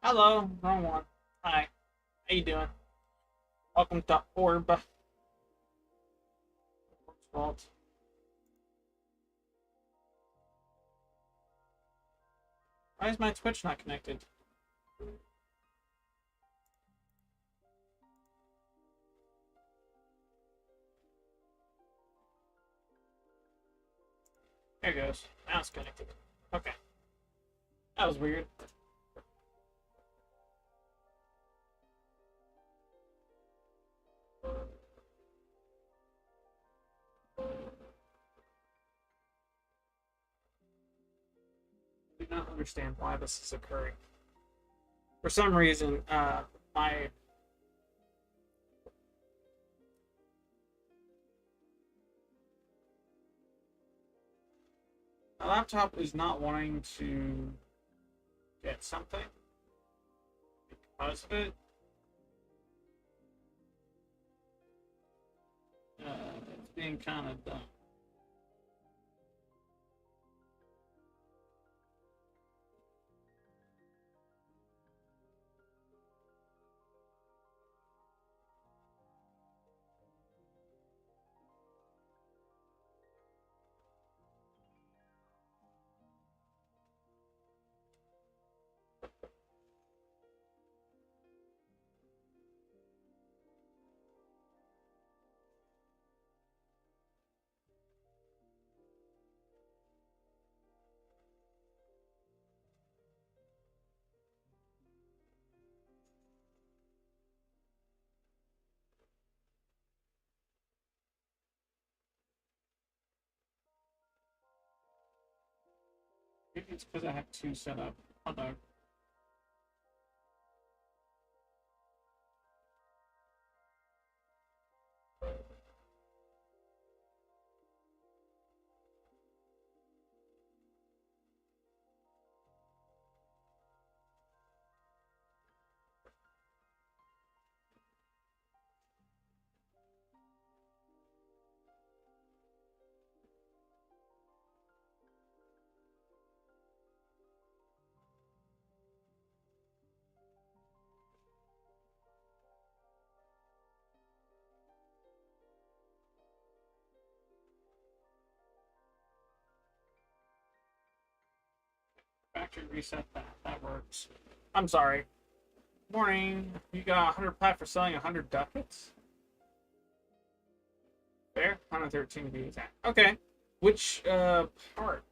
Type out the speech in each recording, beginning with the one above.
Hello, wrong one. Hi, how you doing? Welcome to Orb. Vault. Why is my Twitch not connected? There it goes. Now it's connected. Okay. That was weird. I do not understand why this is occurring. For some reason, my laptop is not wanting to get something because of it. It's being kind of dumb. Maybe it's because I have two set up. Hold on. Factory reset that. That works. I'm sorry. Morning. You got 100 plat for selling 100 ducats? Fair? 113 to be exact. Okay. Which part?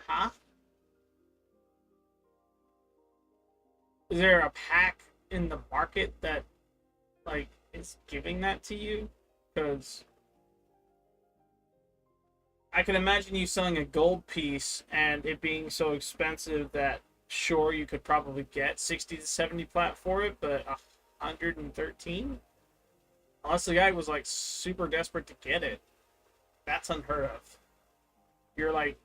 Huh? Is there a pack in the market that like is giving that to you? Because I can imagine you selling a gold piece and it being so expensive that sure you could probably get 60 to 70 plat for it, but 113? Unless the guy was like super desperate to get it. That's unheard of. You're like,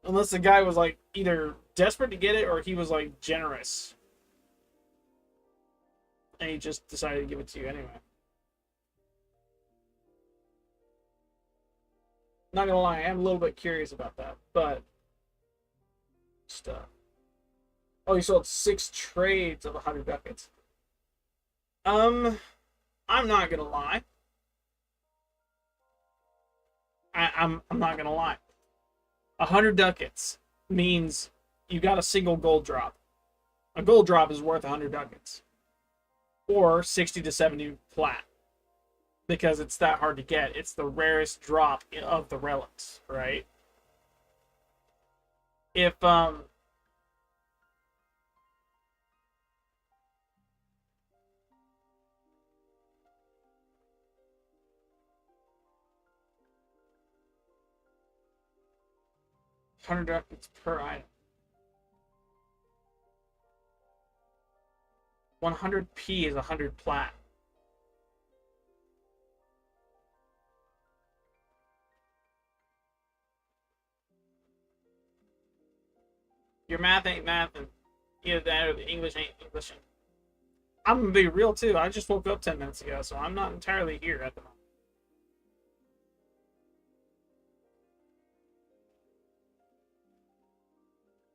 unless the guy was like either desperate to get it or he was like generous. And he just decided to give it to you anyway. Not gonna lie, I'm a little bit curious about that, but stuff. Oh, he sold 6 trades of 100 ducats. Um, I'm not gonna lie. I'm not gonna lie. 100 ducats means you got a single gold drop. A gold drop is worth 100 ducats, or 60 to 70 plat, because it's that hard to get. It's the rarest drop of the relics, right? If 100 ducats per item. 100p is 100 plat. Your math ain't math, and either that or the English ain't English. I'm gonna be real too. I just woke up 10 minutes ago, so I'm not entirely here at the moment.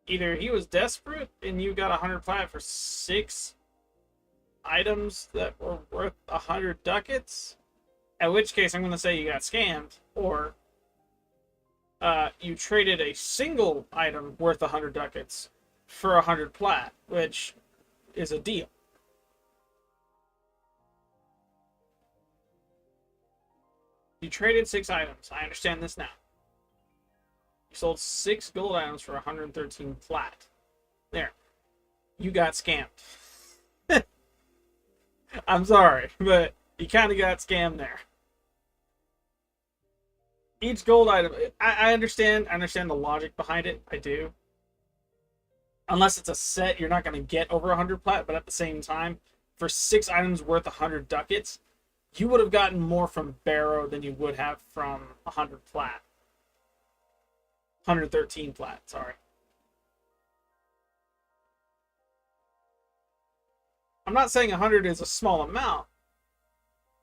either he was desperate and you got 100 plat for 6 items that were worth 100 ducats, at which case I'm going to say you got scammed, or you traded a single item worth 100 ducats for 100 plat, which is a deal. You traded 6 items. I understand this now. You sold 6 gold items for 113 plat. There. You got scammed. I'm sorry, but you kind of got scammed there. Each gold item, I understand the logic behind it. I do. Unless it's a set, you're not going to get over 100 plat, but at the same time, for 6 items worth 100 ducats, you would have gotten more from Barrow than you would have from 100 plat. 113 plat, sorry. I'm not saying 100 is a small amount,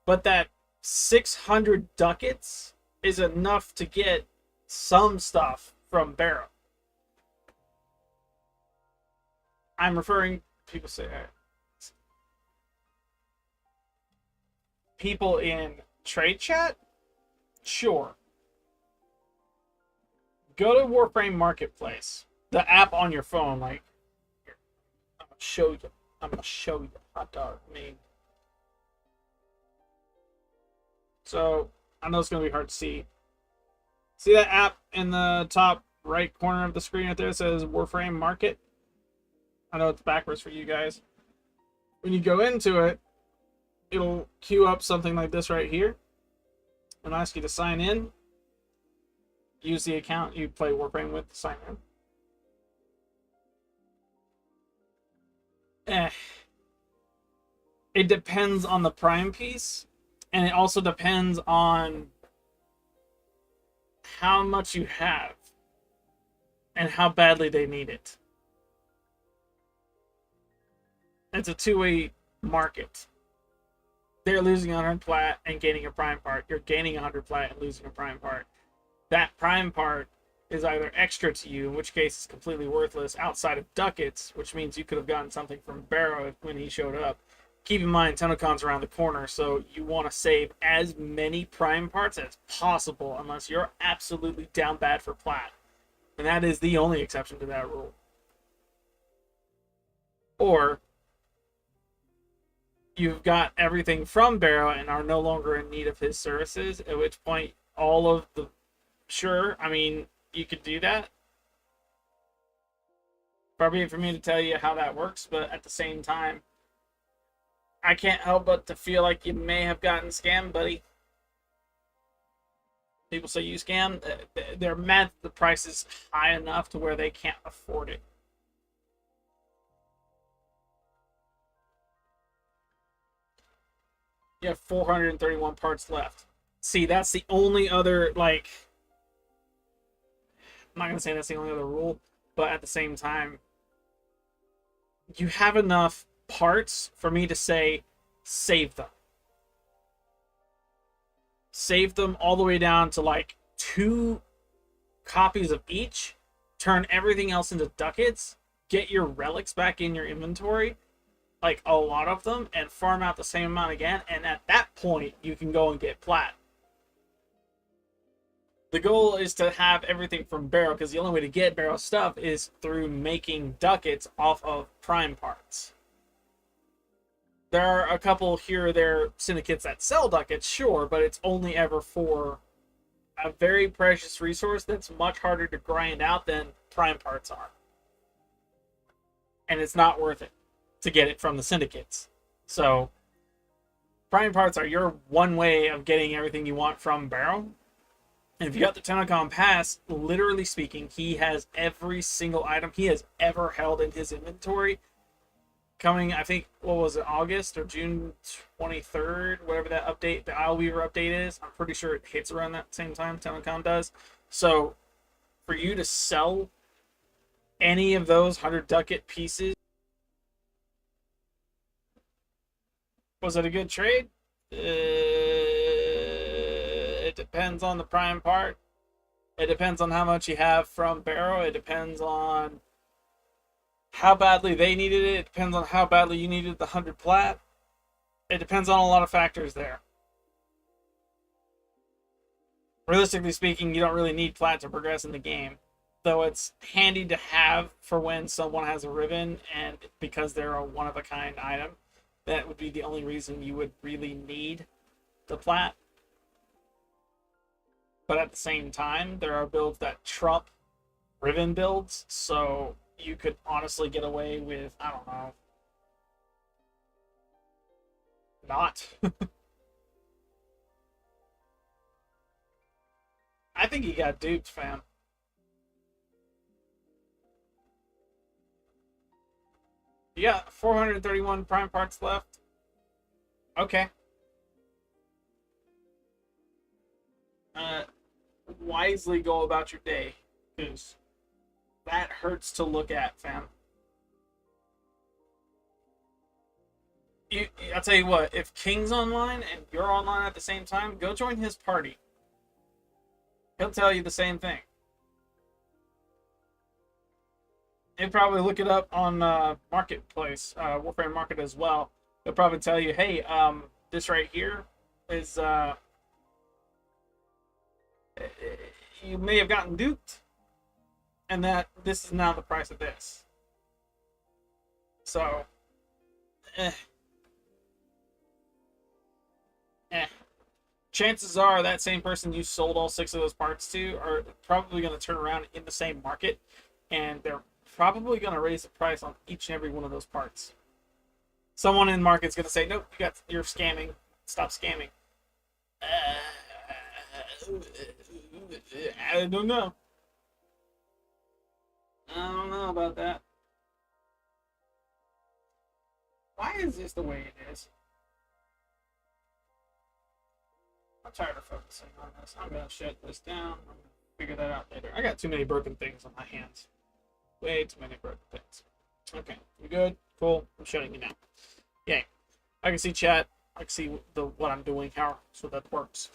but that 600 ducats is enough to get some stuff from Barrow. I'm referring, people say, people in trade chat? Sure. Go to Warframe Marketplace, the app on your phone. Like, here, I'm gonna show you. Hot dog, me. So I know it's gonna be hard to see. See that app in the top right corner of the screen right there that says Warframe Market? I know it's backwards for you guys. When you go into it, it'll queue up something like this right here and ask you to sign in. Use the account you play Warframe with to sign in. It depends on the Prime piece, and it also depends on how much you have and how badly they need it. It's a two-way market. They're losing 100 plat and gaining a prime part. You're gaining 100 plat and losing a prime part. That prime part is either extra to you, in which case it's completely worthless outside of ducats, which means you could have gotten something from Barrow when he showed up. Keep in mind, TennoCon's around the corner, so you want to save as many prime parts as possible, unless you're absolutely down bad for plat. And that is the only exception to that rule. Or you've got everything from Barrow and are no longer in need of his services, at which point all of the... Sure, I mean, you could do that. Probably for me to tell you how that works, but at the same time, I can't help but to feel like you may have gotten scammed, buddy. People say you scammed. They're mad that the price is high enough to where they can't afford it. You have 431 parts left. See, that's the only other, like... I'm not going to say that's the only other rule, but at the same time, you have enough parts for me to say, save them. Save them all the way down to like 2 copies of each. Turn everything else into ducats. Get your relics back in your inventory. Like a lot of them. And farm out the same amount again. And at that point, you can go and get plat. The goal is to have everything from Barrow, because the only way to get Barrow stuff is through making ducats off of prime parts. There are a couple here or there syndicates that sell ducats, sure, but it's only ever for a very precious resource that's much harder to grind out than prime parts are. And it's not worth it to get it from the syndicates. So, prime parts are your one way of getting everything you want from Barrow. And if you got the TennoCon Pass, literally speaking, he has every single item he has ever held in his inventory. Coming, I think, what was it, August or June 23rd, whatever that update, the Isleweaver update is. I'm pretty sure it hits around that same time TennoCon does. So, for you to sell any of those 100 ducat pieces, was it a good trade? It depends on the prime part. It depends on how much you have from Barrow. It depends on how badly they needed it. It depends on how badly you needed the 100 plat. It depends on a lot of factors there. Realistically speaking, you don't really need plat to progress in the game. Though it's handy to have for when someone has a ribbon, and because they're a one-of-a-kind item, that would be the only reason you would really need the plat. But at the same time, there are builds that trump ribbon builds, so you could honestly get away with, I don't know, not. I think he got duped, fam. You got 431 prime parts left. Okay. Uh, Wisely go about your day, because that hurts to look at, fam. I'll tell you what, if King's online and you're online at the same time, go join his party. He'll tell you the same thing. He'll probably look it up on Marketplace, Warframe Market as well. He'll probably tell you, hey, this right here is, you may have gotten duped, and that this is now the price of this. So, eh. Chances are that same person you sold all 6 of those parts to are probably going to turn around in the same market, and they're probably going to raise the price on each and every one of those parts. Someone in the market's going to say, nope, you're scamming. Stop scamming. I don't know. I don't know about that. Why is this the way it is? I'm tired of focusing on this. I'm gonna shut this down. I'm gonna figure that out later. I got too many broken things on my hands. Way too many broken things. Okay, you good? Cool. I'm shutting you now. Yay. I can see chat. I can see what I'm doing. How so that works.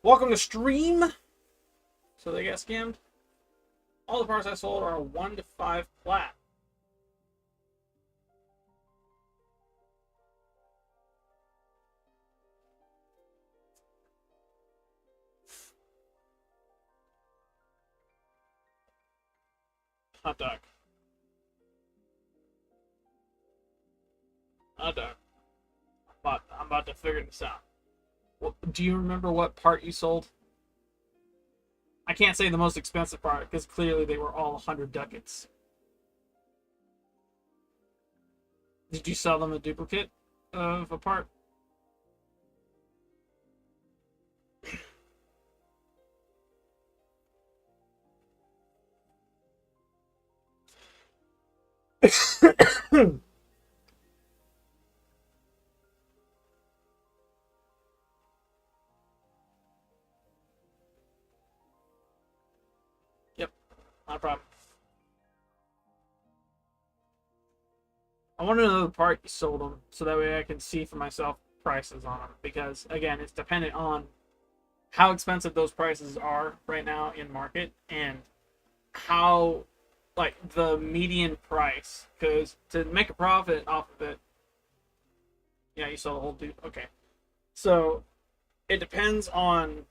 Welcome to stream. So they got scammed. All the parts I sold are 1 to 5 plat. Hot dog. Hot dog. I'm about to figure this out. Do you remember what part you sold? I can't say the most expensive part because clearly they were all 100 ducats. Did you sell them a duplicate of a part? Yep, not a problem. I want to know the part you sold them so that way I can see for myself prices on them, because again, it's dependent on how expensive those prices are right now in market and how, like, the median price, because to make a profit off of it, yeah, you saw the whole dude. Okay, so it depends on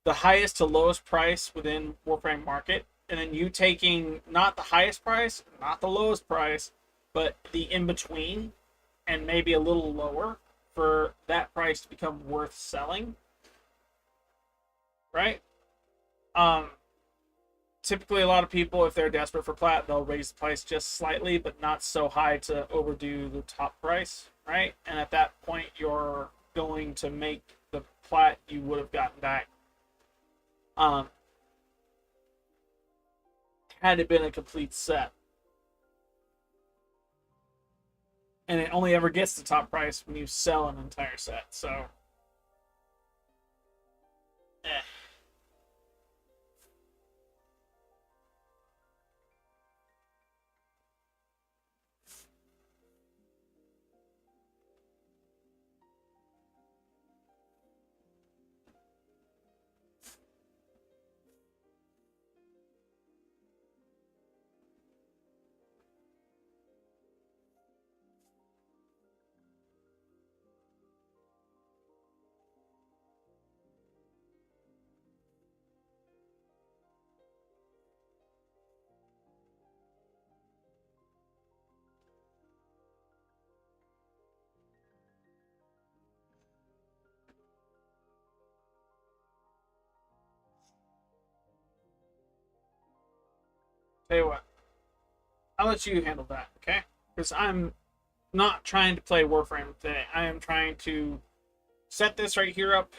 the highest to lowest price within Warframe market, and then you taking not the highest price, not the lowest price, but the in between, and maybe a little lower for that price to become worth selling, right? Typically, a lot of people, if they're desperate for plat, they'll raise the price just slightly, but not so high to overdo the top price, right? And at that point, you're going to make the plat you would have gotten back. Had it been a complete set. And it only ever gets the top price when you sell an entire set, so Tell you what, I'll let you handle that, okay? Because I'm not trying to play Warframe today. I am trying to set this right here up.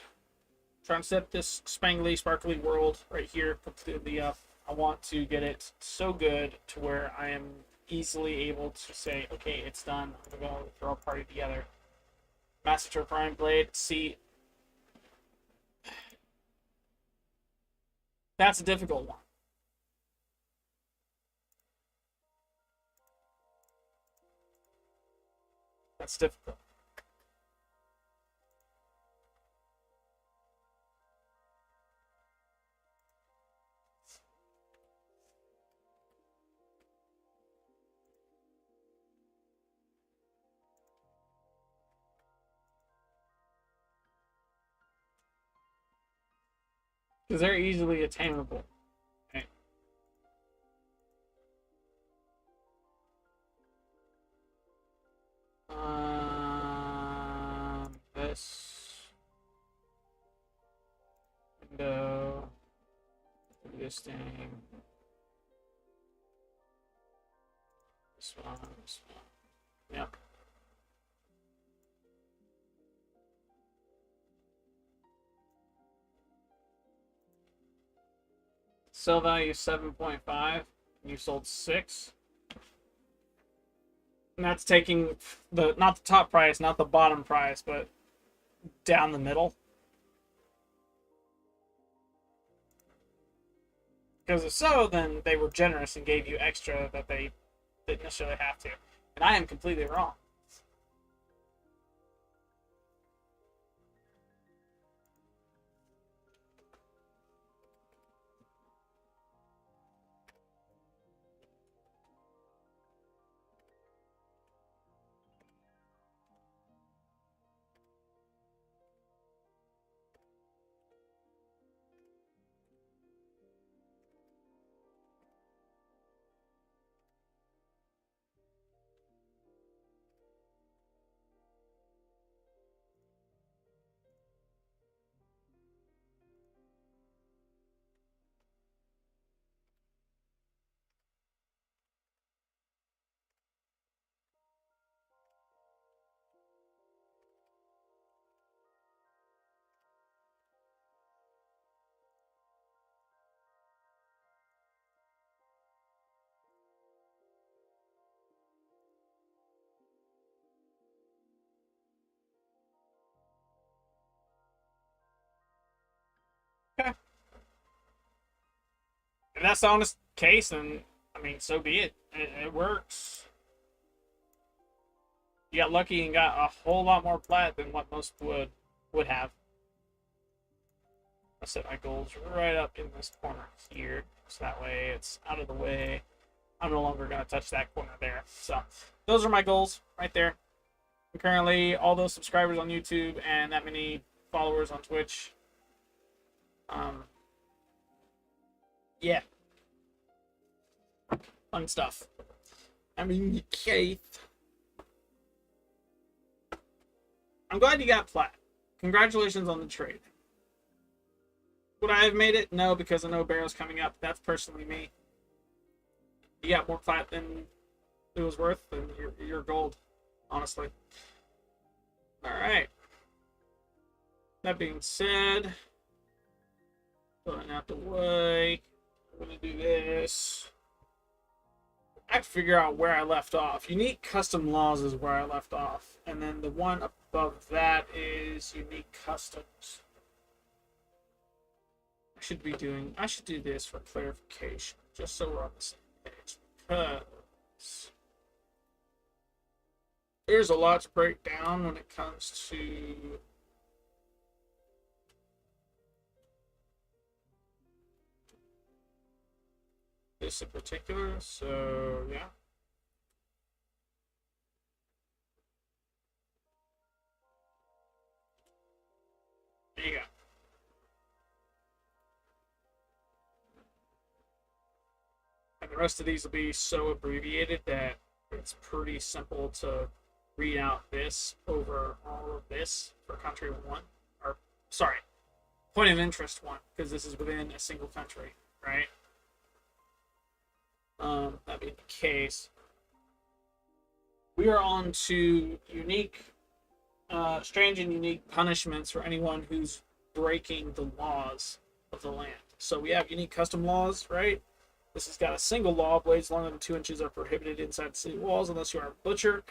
Trying to set this spangly, sparkly world right here completely up. I want to get it so good to where I am easily able to say, okay, it's done. I'm going to throw a party together. Master of Iron Blade. See, that's a difficult one. That's difficult. Because they're easily attainable. Okay. This window, this thing, this one, this one. Yep. Sell value 7.5. You sold 6. And that's taking the not the top price, not the bottom price, but down the middle. Because if so, then they were generous and gave you extra that they didn't necessarily have to. And I am completely wrong. Okay. If that's the honest case, then I mean, so be it. It works. You got lucky and got a whole lot more plat than what most would have. I set my goals right up in this corner here, so that way it's out of the way. I'm no longer going to touch that corner there. So those are my goals right there. And currently, all those subscribers on YouTube and that many followers on Twitch. Yeah. Fun stuff. I mean, Keith. I'm glad you got plat. Congratulations on the trade. Would I have made it? No, because I know Barrow's coming up. That's personally me. You got more plat than it was worth, then you're gold, honestly. Alright. That being said, going out the way, I'm going to do this. I have to figure out where I left off. Unique custom laws is where I left off. And then the one above that is unique customs. I should do this for clarification, just so we're on the same page. Because there's a lot to break down when it comes to this in particular, so yeah. There you go. And the rest of these will be so abbreviated that it's pretty simple to read out this over all of this for country 1. Or, sorry, point of interest 1, because this is within a single country, right? That being the case, we are on to strange and unique punishments for anyone who's breaking the laws of the land. So we have unique custom laws, right? This has got a single law: blades longer than 2 inches are prohibited inside the city walls unless you are a butcher.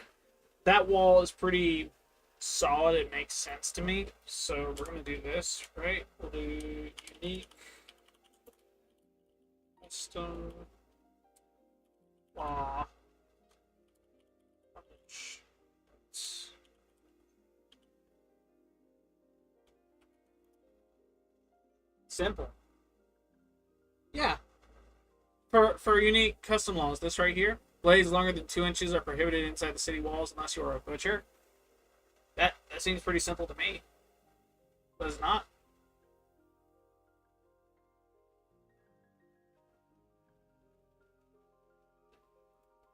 That wall is pretty solid. It makes sense to me. So we're going to do this, right? We'll do unique custom law. Simple. Yeah. For unique custom laws, this right here: blades longer than 2 inches are prohibited inside the city walls unless you are a butcher. That seems pretty simple to me. But it's not.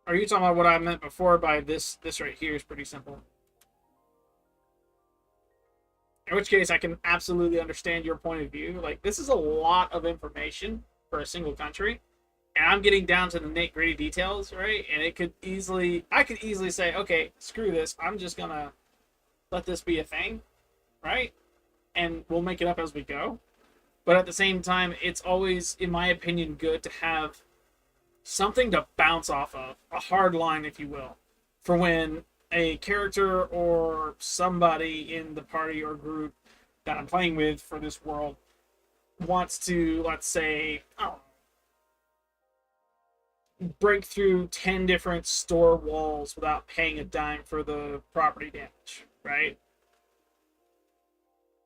Are you talking about what I meant before by this right here is pretty simple? In which case, I can absolutely understand your point of view. Like, this is a lot of information for a single country, and I'm getting down to the nitty-gritty details, right? And I could easily say, okay, screw this. I'm just gonna let this be a thing, right? And we'll make it up as we go. But at the same time, it's always, in my opinion, good to have something to bounce off of, a hard line, if you will, for when a character or somebody in the party or group that I'm playing with for this world wants to, let's say, break through 10 different store walls without paying a dime for the property damage, right?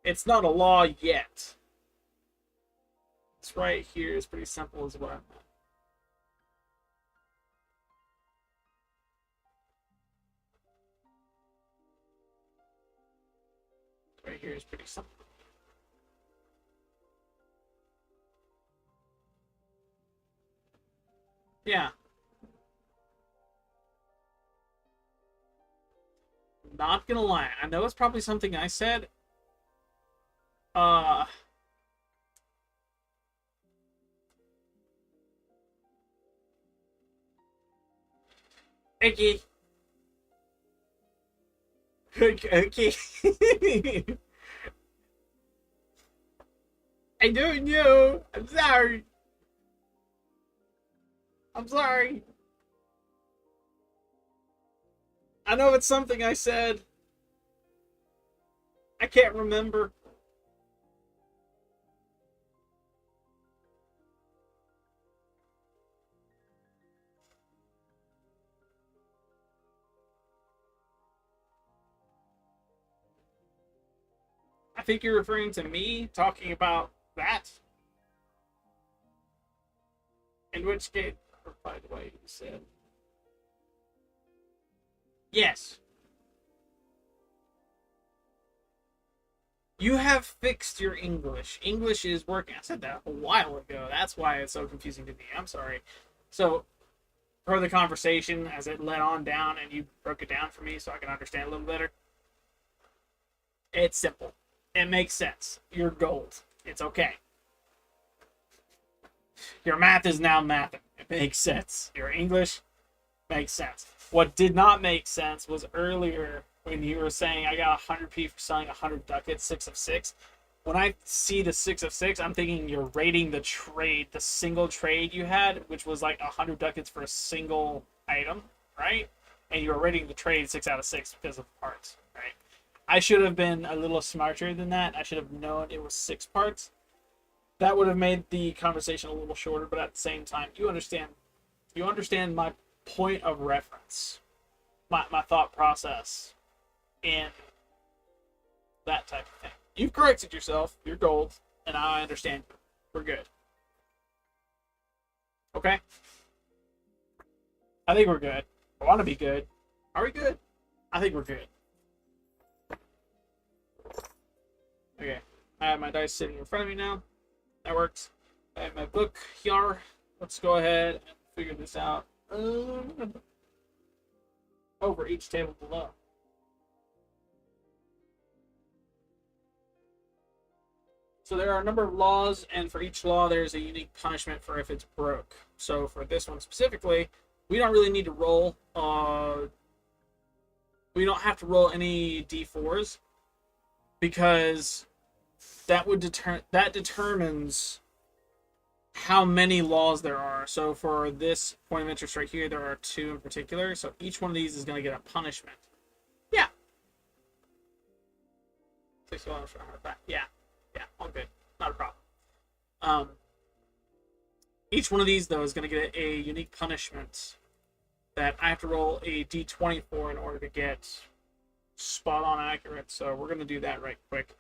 It's not a law yet. This right here is pretty simple as well. Right here is pretty simple. Yeah. Not gonna lie, I know it's probably something I said. Uh, okay. Okay. I don't know. I'm sorry. I'm sorry. I know it's something I said. I can't remember. I think you're referring to me talking about that. In which case, by the way, you said. Yes. You have fixed your English. English is working. I said that a while ago. That's why it's so confusing to me. I'm sorry. So, for the conversation, as it led on down and you broke it down for me so I can understand a little better, it's simple. It makes sense. You're gold. It's okay. Your math is now mathing. It makes sense. Your English makes sense. What did not make sense was earlier when you were saying I got 100p for selling 100 ducats, 6 of 6. When I see the 6 of 6, I'm thinking you're rating the trade, the single trade you had, which was like 100 ducats for a single item, right? And you were rating the trade 6 out of 6 because of parts, right? I should have been a little smarter than that. I should have known it was 6 parts. That would have made the conversation a little shorter, but at the same time, you understand my point of reference, my thought process in that type of thing. You've corrected yourself. You're gold, and I understand you. We're good. Okay? I think we're good. I want to be good. Are we good? I think we're good. Okay. I have my dice sitting in front of me now. That works. I have my book here. Let's go ahead and figure this out over each table below. So there are a number of laws, and for each law, there's a unique punishment for if it's broke. So for this one specifically, we don't really need to roll. We don't have to roll any d4s because that determines how many laws there are. So for this point of interest right here, there are 2 in particular. So each one of these is going to get a punishment. Yeah. Yeah. Yeah. All good. Not a problem. Each one of these, though, is going to get a unique punishment that I have to roll a d20 for in order to get spot on accurate. So we're going to do that right quick.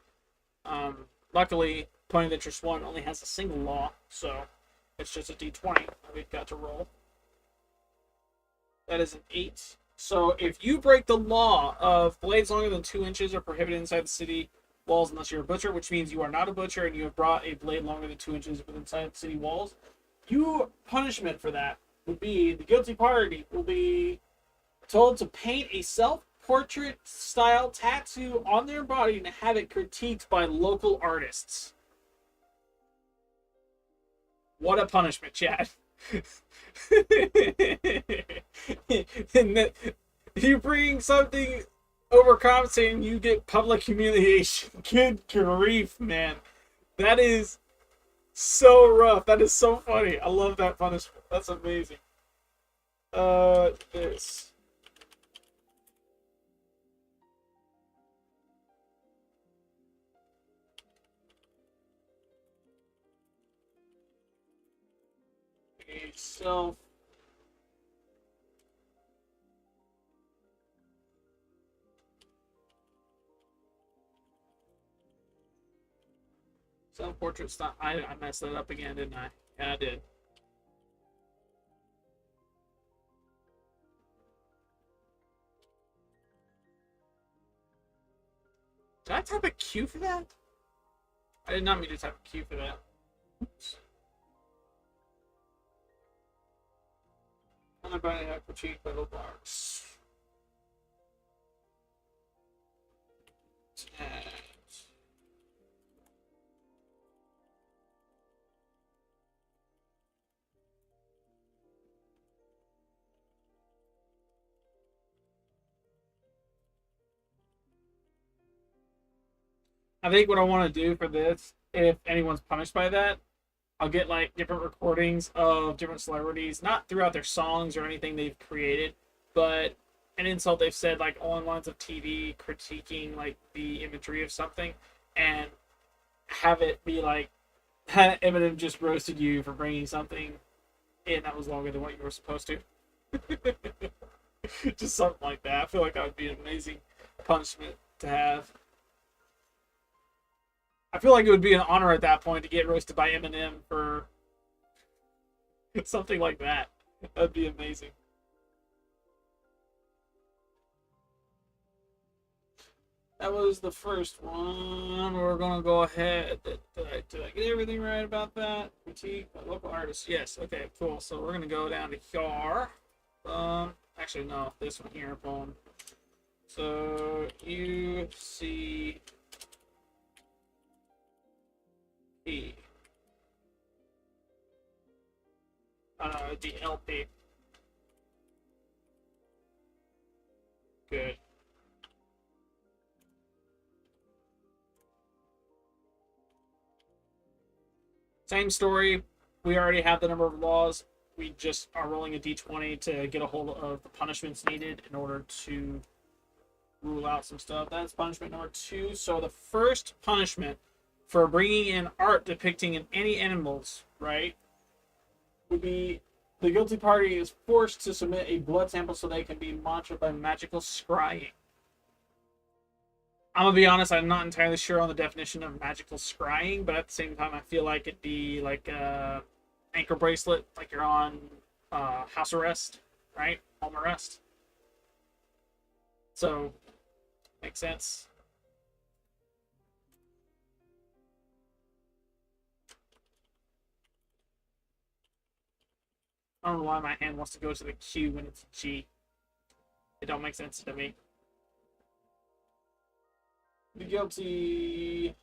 Luckily, point of interest 1 only has a single law, so it's just a d20 that we've got to roll. That is an 8. So if you break the law of blades longer than 2 inches are prohibited inside the city walls unless you're a butcher, which means you are not a butcher and you have brought a blade longer than 2 inches within inside city walls, your punishment for that would be the guilty party will be told to paint a self-portrait style tattoo on their body and have it critiqued by local artists. What a punishment, Chad. And you bring something overcompensating, you get public humiliation. Good grief, man. That is so rough. That is so funny. I love that punishment. That's amazing. This. Self. Self-portrait style. I messed that up again, didn't I? Yeah, I did. Did I type a Q for that? I did not mean to type a Q for that. Oops. I'm about to have critique by the bars. I think what I want to do for this, if anyone's punished by that, I'll get like different recordings of different celebrities, not throughout their songs or anything they've created, but an insult they've said like on lines of TV critiquing like the imagery of something, and have it be like Eminem just roasted you for bringing something in that was longer than what you were supposed to. Just something like that. I feel like that would be an amazing punishment to have. I feel like it would be an honor at that point to get roasted by Eminem for something like that. That'd be amazing. That was the first one. We're gonna go ahead. Did I get everything right about that? Critique by local artists. Yes. Okay. Cool. So we're gonna go down to here. Actually, no. This one here. Boom. So you see. The LP. Good. Same story. We already have the number of laws. We just are rolling a d20 to get a hold of the punishments needed in order to rule out some stuff. That's punishment number 2. So the first punishment for bringing in art depicting any animals, right, would be the guilty party is forced to submit a blood sample so they can be monitored by magical scrying. I'm gonna be honest, I'm not entirely sure on the definition of magical scrying, but at the same time, I feel like it'd be like a ankle bracelet, like you're on house arrest, right? Home arrest. So, makes sense. I don't know why my hand wants to go to the Q when it's a G. It don't make sense to me. The guilty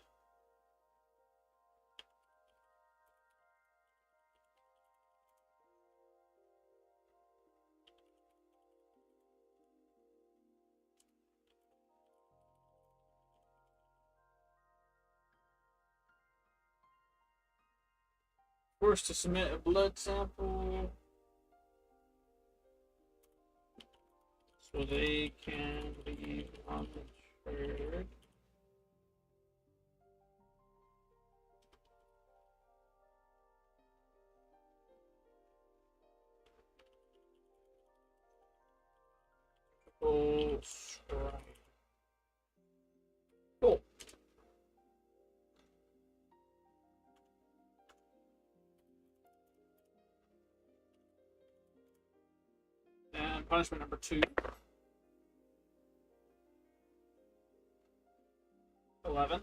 Forced to submit a blood sample so they can be monitored. Cool. And punishment number 2. 11.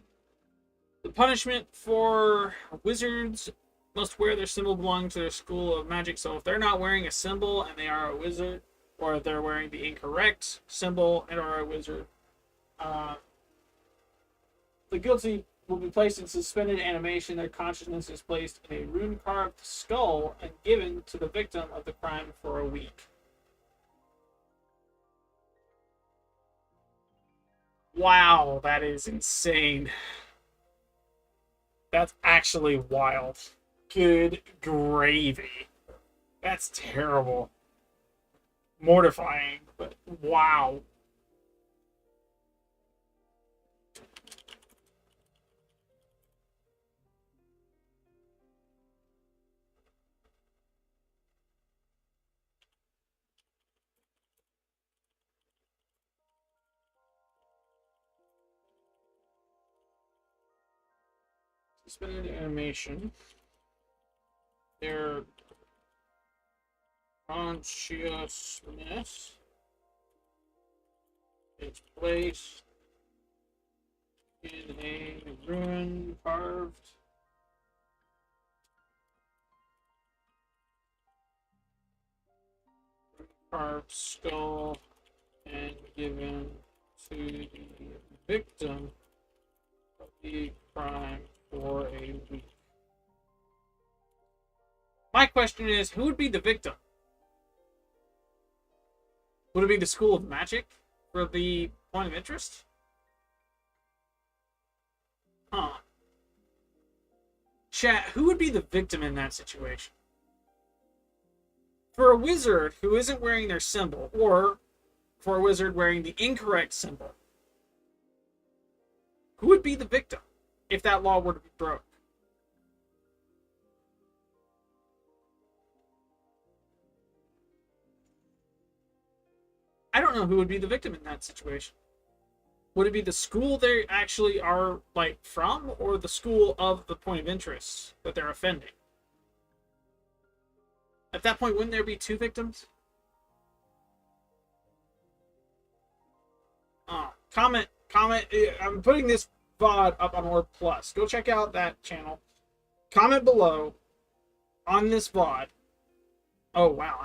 The punishment for wizards must wear their symbol belonging to their school of magic. So if they're not wearing a symbol and they are a wizard, or if they're wearing the incorrect symbol and are a wizard, the guilty will be placed in suspended animation. Their consciousness is placed in a rune-carved skull and given to the victim of the crime for a week. Wow, that is insane. That's actually wild. Good gravy. That's terrible. Mortifying, but wow. Suspended animation. Their consciousness is placed in a rune carved skull and given to the victim of the crime for a week. My question is, who would be the victim? Would it be the School of Magic for the point of interest? Huh. Chat, who would be the victim in that situation? For a wizard who isn't wearing their symbol, or for a wizard wearing the incorrect symbol, who would be the victim if that law were to be broke? I don't know who would be the victim in that situation. Would it be the school they actually are like from, or the school of the point of interest that they're offending? At that point, wouldn't there be 2 victims? Comment. I'm putting this VOD up on Orb Plus. Go check out that channel. Comment below on this VOD. Oh wow,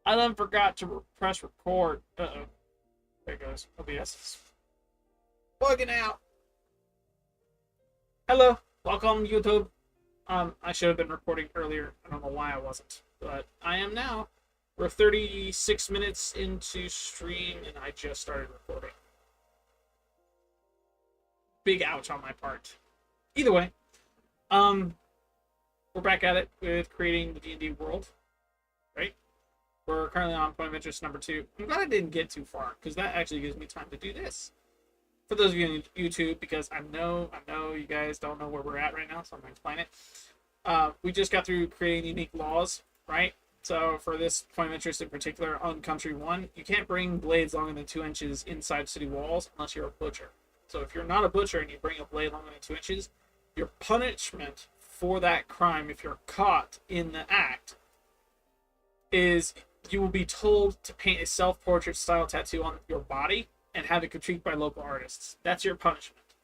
I done forgot to press record. Uh-oh. There it goes. OBS is bugging out. Hello. Welcome, YouTube. I should have been recording earlier. I don't know why I wasn't. But I am now. We're 36 minutes into stream, and I just started recording. Big ouch on my part. Either way, we're back at it with creating the D&D world, right? We're currently on point of interest number 2. I'm glad I didn't get too far, because that actually gives me time to do this. For those of you on YouTube, because I know you guys don't know where we're at right now, so I'm going to explain it. We just got through creating unique laws, right? So for this point of interest in particular, on Country 1, you can't bring blades longer than 2 inches inside city walls unless you're a butcher. So if you're not a butcher and you bring a blade longer than 2 inches, your punishment for that crime, if you're caught in the act, is you will be told to paint a self-portrait style tattoo on your body and have it critiqued by local artists. That's your punishment,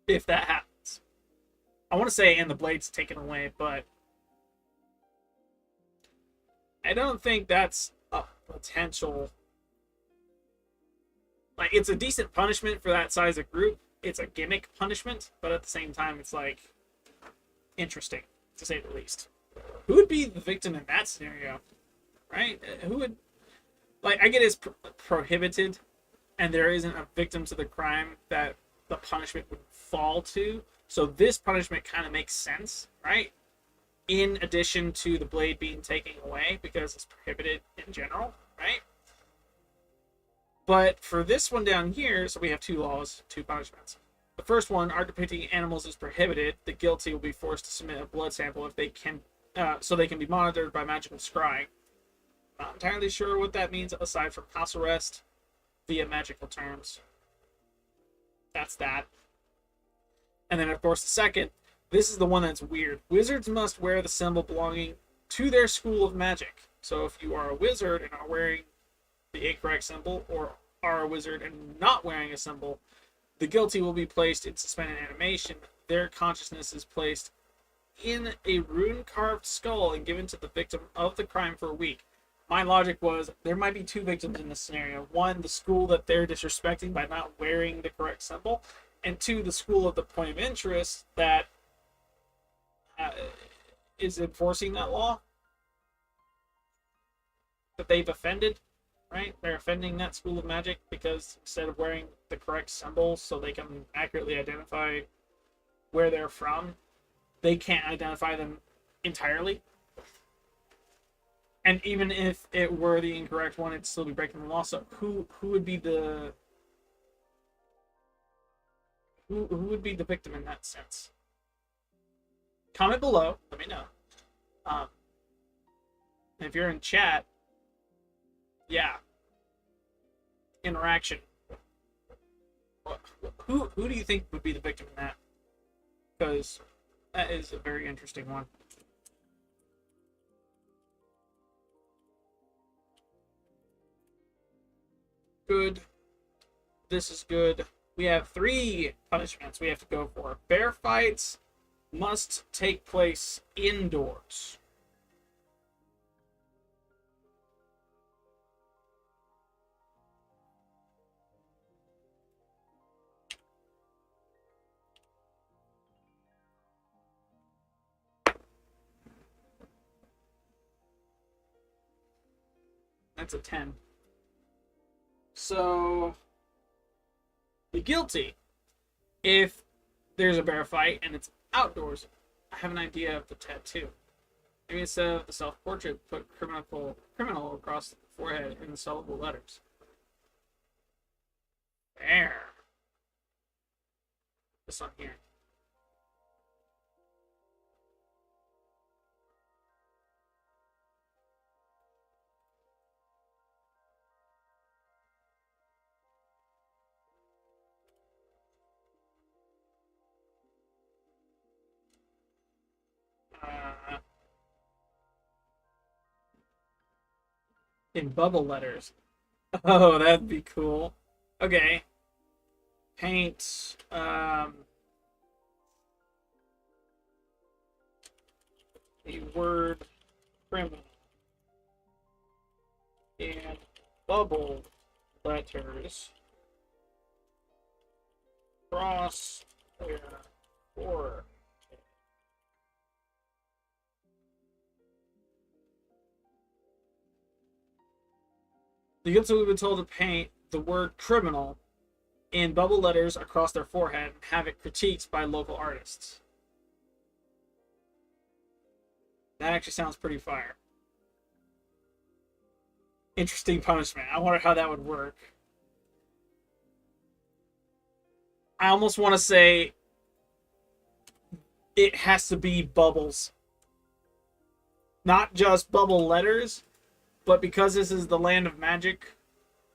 if that happens. I want to say, and the blade's taken away, but I don't think that's a potential. Like, it's a decent punishment for that size of group. It's a gimmick punishment, but at the same time, it's like interesting, to say the least. Who would be the victim in that scenario? Right? Who would, like, I get it's prohibited, and there isn't a victim to the crime that the punishment would fall to. So this punishment kind of makes sense, right? In addition to the blade being taken away because it's prohibited in general, right? But for this one down here, so we have two laws, two punishments. The first one, art depicting animals is prohibited. The guilty will be forced to submit a blood sample if they can, so they can be monitored by magical scrying. Not entirely sure what that means aside from house arrest via magical terms. That's that. And then, of course, the second, this is the one that's weird. Wizards must wear the symbol belonging to their school of magic. So if you are a wizard and are wearing the incorrect symbol, or are a wizard and not wearing a symbol, the guilty will be placed in suspended animation. Their consciousness is placed in a rune-carved skull and given to the victim of the crime for a week. My logic was there might be two victims in this scenario. One, the school that they're disrespecting by not wearing the correct symbol, and two, the school of the point of interest that is enforcing that law that they've offended, right? They're offending that school of magic because instead of wearing the correct symbol so they can accurately identify where they're from, they can't identify them entirely. And even if it were the incorrect one, it'd still be breaking the law. So who would be the who would be the victim in that sense? Comment below. Let me know. And if you're in chat, yeah, interaction. Who do you think would be the victim in that? Because that is a very interesting one. Good. This is good. We have 3 punishments we have to go for. Bear fights must take place indoors. That's a 10. So, the guilty, if there's a bear fight and it's outdoors, I have an idea of the tattoo. Maybe instead of the self-portrait, put criminal across the forehead in soluble letters. There. This one here. In bubble letters. Oh, that'd be cool. Okay. Paint. A word criminal in bubble letters cross their forehead. The guilty will be told to paint the word criminal in bubble letters across their forehead and have it critiqued by local artists. That actually sounds pretty fire. Interesting punishment. I wonder how that would work. I almost want to say it has to be bubbles. Not just bubble letters, but because this is the land of magic,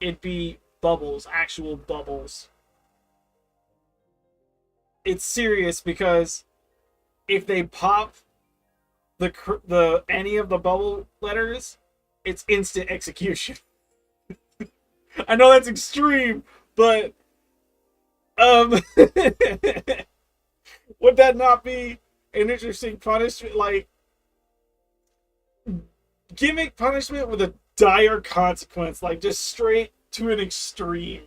it'd be bubbles, actual bubbles. It's serious because if they pop the any of the bubble letters, it's instant execution. I know that's extreme, but would that not be an interesting punishment? Like, gimmick punishment with a dire consequence, like just straight to an extreme.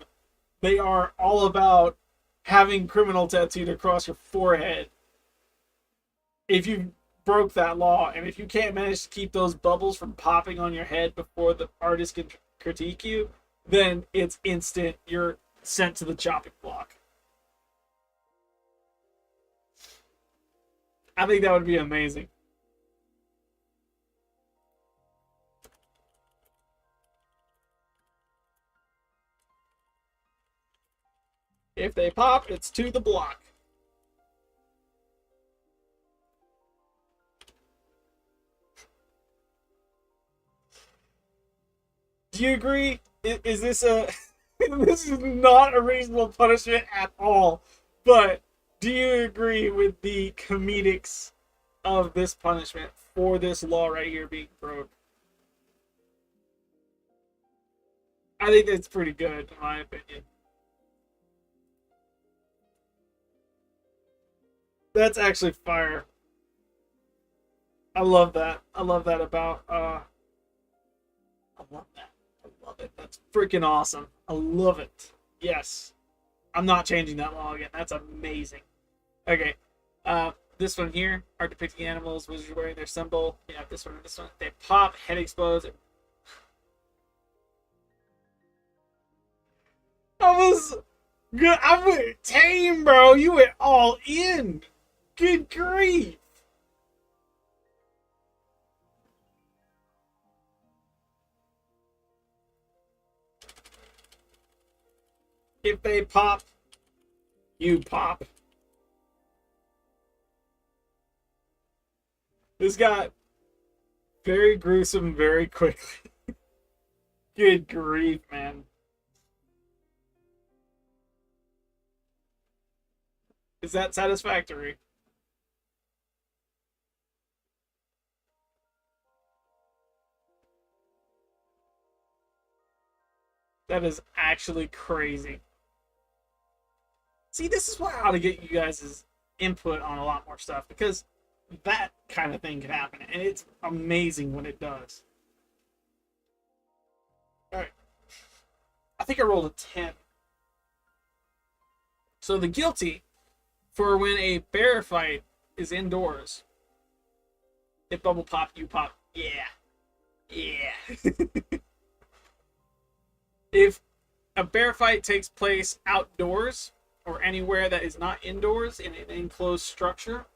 They are all about having criminal tattooed across your forehead if you broke that law, and if you can't manage to keep those bubbles from popping on your head before the artist can critique you, then it's instant. You're sent to the chopping block. I think that would be amazing. If they pop, it's to the block. Do you agree? Is this a... this is not a reasonable punishment at all. But do you agree with the comedics of this punishment for this law right here being broke? I think that's pretty good, in my opinion. That's actually fire. I love that. I love that about I love that. I love it. That's freaking awesome. I love it. Yes. I'm not changing that law again. That's amazing. Okay. This one here are depicting animals, wizards wearing their symbol. Yeah, this one and this one. They pop, head explodes. I was good. I went tame, bro. You went all in. Good grief. If they pop, you pop. This got very gruesome very quickly. Good grief, man. Is that satisfactory? That is actually crazy. See, this is why I ought to get you guys' input on a lot more stuff, because that kind of thing can happen, and it's amazing when it does. Alright. I think I rolled a 10. So the guilty for when a bear fight is indoors. If bubble pop, you pop. Yeah. Yeah. If a bear fight takes place outdoors or anywhere that is not indoors in an enclosed structure,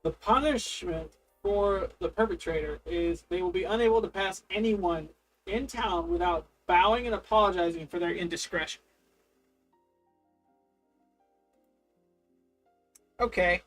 the punishment for the perpetrator is they will be unable to pass anyone in town without bowing and apologizing for their indiscretion. Okay.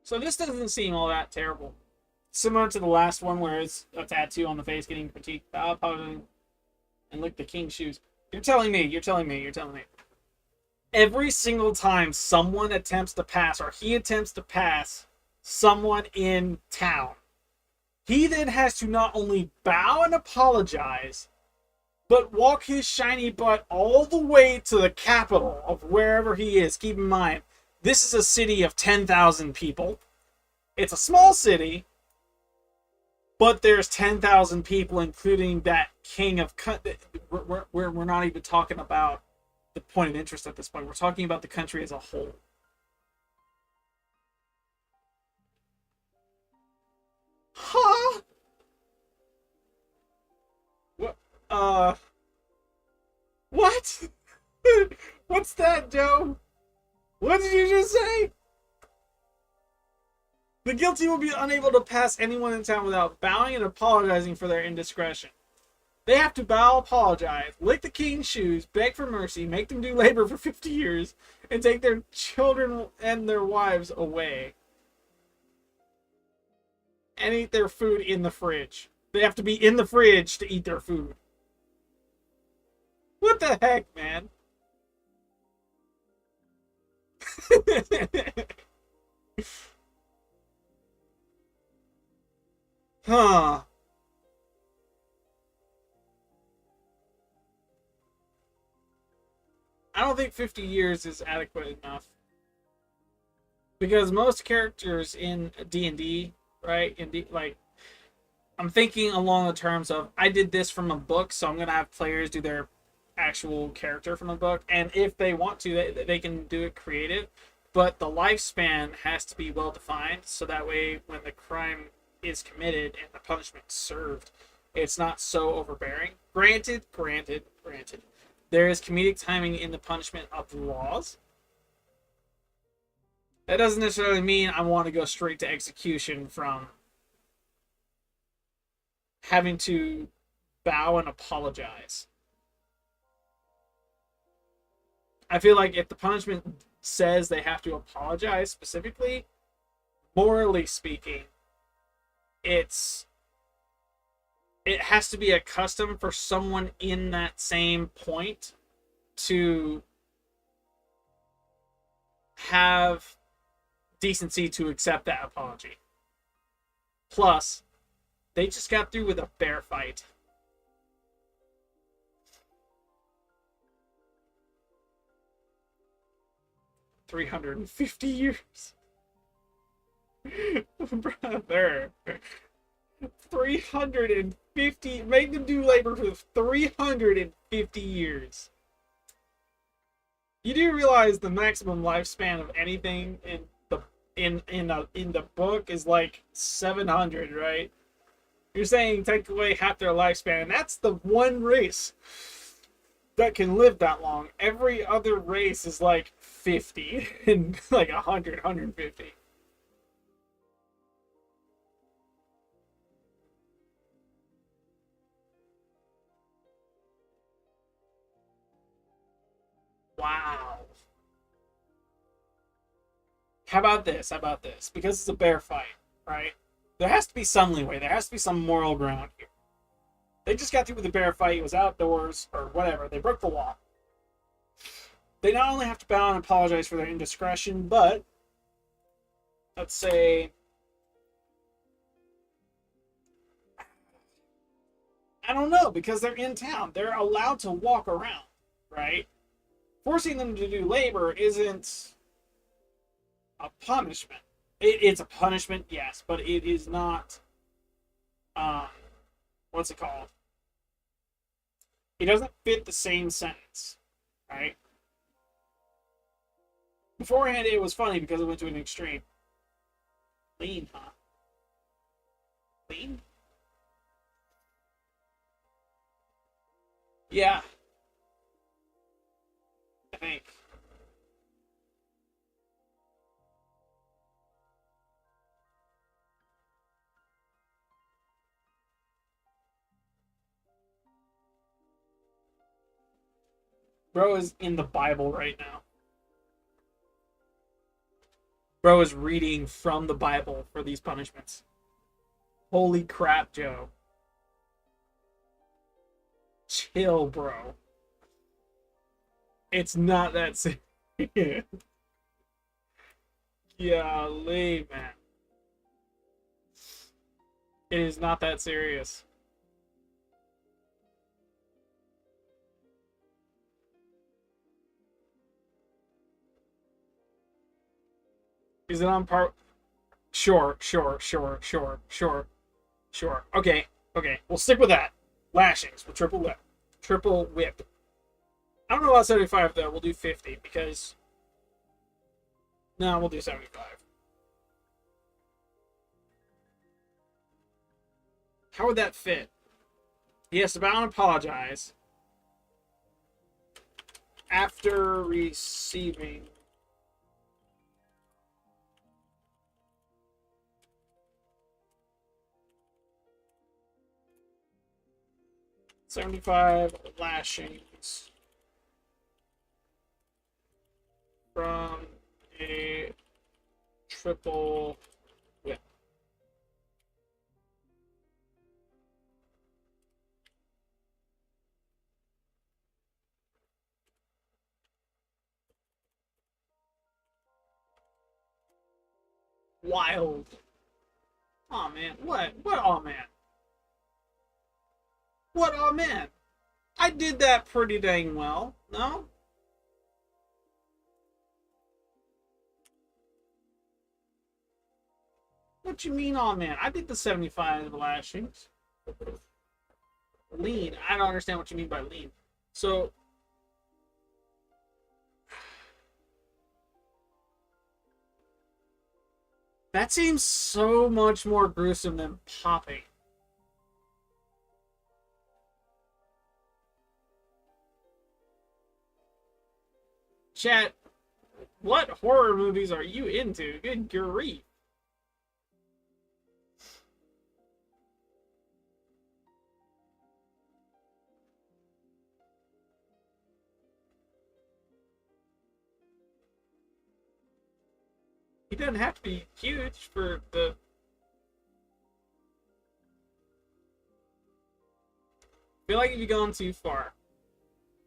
So this doesn't seem all that terrible. Similar to the last one where it's a tattoo on the face getting critiqued, and lick the king's shoes. You're telling me. Every single time someone attempts to pass, or he attempts to pass someone in town, he then has to not only bow and apologize, but walk his shiny butt all the way to the capital of wherever he is. Keep in mind, this is a city of 10,000 people. It's a small city, but there's 10,000 people, including that king of... We're not even talking about the point of interest at this point. We're talking about the country as a whole. Huh? What? What? What's that, Joe? What did you just say? The guilty will be unable to pass anyone in town without bowing and apologizing for their indiscretion. They have to bow, apologize, lick the king's shoes, beg for mercy, make them do labor for 50 years, and take their children and their wives away. And eat their food in the fridge. They have to be in the fridge to eat their food. What the heck, man? Huh. I don't think 50 years is adequate enough because most characters in D&D, right? Like I'm thinking along the terms of I did this from a book, so I'm gonna have players do their actual character from the book, and if they want to, they can do it creative. But the lifespan has to be well defined, so that way when the crime is committed and the punishment served, it's not so overbearing. Granted, there is comedic timing in the punishment of the laws. That doesn't necessarily mean I want to go straight to execution from having to bow and apologize. I feel like if the punishment says they have to apologize specifically, morally speaking, it's it has to be a custom for someone in that same point to have decency to accept that apology. Plus, they just got through with a bear fight. 350 years. Brother. 350. Make them do labor for 350 years. You do realize the maximum lifespan of anything in the book is like 700, right? You're saying take away half their lifespan, and that's the one race that can live that long. Every other race is like 50 and like 100, 150. Wow. How about this? How about this? Because it's a bear fight, right? There has to be some leeway. There has to be some moral ground here. They just got through with the bear fight. It was outdoors or whatever. They broke the law. They not only have to bow and apologize for their indiscretion, but let's say I don't know, because they're in town. They're allowed to walk around, right? Forcing them to do labor isn't a punishment. It's a punishment, yes, but it is not. Um, what's it called? It doesn't fit the same sentence, right? Beforehand, it was funny because it went to an extreme. Lean, huh? Lean? Yeah, I think. Bro is in the Bible right now. Bro is reading from the Bible for these punishments. Holy crap, Joe. Chill, bro. It's not that serious. Golly, man. It is not that serious. Is it on par? Sure. Okay. We'll stick with that. Lashings with triple whip. Triple whip. I don't know about 75 though. We'll do 50 because no, we'll do 75. How would that fit? He has to bow and apologize after receiving 75 lashings from a triple whip. Wild. Oh man, what? What? Oh man, what? Oh man, I did that pretty dang well. No? What you mean, oh man? I did the 75 lashings. Lean. I don't understand what you mean by lean. So that seems so much more gruesome than popping. Chat, what horror movies are you into? Good grief. He doesn't have to be huge for the. I feel like if you've gone too far.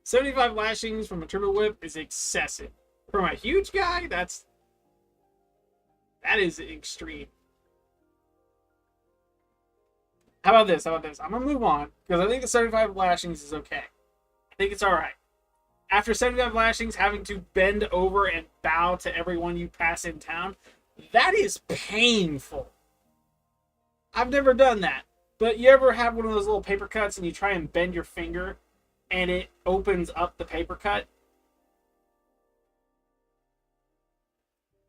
75 lashings from a turbo whip is excessive. From a huge guy, that is extreme. How about this? How about this? I'm gonna move on because I think the 75 lashings is okay. I think it's all right. After 75 lashings, having to bend over and bow to everyone you pass in town, that is painful. I've never done that. But you ever have one of those little paper cuts and you try and bend your finger and it opens up the paper cut?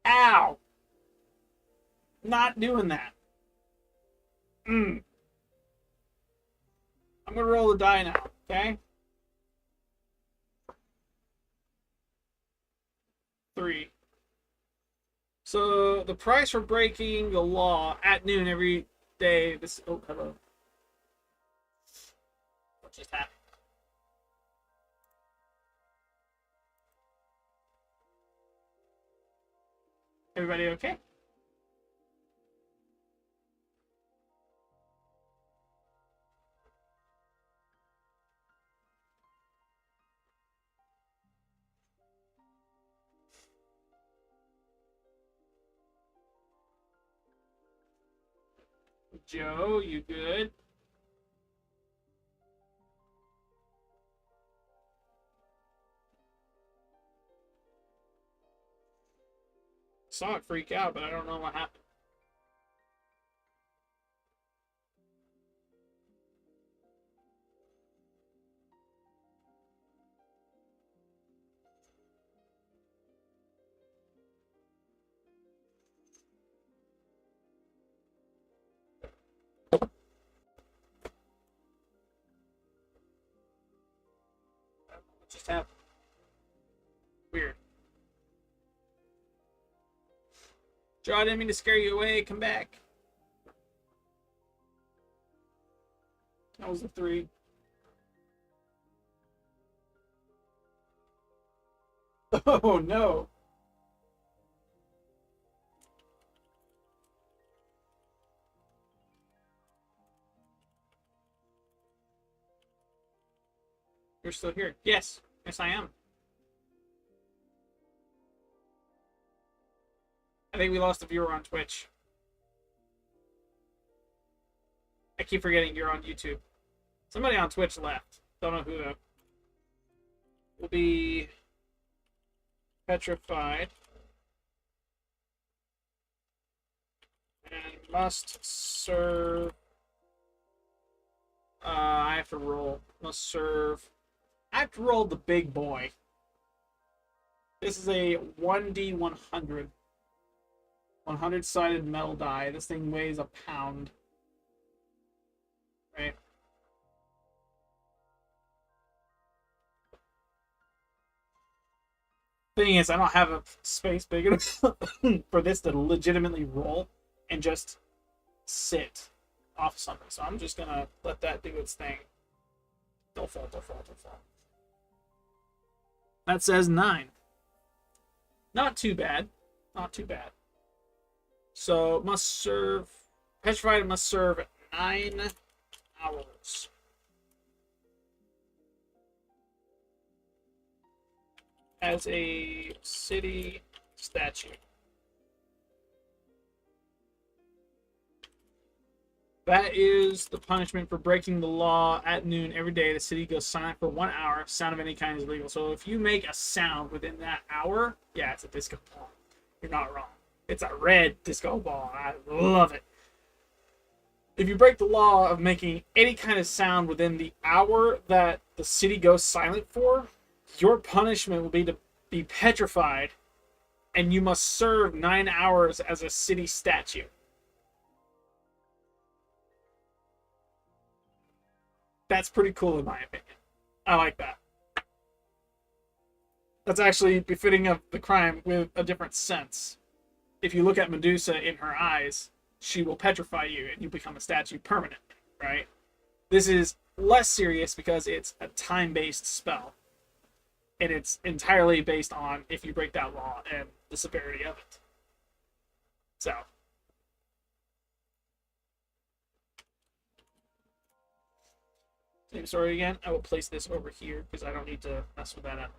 Ow! Not doing that. I'm gonna roll the die now, okay? 3. So the price for breaking the law at noon every day. This. Oh, hello. What just happened? Everybody okay? Joe, you good? Saw it freak out, but I don't know what happened. What just happened? Weird. Joe, I didn't mean to scare you away. Come back. That was a 3. Oh no. You're still here. Yes. Yes, I am. I think we lost a viewer on Twitch. I keep forgetting you're on YouTube. Somebody on Twitch left. Don't know who though. Will be petrified and must serve. I have to roll. Must serve. I have to roll the big boy. This is a 1D100. 100-sided metal die. This thing weighs a pound. Right? Thing is, I don't have a space big enough for this to legitimately roll and just sit off something. So I'm just gonna let that do its thing. Don't fall, don't fall, don't fall. That says 9. Not too bad. Not too bad. So must serve. Petrified must serve 9 hours. As a city statue. That is the punishment for breaking the law at noon every day. The city goes silent for 1 hour. Sound of any kind is illegal. So if you make a sound within that hour, yeah, it's a disco ball. You're not wrong. It's a red disco ball. I love it. If you break the law of making any kind of sound within the hour that the city goes silent for, your punishment will be to be petrified, and you must serve 9 hours as a city statue. That's pretty cool in my opinion. I like that. That's actually befitting of the crime with a different sense. If you look at Medusa in her eyes, she will petrify you and you become a statue permanently, right? This is less serious because it's a time-based spell. And it's entirely based on if you break that law and the severity of it. So. Same story again. I will place this over here because I don't need to mess with that.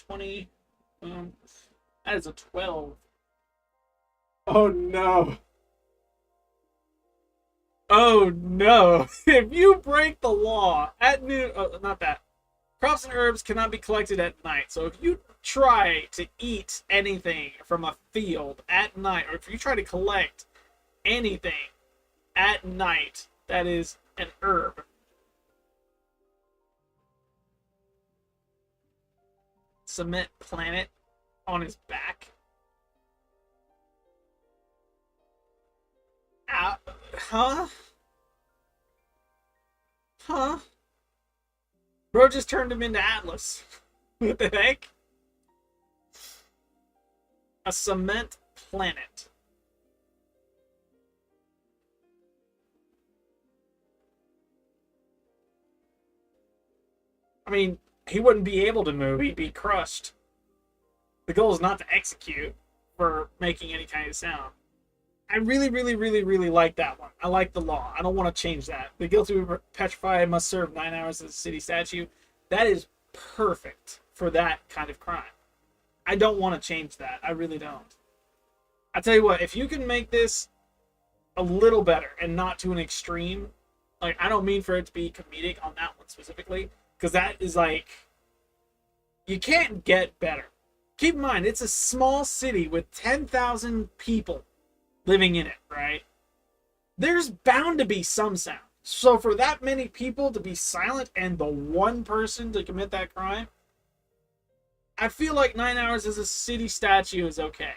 20. That is a 12. Oh no. Oh no. If you break the law at noon, not that. Crops and herbs cannot be collected at night. So if you try to eat anything from a field at night, or if you try to collect anything at night that is an herb, cement planet on his back. Huh? Huh? Bro just turned him into Atlas. What the heck? A cement planet. I mean, he wouldn't be able to move. He'd be crushed. The goal is not to execute for making any kind of sound. I really, really, really, really like that one. I like the law. I don't want to change that. The guilty will be petrified must serve 9 hours as a city statue. That is perfect for that kind of crime. I don't want to change that. I really don't. I tell you what, if you can make this a little better and not to an extreme, like, I don't mean for it to be comedic on that one specifically, because that is like, you can't get better. Keep in mind, it's a small city with 10,000 people living in it, right? There's bound to be some sound. So for that many people to be silent and the one person to commit that crime, I feel like 9 hours as a city statue is okay.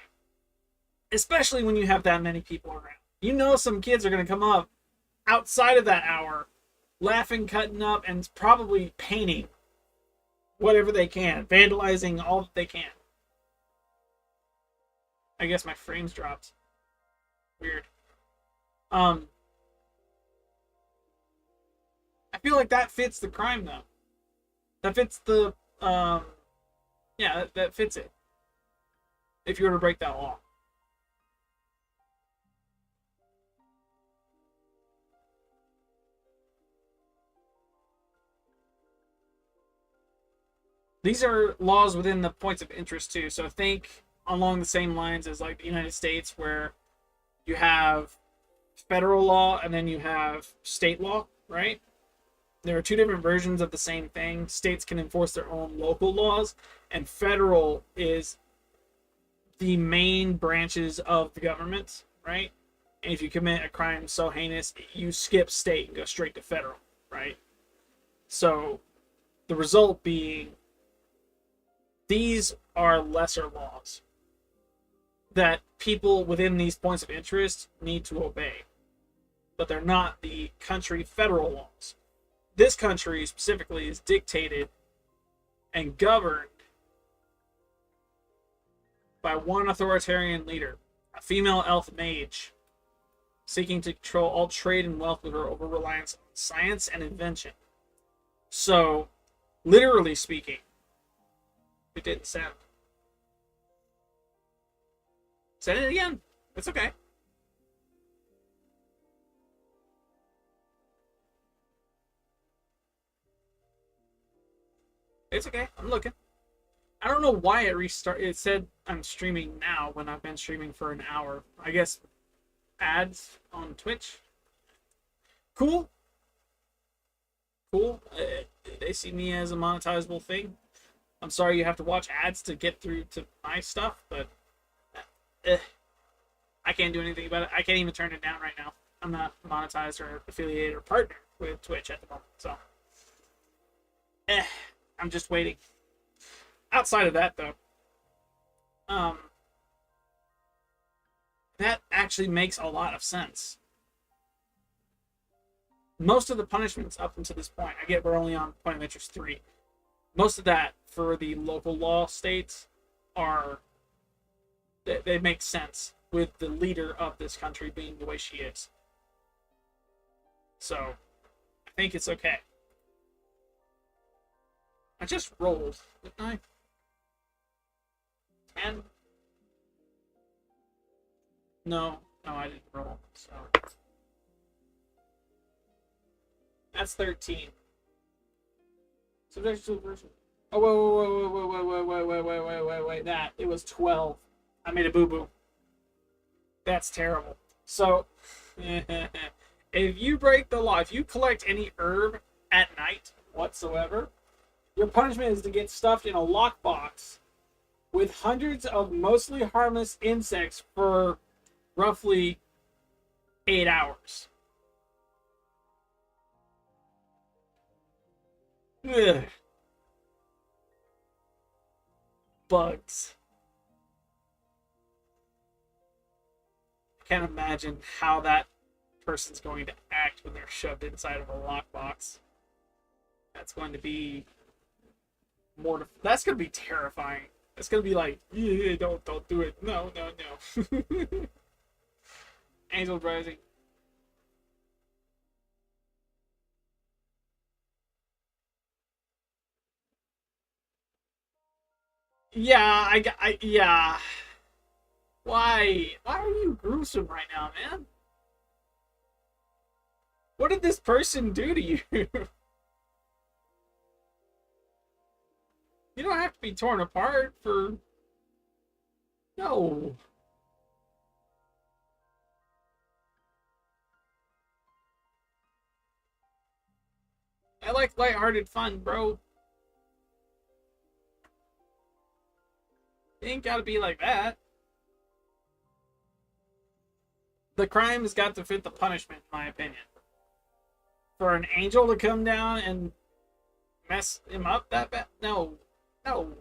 Especially when you have that many people around. You know some kids are going to come up outside of that hour, laughing, cutting up, and probably painting whatever they can, vandalizing all that they can. I guess my frames dropped. Weird. I feel like that fits the crime, though. That fits the, yeah, that fits it. If you were to break that law. These are laws within the points of interest, too. So think along the same lines as, like, the United States, where you have federal law and then you have state law, right? There are two different versions of the same thing. States can enforce their own local laws, and federal is the main branches of the government, right? And if you commit a crime so heinous, you skip state and go straight to federal, right? So the result being, these are lesser laws that people within these points of interest need to obey. But they're not the country federal laws. This country specifically is dictated and governed by one authoritarian leader, a female elf mage, seeking to control all trade and wealth with her over-reliance on science and invention. So, literally speaking, it didn't sound. Said it again. It's okay. It's okay. I'm looking. I don't know why it restarted. It said I'm streaming now when I've been streaming for an hour. I guess ads on Twitch. Cool. Cool. They see me as a monetizable thing. I'm sorry you have to watch ads to get through to my stuff, but I can't do anything about it. I can't even turn it down right now. I'm not monetized or affiliated or partnered with Twitch at the moment, so I'm just waiting. Outside of that, though, that actually makes a lot of sense. Most of the punishments up until this point, I get we're only on point of interest 3. Most of that for the local law states are they make sense with the leader of this country being the way she is. So I think it's okay. I just rolled, didn't I? 10? No, I didn't roll. So that's 13. So there's two versions. Oh, wait. That. It was 12. I made a boo-boo. That's terrible. So, if you break the law, if you collect any herb at night whatsoever, your punishment is to get stuffed in a lockbox with hundreds of mostly harmless insects for roughly 8 hours. Ugh. Bugs. I can't imagine how that person's going to act when they're shoved inside of a lockbox. That's going to be that's going to be terrifying. It's going to be like, yeah, don't do it. No. Angel Rising. Yeah, yeah. Why are you gruesome right now, man? What did this person do to you? You don't have to be torn apart for... No. I like lighthearted fun, bro. It ain't gotta be like that. The crime has got to fit the punishment, in my opinion. For an angel to come down and mess him up that bad? No. No.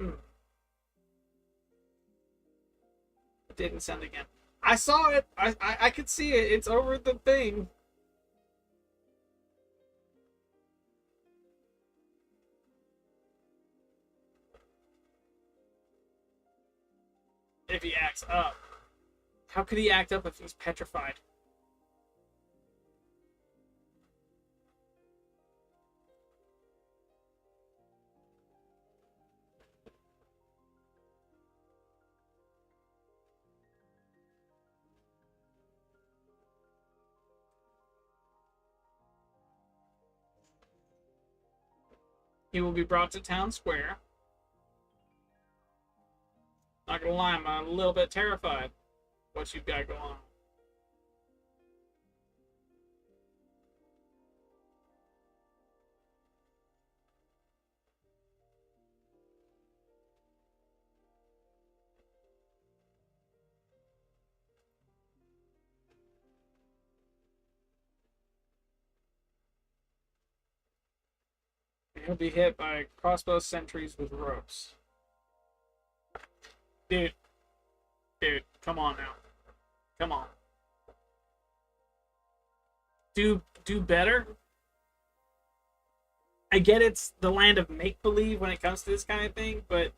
Mm. It didn't send again. I saw it. I could see it. It's over the thing. If he acts up. How could he act up if he's petrified? He will be brought to town square. Not gonna lie, I'm a little bit terrified what you've got going on. He'll be hit by crossbow sentries with ropes. Dude, come on now. Come on. Do better. I get it's the land of make-believe when it comes to this kind of thing, but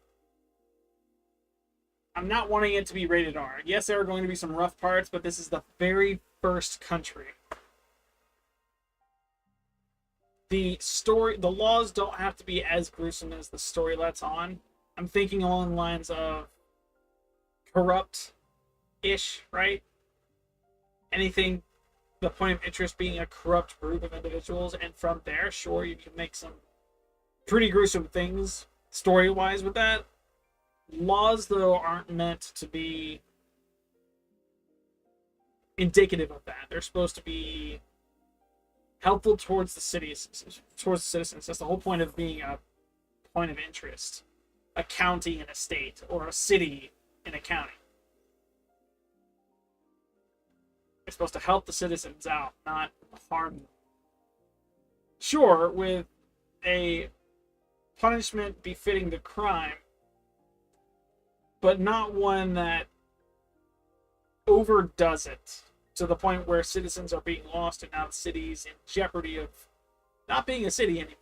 I'm not wanting it to be rated R. Yes, there are going to be some rough parts, but this is the very first country. The laws don't have to be as gruesome as the story lets on. I'm thinking along the lines of corrupt-ish, right? Anything, the point of interest being a corrupt group of individuals, and from there, sure, you can make some pretty gruesome things story-wise with that. Laws, though, aren't meant to be indicative of that. They're supposed to be helpful towards the citizens. That's the whole point of being a point of interest. A county in a state, or a city in a county. It's supposed to help the citizens out, not harm them. Sure, with a punishment befitting the crime, but not one that overdoes it to the point where citizens are being lost and now the city's in jeopardy of not being a city anymore.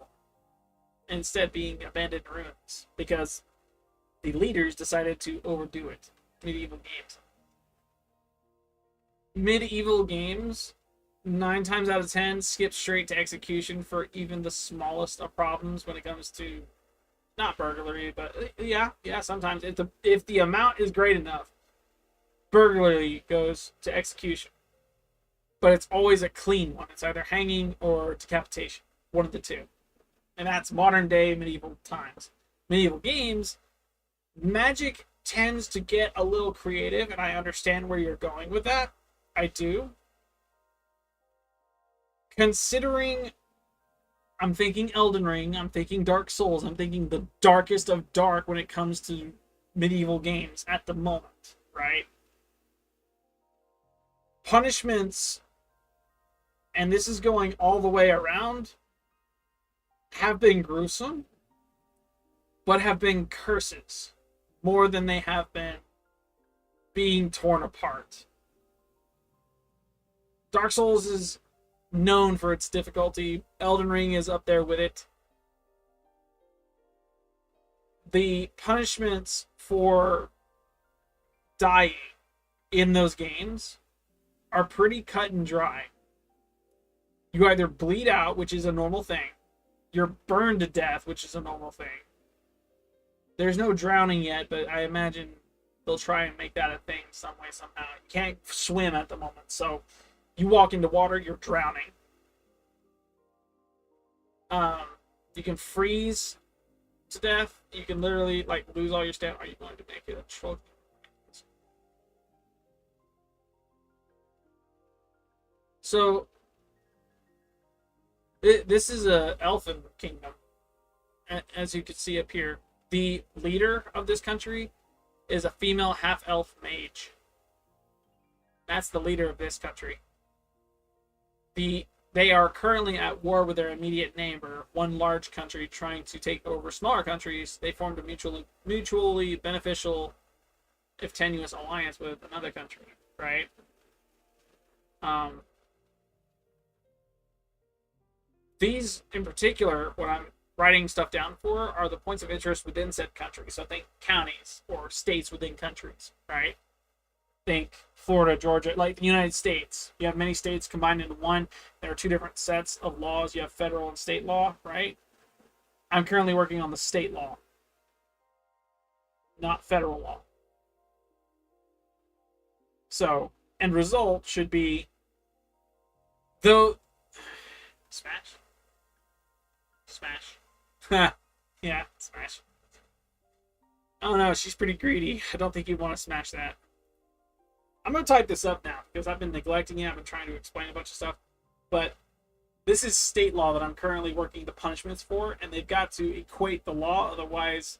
Instead being abandoned ruins because the leaders decided to overdo it. Medieval games 9 times out of 10 skip straight to execution for even the smallest of problems when it comes to not burglary, but yeah, sometimes if the amount is great enough, burglary goes to execution. But it's always a clean one. It's either hanging or decapitation, one of the two. And that's modern day medieval times. Medieval games, magic tends to get a little creative, and I understand where you're going with that. I do. Considering I'm thinking Elden Ring, I'm thinking Dark Souls, I'm thinking the darkest of dark when it comes to medieval games at the moment, right? Punishments, and this is going all the way around, have been gruesome, but have been curses more than they have been being torn apart. Dark Souls is known for its difficulty. Elden Ring is up there with it. The punishments for dying in those games are pretty cut and dry. You either bleed out, which is a normal thing. You're burned to death, which is a normal thing. There's no drowning yet, but I imagine they'll try and make that a thing some way, somehow. You can't swim at the moment, so you walk into water, you're drowning. You can freeze to death. You can literally lose all your stamina. Are you going to make it a trophy? So this is a elfin kingdom, as you can see up here. The leader of this country is a female half-elf mage. That's the leader of this country. They are currently at war with their immediate neighbor, one large country trying to take over smaller countries. They formed a mutually beneficial, if tenuous, alliance with another country, right? These, in particular, what I'm writing stuff down for, are the points of interest within said country. So think counties or states within countries, right? Think Florida, Georgia, like the United States. You have many states combined into one. There are 2 different sets of laws. You have federal and state law, right? I'm currently working on the state law, not federal law. So, end result should be, though, smash. Yeah, smash. Oh no, she's pretty greedy. I don't think you'd want to smash that. I'm going to type this up now, because I've been neglecting it. I've been trying to explain a bunch of stuff. But this is state law that I'm currently working the punishments for, and they've got to equate the law, otherwise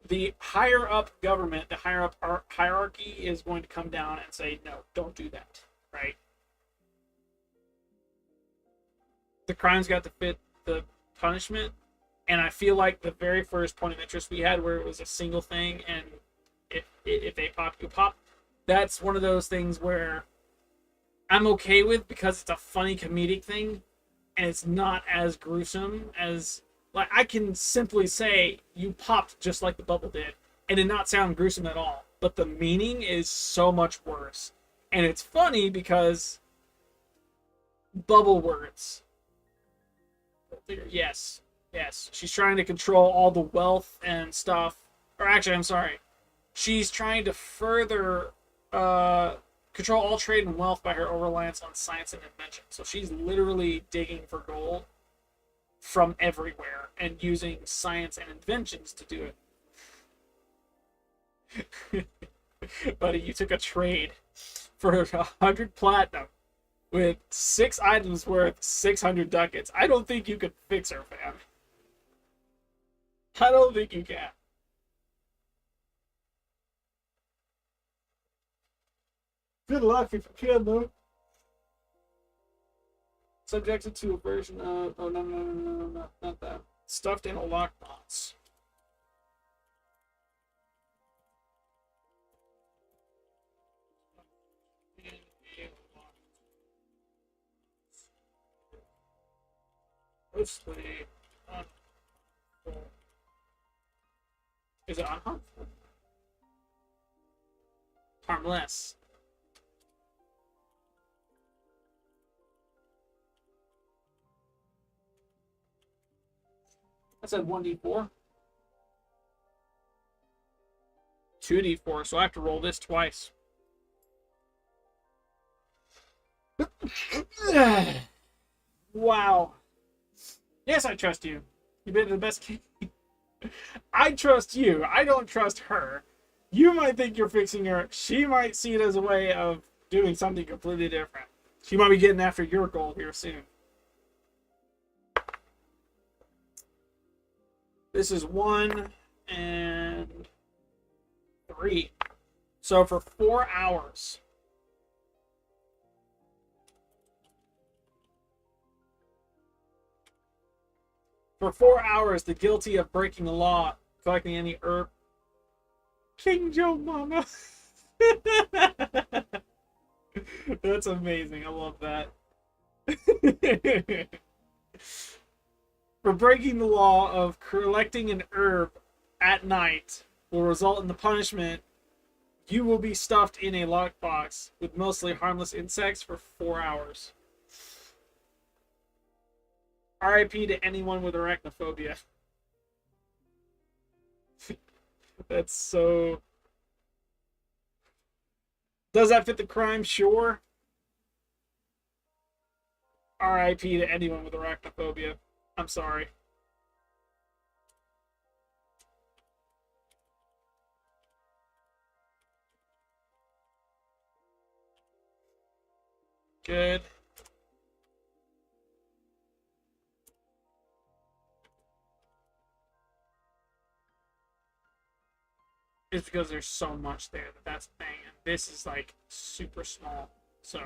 the higher up government, the higher up hierarchy is going to come down and say, no, don't do that, right? The crime's got to fit the punishment, and I feel like the very first point of interest we had, where it was a single thing, and if they pop, you pop, that's one of those things where I'm okay with, because it's a funny comedic thing, and it's not as gruesome as, I can simply say you popped just like the bubble did, and it not sound gruesome at all, but the meaning is so much worse. And it's funny because bubble words. Yes. She's trying to control all the wealth and stuff. Or actually, I'm sorry. She's trying to further control all trade and wealth by her over-reliance on science and invention. So she's literally digging for gold from everywhere and using science and inventions to do it. Buddy, you took a trade. for 100 platinum with 6 items worth 600 ducats. I don't think you could fix her, fam. I don't think you can. Good luck if you can, though. Subjected to a version of... Oh, no, not that. Stuffed in a lockbox. Mostly unharmful. Is it unharmful? Harmless. I said 1d4. 2d4, so I have to roll this twice. Wow. Yes, I trust you. You've been the best king. I trust you. I don't trust her. You might think you're fixing her. She might see it as a way of doing something completely different. She might be getting after your goal here soon. This is 1 and 3. So for 4 hours. For 4 hours, the guilty of breaking the law, collecting any herb. King Joe Mama. That's amazing. I love that. For breaking the law of collecting an herb at night will result in the punishment. You will be stuffed in a lockbox with mostly harmless insects for 4 hours. RIP to anyone with arachnophobia. That's so... Does that fit the crime? Sure. RIP to anyone with arachnophobia. I'm sorry. Good. It's because there's so much there that's the thing. And this is like super small. So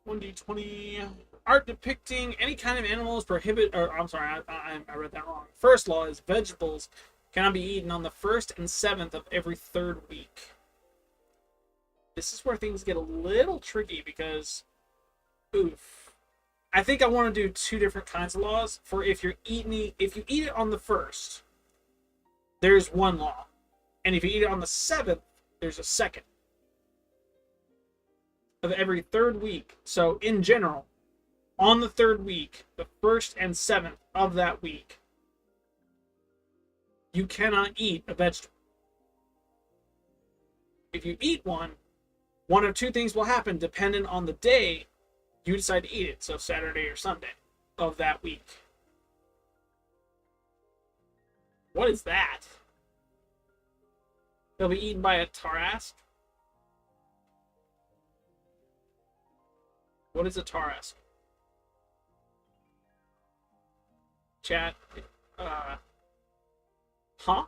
1d20. Art depicting any kind of animals prohibited. Or I'm sorry, I read that wrong. First law is vegetables cannot be eaten on the 1st and 7th of every 3rd week. This is where things get a little tricky because, oof. I think I want to do 2 different kinds of laws. For if you eat it on the 1st, there's 1 law, and if you eat it on the 7th, there's a 2nd of every 3rd week. So in general, on the 3rd week, the 1st and 7th of that week, you cannot eat a vegetable. If you eat one of 2 things will happen depending on the day you decide to eat it. So Saturday or Sunday of that week. What is that? They'll be eaten by a Tarask? What is a Tarask? Chat. Huh?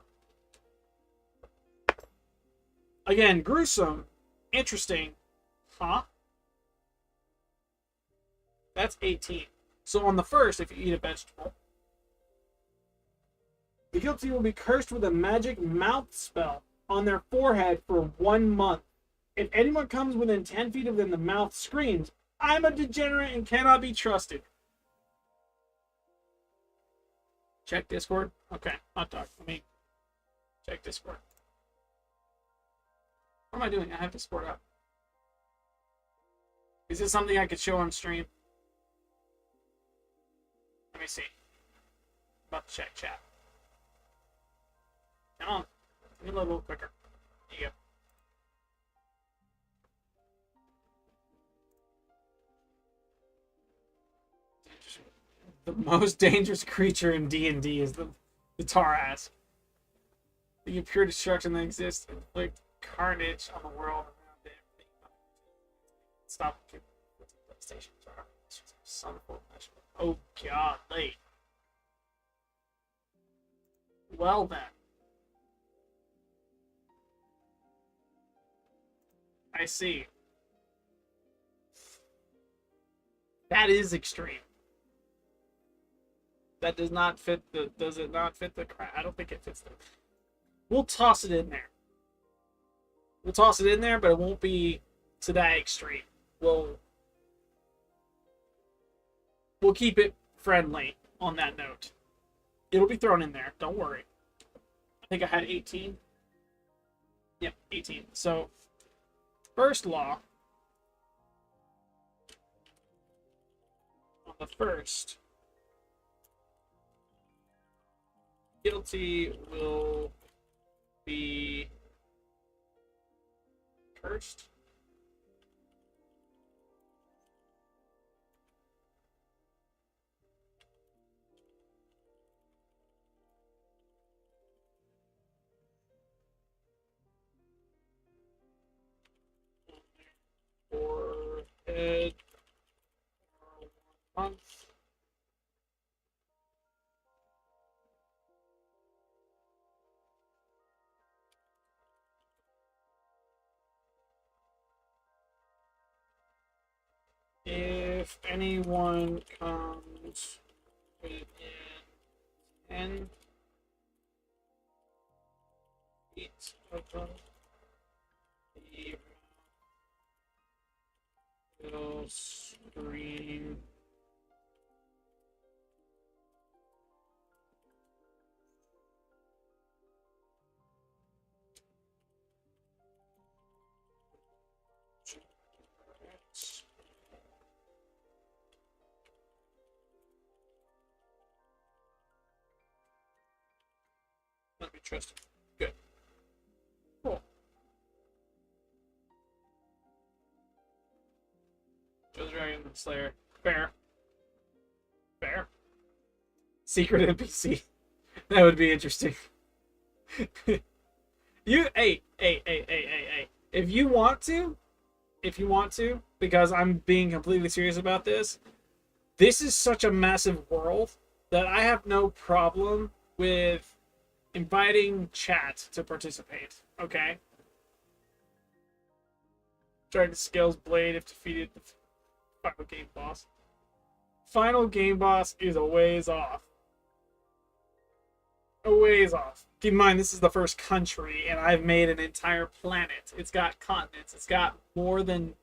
Again, gruesome. Interesting. Huh? That's 18. So on the 1st, if you eat a vegetable, the guilty will be cursed with a magic mouth spell on their forehead for 1 month. If anyone comes within 10 feet of them, the mouth screams, "I'm a degenerate and cannot be trusted." Check Discord. Okay, hot dog. Let me check Discord. What am I doing? I have Discord up. Is this something I could show on stream? Let me see. I'm about to check chat. Come on. Give me a little quicker. There you go. The most dangerous creature in D&D is the Tarask. The pure destruction that exists and inflict carnage on the world around it. Stop. PlayStation. Son of a. Oh god, late. Well then. I see. That is extreme. That does not fit the. Does it not fit the crap? I don't think it fits the. We'll toss it in there. We'll toss it in there, but it won't be to that extreme. We'll keep it friendly on that note. It'll be thrown in there. Don't worry. I think I had 18. Yep, 18. So, first law. On the first. Guilty will be cursed. Forehead. 1 month. If anyone comes within 10 feet of them, the will scream. Let me trust it. Good. Cool. Joe's Dragon Slayer. Fair. Fair. Secret NPC. That would be interesting. Hey. If you want to, because I'm being completely serious about this, this is such a massive world that I have no problem with inviting chat to participate. Okay? Dragon Scales Blade if defeated the final game boss. Final game boss is a ways off. A ways off. Keep in mind, this is the first country, and I've made an entire planet. It's got continents. It's got more than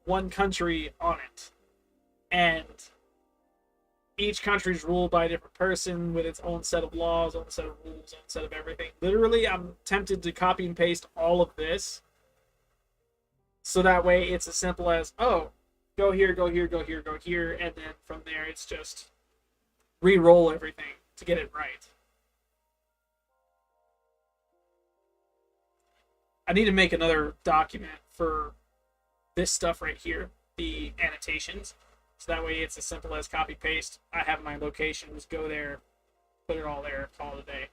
one country on it. And each country is ruled by a different person with its own set of laws, own set of rules, own set of everything. Literally, I'm tempted to copy and paste all of this. So that way, it's as simple as, oh, go here, go here, go here, go here, and then from there, it's just re-roll everything to get it right. I need to make another document for this stuff right here, the annotations. So that way it's as simple as copy paste. I have my locations, go there, put it all there, call it a day.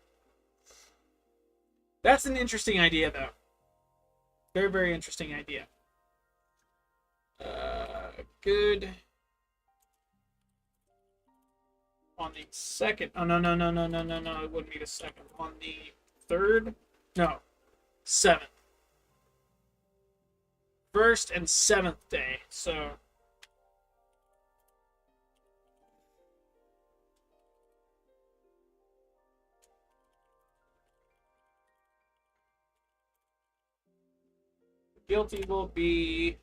That's an interesting idea, though. Very, very interesting idea. Good. On the second, oh no, it wouldn't be the second. On the third, no, 7th. 1st and 7th day, so guilty will be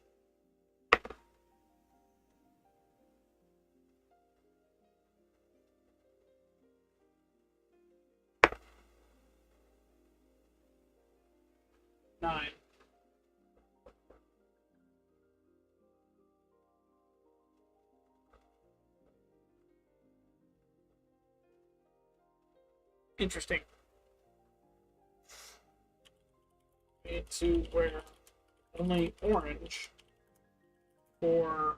nine. Interesting. Need to wear only orange for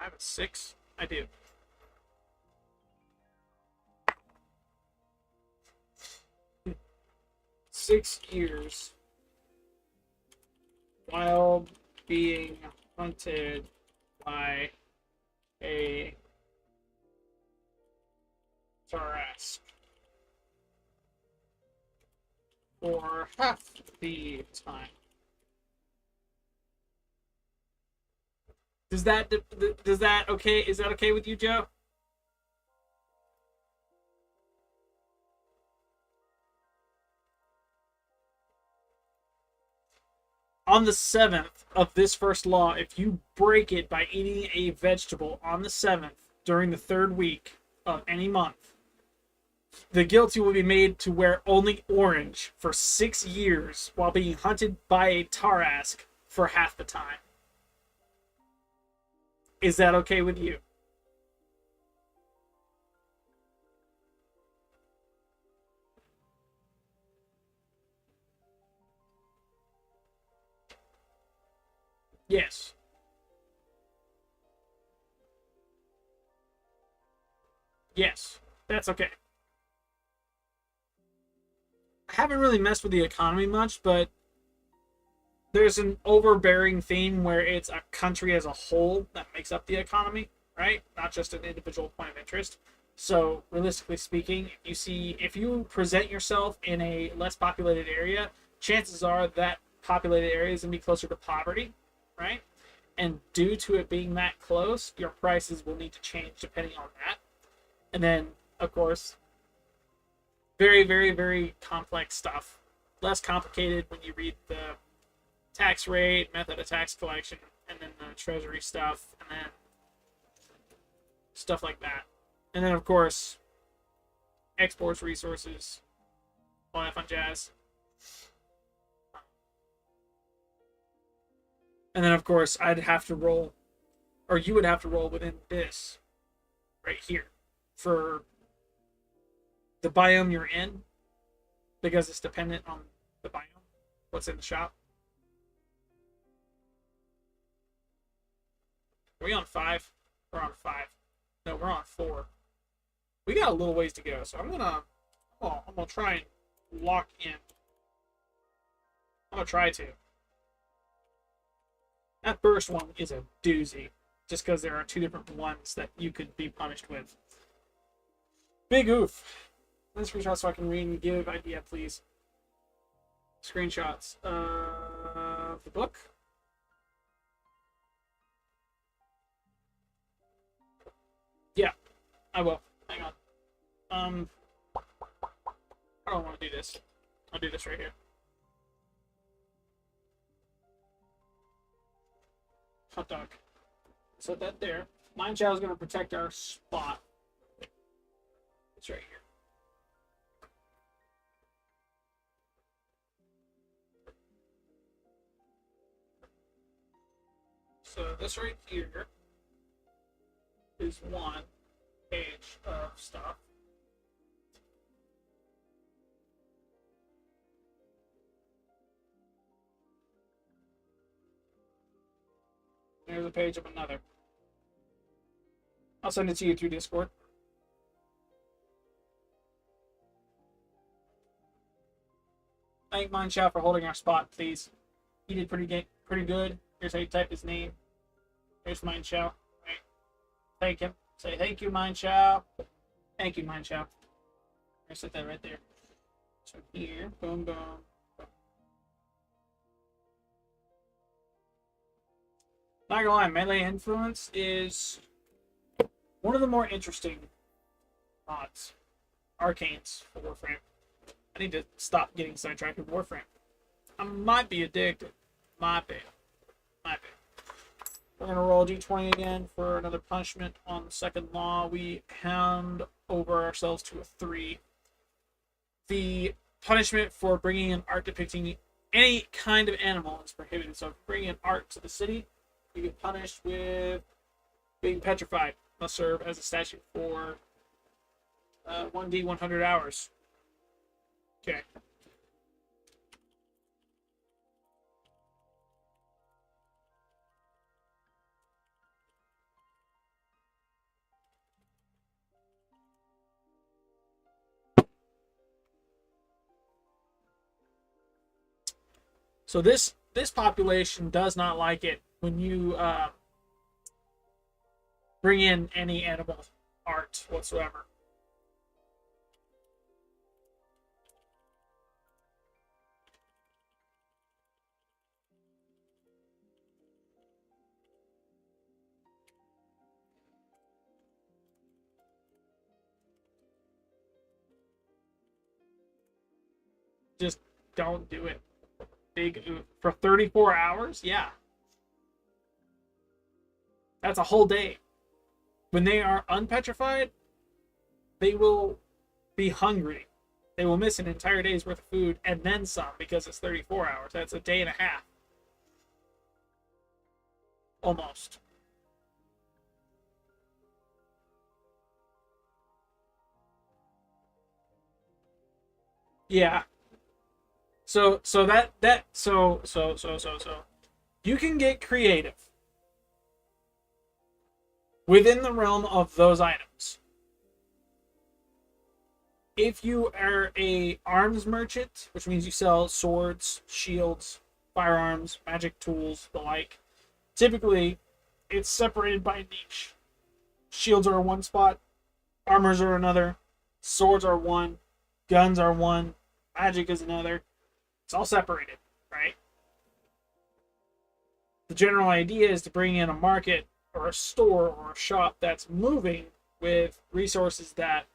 I have a 6. I do. 6 years while being hunted by a Tarrasque for half the time. Does that okay? Is that okay with you, Joe? On the 7th of this first law, if you break it by eating a vegetable on the 7th during the 3rd week of any month, the guilty will be made to wear only orange for 6 years while being hunted by a Tarrasque for half the time. Is that okay with you? Yes. Yes. That's okay. I haven't really messed with the economy much, but there's an overbearing theme where it's a country as a whole that makes up the economy, right? Not just an individual point of interest. So, realistically speaking, if you present yourself in a less populated area, chances are that populated area is going to be closer to poverty, right? And due to it being that close, your prices will need to change depending on that. And then, of course, very, very, very complex stuff. Less complicated when you read the tax rate, method of tax collection, and then the treasury stuff, and then stuff like that. And then, of course, exports, resources, all that fun jazz. And then, of course, I'd have to roll, or you would have to roll within this right here for the biome you're in, because it's dependent on the biome, what's in the shop. Are we on 5? We're on 5. No, we're on 4. We got a little ways to go, so I'm gonna try and lock in. I'm gonna try to. That first one is a doozy, just because there are 2 different ones that you could be punished with. Big oof. Let's screenshot so I can read and give idea, please. Screenshots of the book. Yeah, I will. Hang on. I don't want to do this. I'll do this right here. Hot dog. Set that there. Mind Chow is going to protect our spot. It's right here. So this right here is one page of stuff. There's a page of another. I'll send it to you through Discord. Thank Mineshaft for holding our spot, please. He did pretty good. Here's how you type his name. Here's Mineshaft. Right. Thank him. Say thank you, Mineshaft. Thank you, Mineshaft. I set that right there. So here, boom, boom. Not gonna lie, melee influence is one of the more interesting mods, arcanes for Warframe. I need to stop getting sidetracked with Warframe. I might be addicted. Might be. We're gonna roll D20 again for another punishment on the second law. We hand over ourselves to a 3. The punishment for bringing an art depicting any kind of animal is prohibited. So bringing an art to the city, you get punished with being petrified. Must serve as a statute for 1d 100 hours. Okay. So this population does not like it when you bring in any animal art whatsoever. Just don't do it. Big oof. For 34 hours? Yeah. That's a whole day. When they are unpetrified, they will be hungry. They will miss an entire day's worth of food and then some because it's 34 hours. That's a day and a half. Almost. Yeah. So you can get creative within the realm of those items. If you are a arms merchant, which means you sell swords, shields, firearms, magic tools, the like, typically it's separated by niche. Shields are one spot, armors are another, swords are one, guns are one, magic is another. It's all separated, right? The general idea is to bring in a market or a store or a shop that's moving with resources that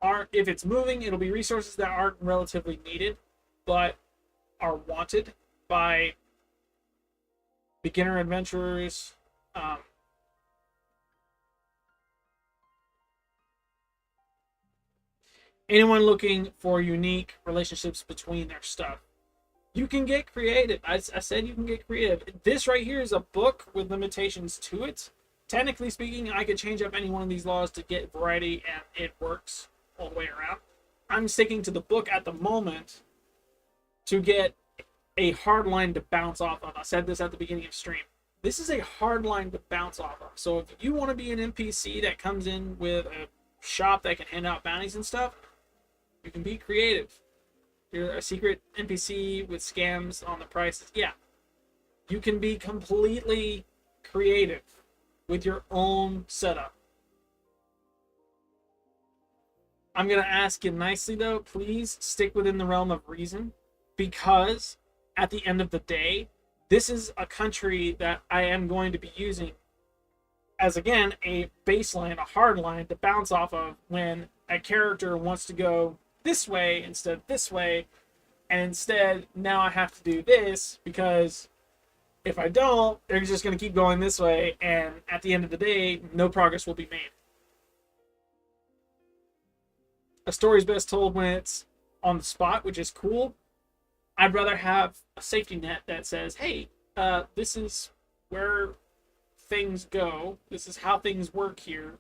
aren't, if it's moving, it'll be resources that aren't relatively needed, but are wanted by beginner adventurers, anyone looking for unique relationships between their stuff. You can get creative. I said you can get creative. This right here is a book with limitations to it. Technically speaking, I could change up any one of these laws to get variety, and it works all the way around. I'm sticking to the book at the moment to get a hard line to bounce off of. I said this at the beginning of stream. This is a hard line to bounce off of. So if you want to be an NPC that comes in with a shop that can hand out bounties and stuff, you can be creative. You're a secret NPC with scams on the prices. Yeah. You can be completely creative with your own setup. I'm going to ask you nicely, though, please stick within the realm of reason, because at the end of the day, this is a country that I am going to be using as, again, a baseline, a hard line to bounce off of when a character wants to go this way instead of this way, and instead now I have to do this, because if I don't, they're just going to keep going this way, and at the end of the day, no progress will be made. A story's best told when it's on the spot, which is cool. I'd rather have a safety net that says, hey, this is where things go. This is how things work here.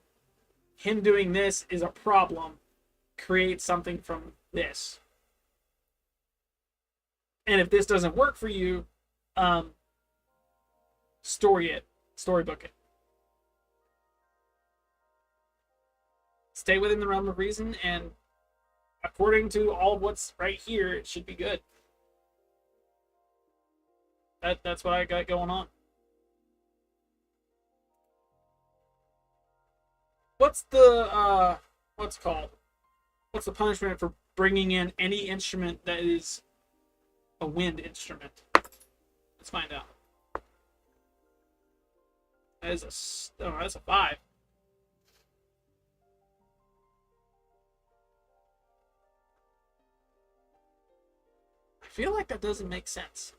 Him doing this is a problem. Create something from this. And if this doesn't work for you, storybook it. Stay within the realm of reason, and according to all of what's right here, it should be good. That's what I got going on. What's the what's it called? What's the punishment for bringing in any instrument that is a wind instrument? Let's find out. That's a 5. I feel like that doesn't make sense.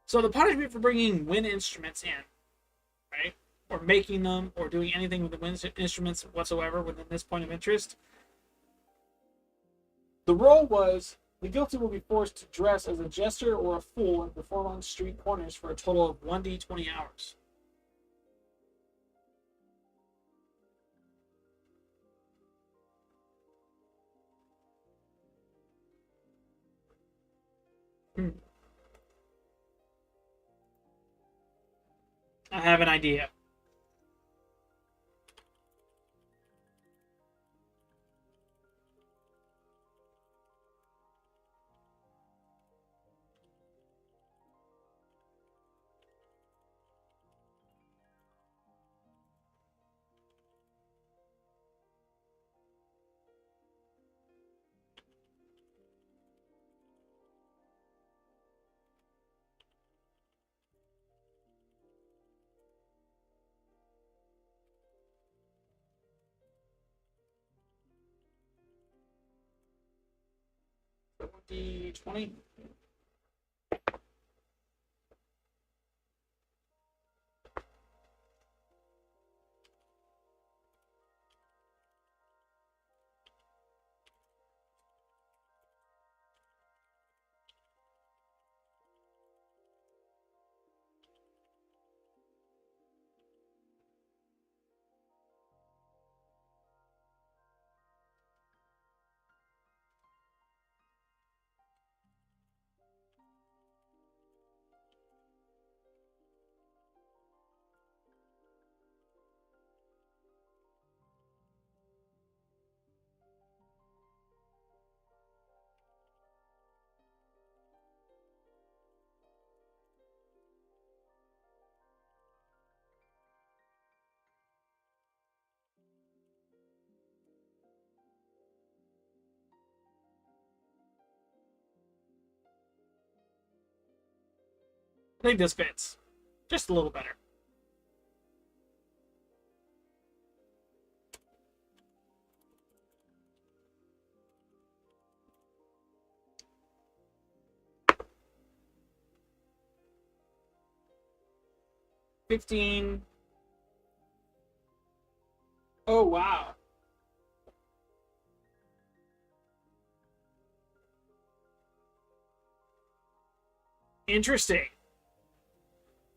So the punishment for bringing wind instruments in, right, or making them, or doing anything with the wind instruments whatsoever within this point of interest, the role was the guilty will be forced to dress as a jester or a fool and perform on street corners for a total of 1d20 hours. I have an idea. 20. I think this fits. Just a little better. $15. Oh, wow. Interesting.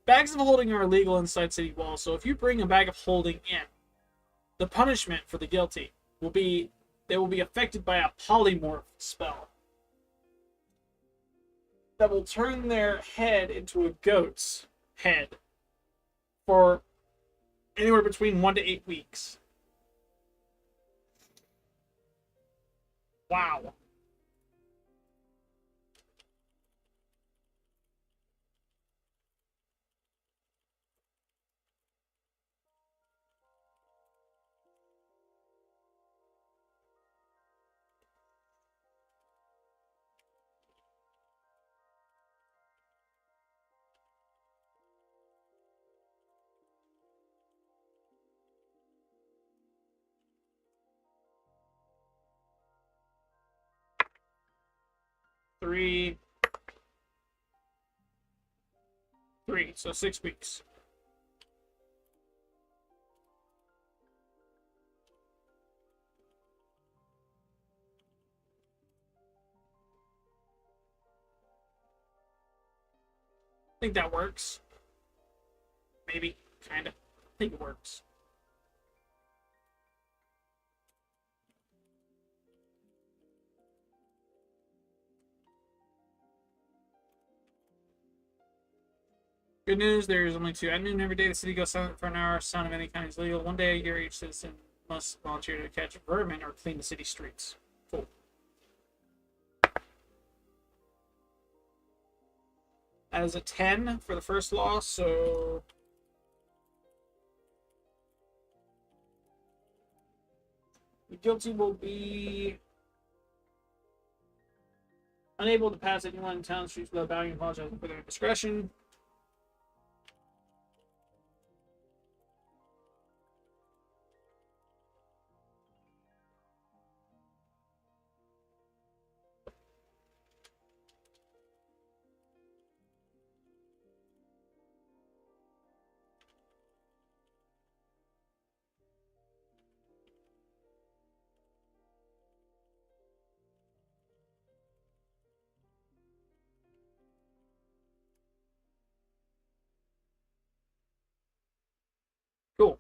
Bags of holding are illegal inside city walls, so if you bring a bag of holding in, the punishment for the guilty will be they will be affected by a polymorph spell that will turn their head into a goat's head for anywhere between 1 to 8 weeks. Wow. Three. So 6 weeks. I think that works. Maybe. Kind of. I think it works. Good news, there's only 2 at noon every day. The city goes silent for an hour. Sound of any kind is legal. 1 day a year, each citizen must volunteer to catch vermin or clean the city streets. Cool. That is a 10 for the first law, so the guilty will be unable to pass anyone in town streets without bowing and apologizing for their discretion. Cool.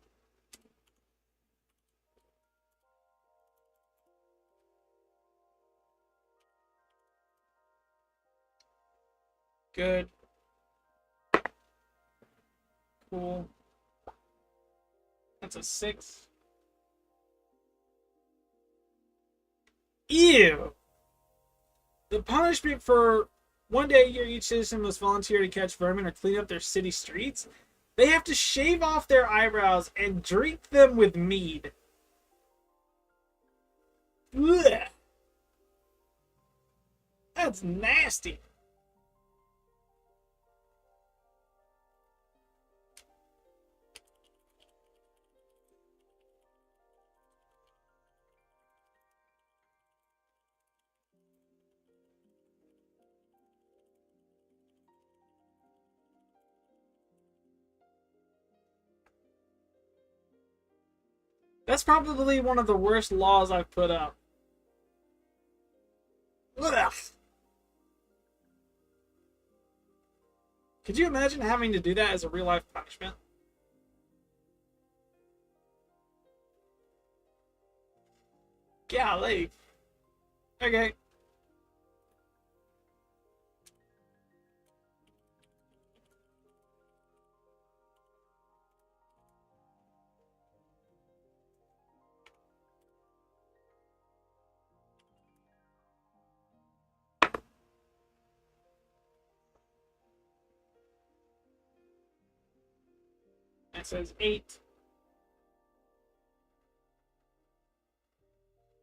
Good. Cool. That's a 6. Ew. The punishment for 1 day a year, each citizen must volunteer to catch vermin or clean up their city streets. They have to shave off their eyebrows and drink them with mead. Ugh. That's nasty. That's probably one of the worst laws I've put up. Ugh. Could you imagine having to do that as a real life punishment? Golly. Okay. That says 8.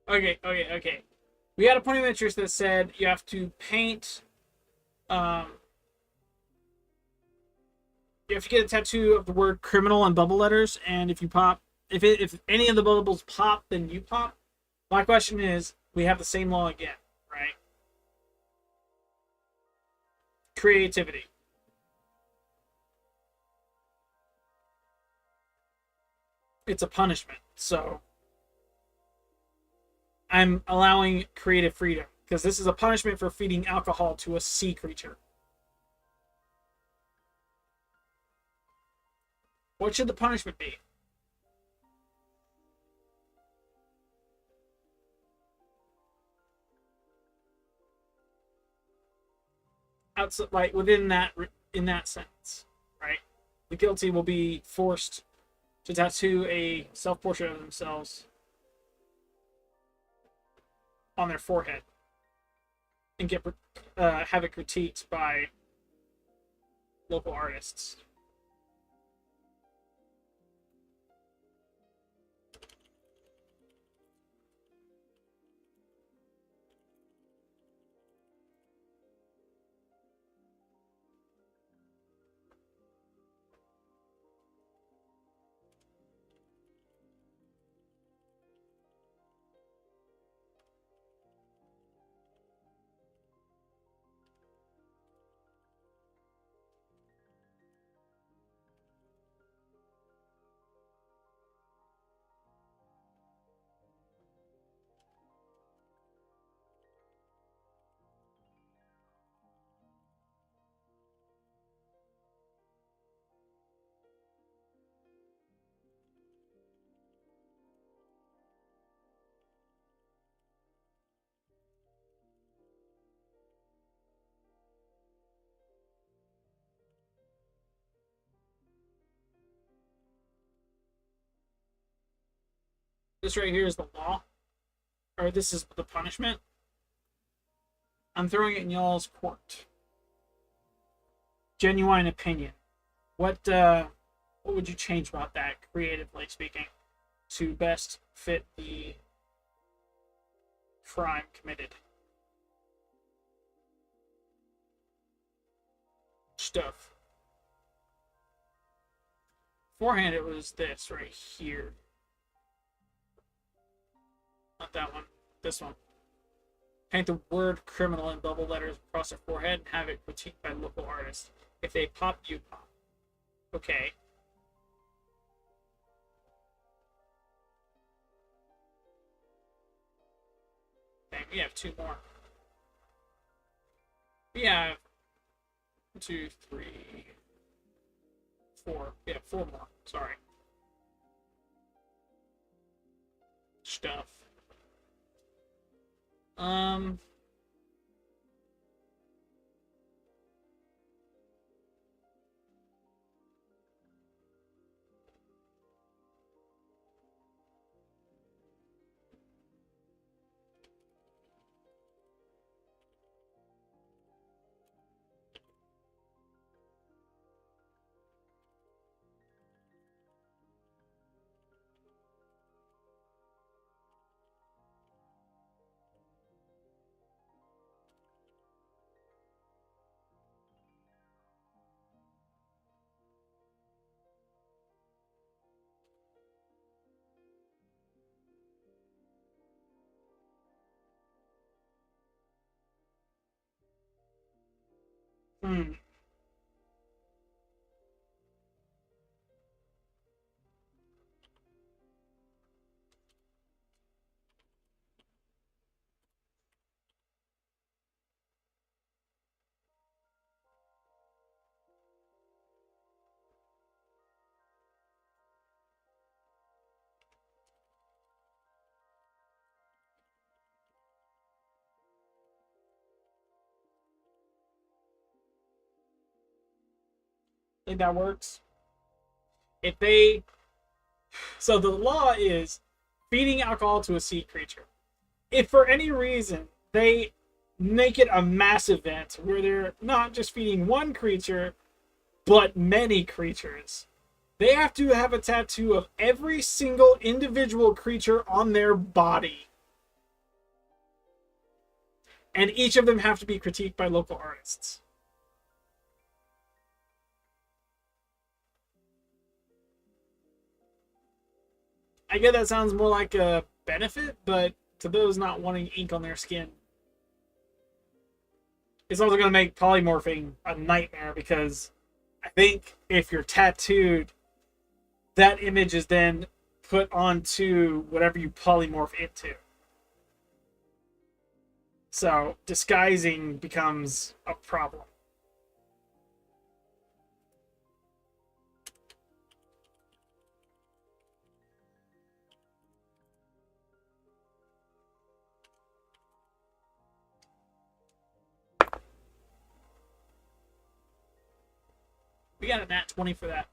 Okay. We had a point of interest that said you have to paint. Um, you have to get a tattoo of the word criminal in bubble letters, and if you pop, if any of the bubbles pop, then you pop. My question is, we have the same law again, right? Creativity. It's a punishment, so I'm allowing creative freedom because this is a punishment for feeding alcohol to a sea creature. What should the punishment be? Outside, like within that, in that sentence, right? The guilty will be forced to tattoo a self-portrait of themselves on their forehead and get have it critiqued by local artists. This right here is the law, or this is the punishment. I'm throwing it in y'all's court. Genuine opinion. What would you change about that, creatively speaking, to best fit the crime committed? Stuff. Beforehand, it was this right here. Not that one. This one. Paint the word criminal in bubble letters across their forehead and have it critiqued by local artists. If they pop, you pop. Okay. Dang, we have 2 more. We have 1, 2, 3, 4. We have 4 more. Sorry. Stuff. Hmm. Think that works? If they So the law is feeding alcohol to a sea creature. If for any reason they make it a mass event where they're not just feeding one creature, but many creatures, they have to have a tattoo of every single individual creature on their body. And each of them have to be critiqued by local artists. I get that sounds more like a benefit, but to those not wanting ink on their skin, it's also going to make polymorphing a nightmare because I think if you're tattooed, that image is then put onto whatever you polymorph it to. So disguising becomes a problem. We got a nat 20 for that.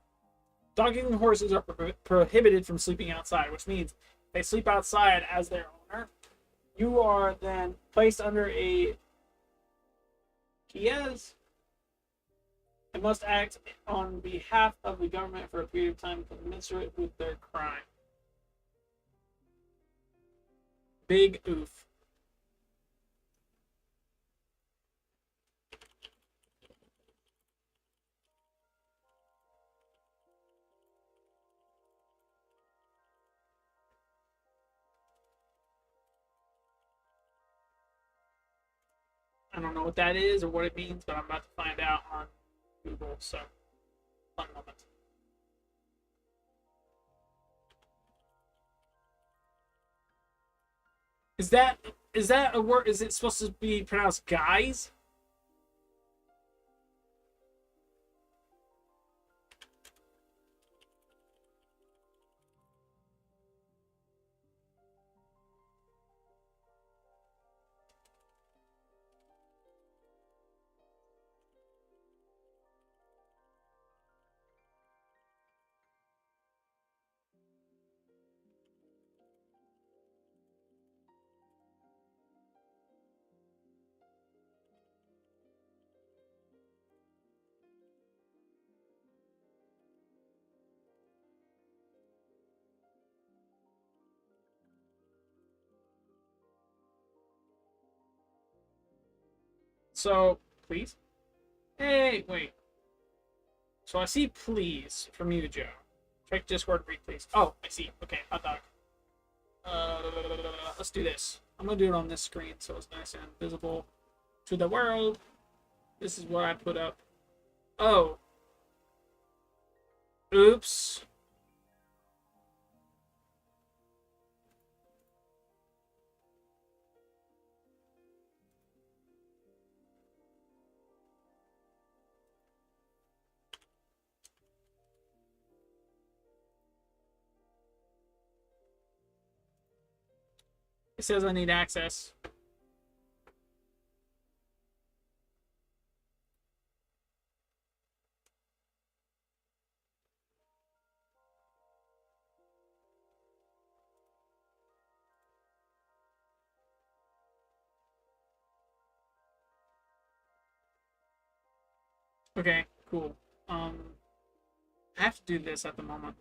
Donkey and horses are prohibited from sleeping outside, which means they sleep outside as their owner. You are then placed under a Kies and must act on behalf of the government for a period of time commensurate with their crime. Big oof. I don't know what that is or what it means, but I'm about to find out on Google. So, one moment. Is that a word? Is it supposed to be pronounced guys? So, please. Hey, wait. So I see please from you, Joe. Check Discord, read please. Oh, I see. Okay, hot dog. Let's do this. I'm gonna do it on this screen so it's nice and visible to the world. This is what I put up. Oh. Oops. It says I need access. Okay, cool. I have to do this at the moment.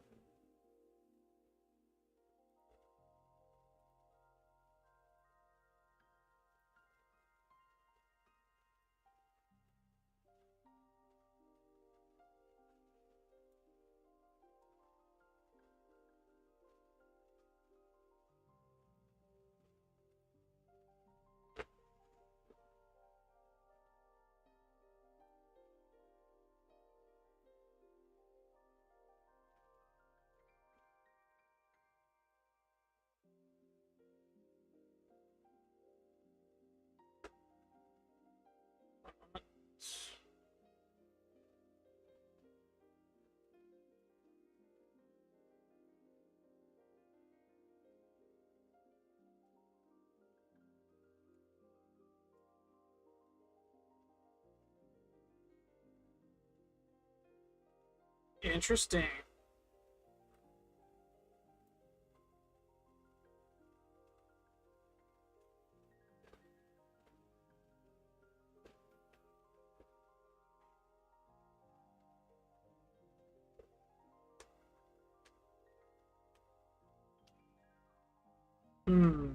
interesting. Hmm.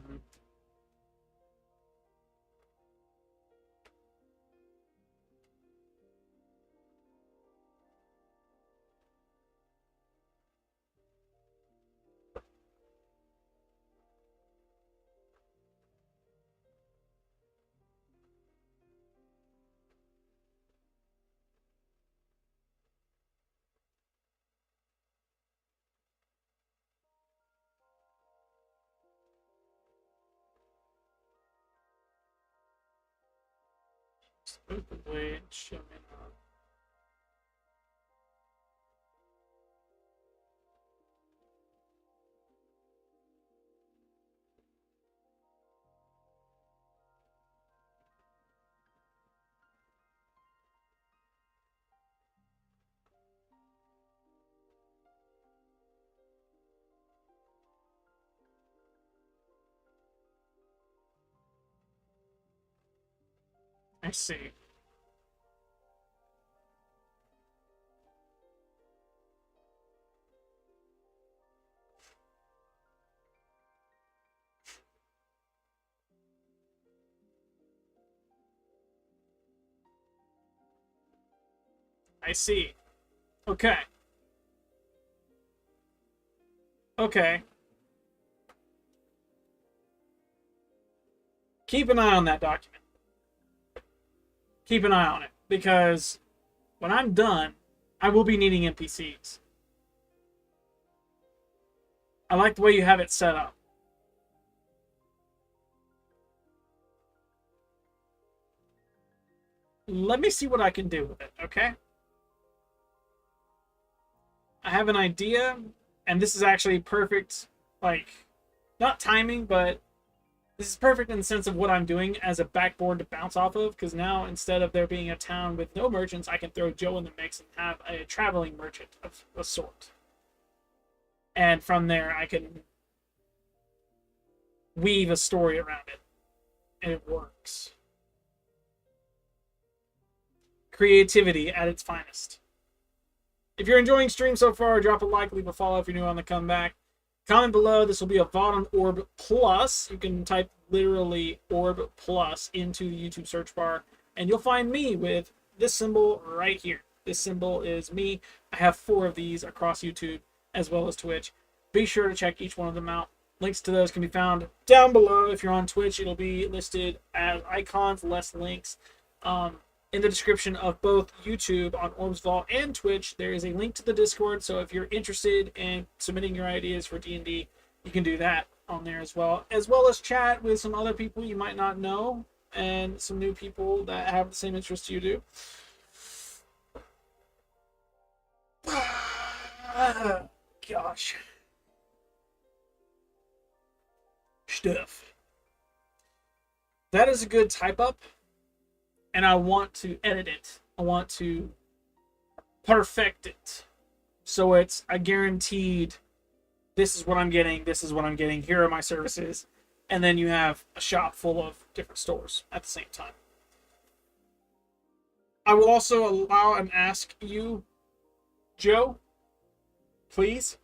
Wait, show me now. I see. I see. Okay. Okay. Keep an eye on that document. Keep an eye on it. Because when I'm done, I will be needing NPCs. I like the way you have it set up. Let me see what I can do with it, okay? I have an idea, and this is actually perfect, like, not timing, but this is perfect in the sense of what I'm doing as a backboard to bounce off of, because now instead of there being a town with no merchants, I can throw Joe in the mix and have a traveling merchant of a sort. And from there, I can weave a story around it, and it works. Creativity at its finest. If you're enjoying stream so far, drop a like, leave a follow if you're new on the comeback. Comment below. This will be a VOD on Orb Plus. You can type literally Orb Plus into the YouTube search bar, and you'll find me with this symbol right here. This symbol is me. I have 4 of these across YouTube as well as Twitch. Be sure to check each one of them out. Links to those can be found down below. If you're on Twitch, it'll be listed as icons, less links. In the description of both YouTube on Orbs Vault and Twitch, there is a link to the Discord. So if you're interested in submitting your ideas for D&D, you can do that on there as well as chat with some other people you might not know and some new people that have the same interests you do. Gosh. Stuff. That is a good type up. And I want to edit it. I want to perfect it. So it's a guaranteed, this is what I'm getting, this is what I'm getting, here are my services. And then you have a shop full of different stores at the same time. I will also allow and ask you, Joe, please,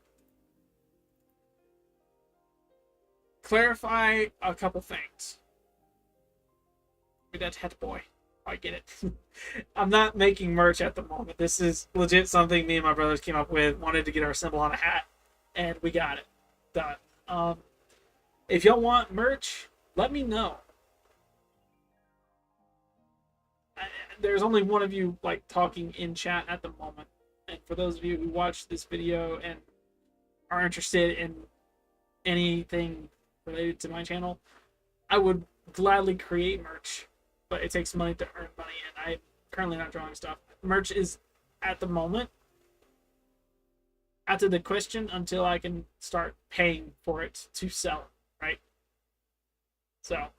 clarify a couple things. Be that head boy. I get it. I'm not making merch at the moment. This is legit something me and my brothers came up with. Wanted to get our symbol on a hat, and we got it done. If y'all want merch, let me know. There's only one of you like talking in chat at the moment, and for those of you who watch this video and are interested in anything related to my channel, I would gladly create merch. But it takes money to earn money, and I'm currently not drawing stuff. Merch is, at the moment, out of the question until I can start paying for it to sell, right? So,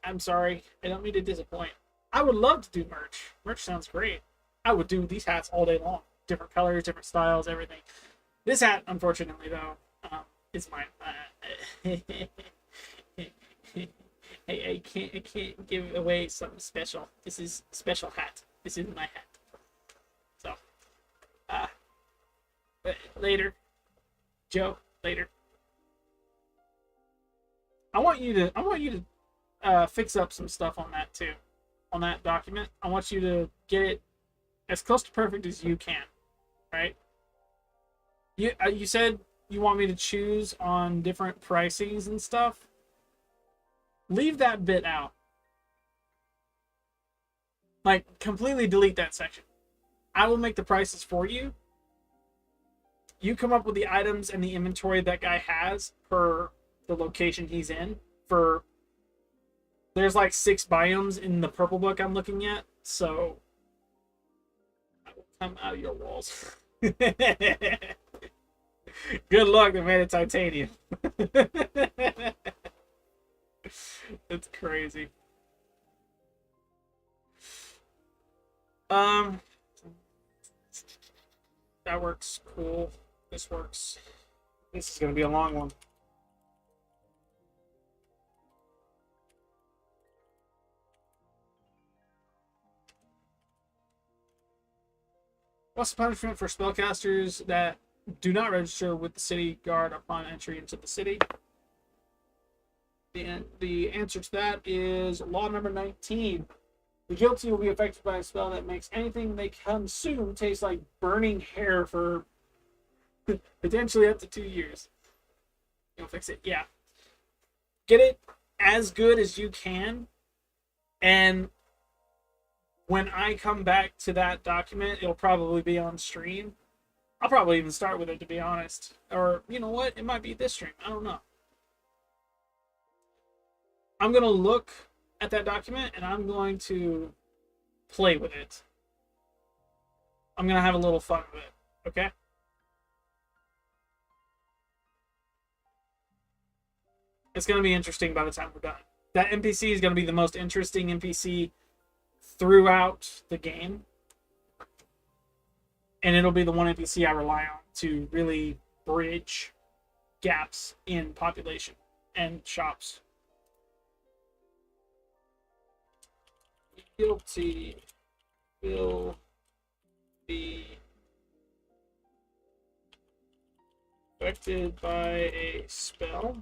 I'm sorry. I don't mean to disappoint. I would love to do merch. Merch sounds great. I would do these hats all day long. different colors, different styles, everything. This hat, unfortunately, though, is mine. I can't give away something special. This is a special hat. This is my hat. So, uh, later, Joe. Later. I want you to fix up some stuff on that too, on that document. I want you to get it as close to perfect as you can, right? You said you want me to choose on different pricings and stuff. Leave that bit out. Like, completely delete that section. I will make the prices for you. You come up with the items and the inventory that guy has per the location he's in. There's like 6 biomes in the purple book I'm looking at, so I will come out of your walls. Good luck, they made it titanium. It's crazy. That works. Cool. This works. This is gonna be a long one. What's the punishment for spellcasters that do not register with the city guard upon entry into the city? The answer to that is law number 19. The guilty will be affected by a spell that makes anything they consume taste like burning hair for potentially up to 2 years. You'll fix it. Yeah. Get it as good as you can. And when I come back to that document, it'll probably be on stream. I'll probably even start with it, to be honest. Or, you know what? It might be this stream. I don't know. I'm going to look at that document and I'm going to play with it. I'm going to have a little fun with it. Okay? It's going to be interesting by the time we're done. That NPC is going to be the most interesting NPC throughout the game. And it'll be the one NPC I rely on to really bridge gaps in population and shops. Guilty will be affected by a spell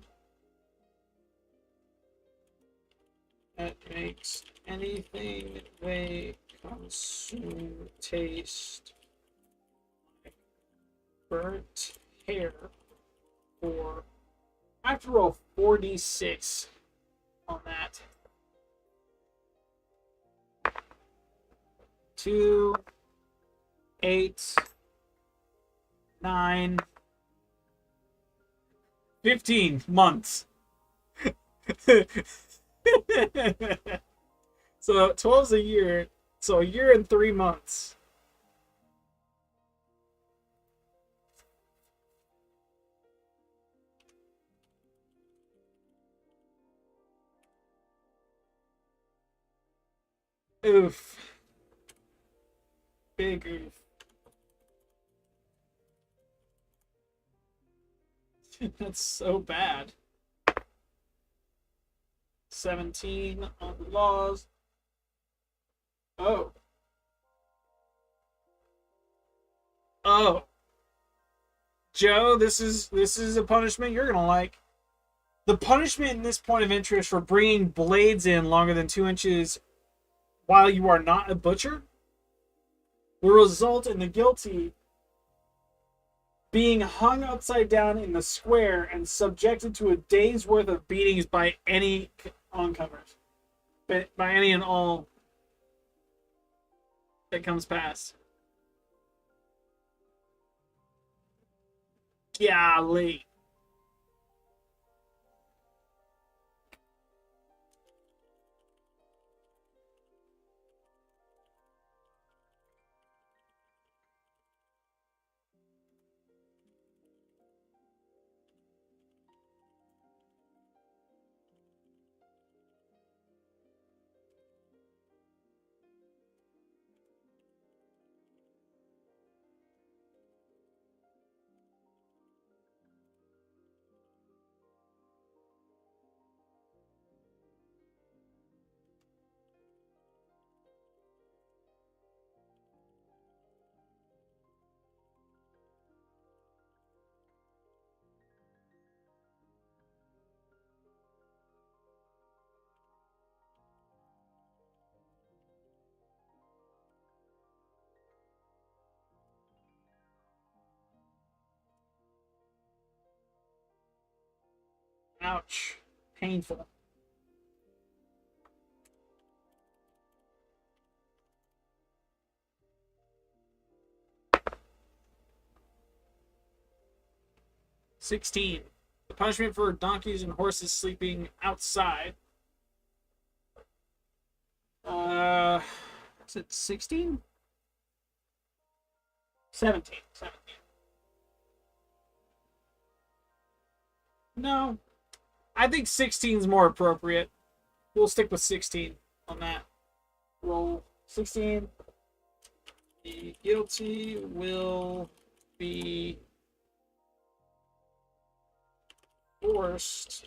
that makes anything they consume taste like burnt hair for. I have to roll 4d6 on that. 2, 8, 9, 15 months. So 12's a year. So a year and 3 months. Oof. Big oof. That's so bad. 17 on the laws. Oh. Oh. Joe, this is a punishment you're gonna like. The punishment in this point of interest for bringing blades in longer than 2 inches while you are not a butcher will result in the guilty being hung upside down in the square and subjected to a day's worth of beatings by any oncomers. By any and all that comes past. Golly. Ouch. Painful. $16. The punishment for donkeys and horses sleeping outside. Is it 16? 17. 17. No. I think 16 is more appropriate. We'll stick with 16 on that. Roll 16. The guilty will be forced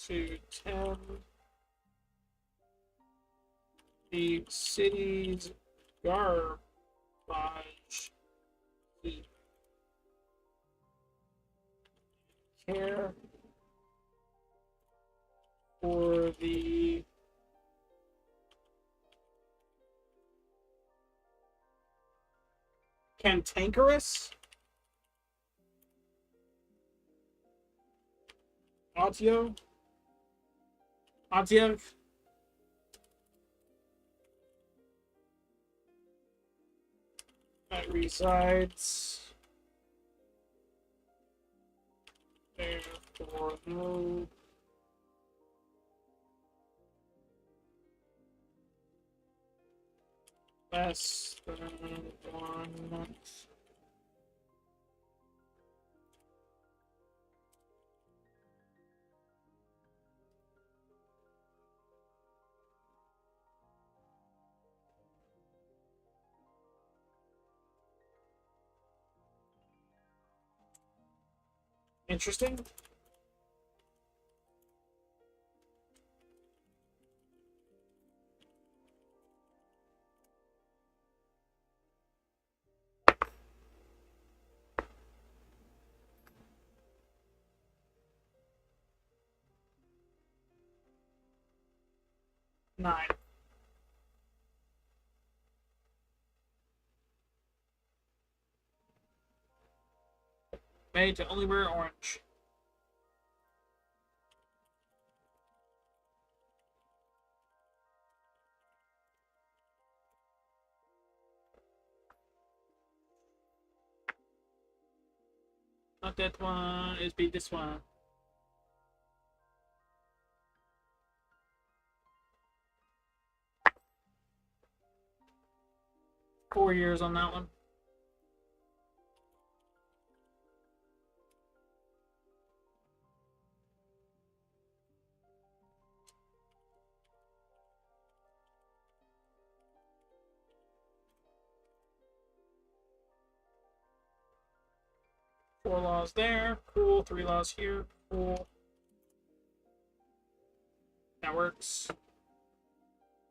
to tend the city's garbage heap. Care for the cantankerous, Autio, that resides therefore no less than 1 month. Interesting. Nine. Made to only wear orange. Not that one, it's be this one. Four years on that one. Four laws there. Cool. 3 laws here. Cool. That works.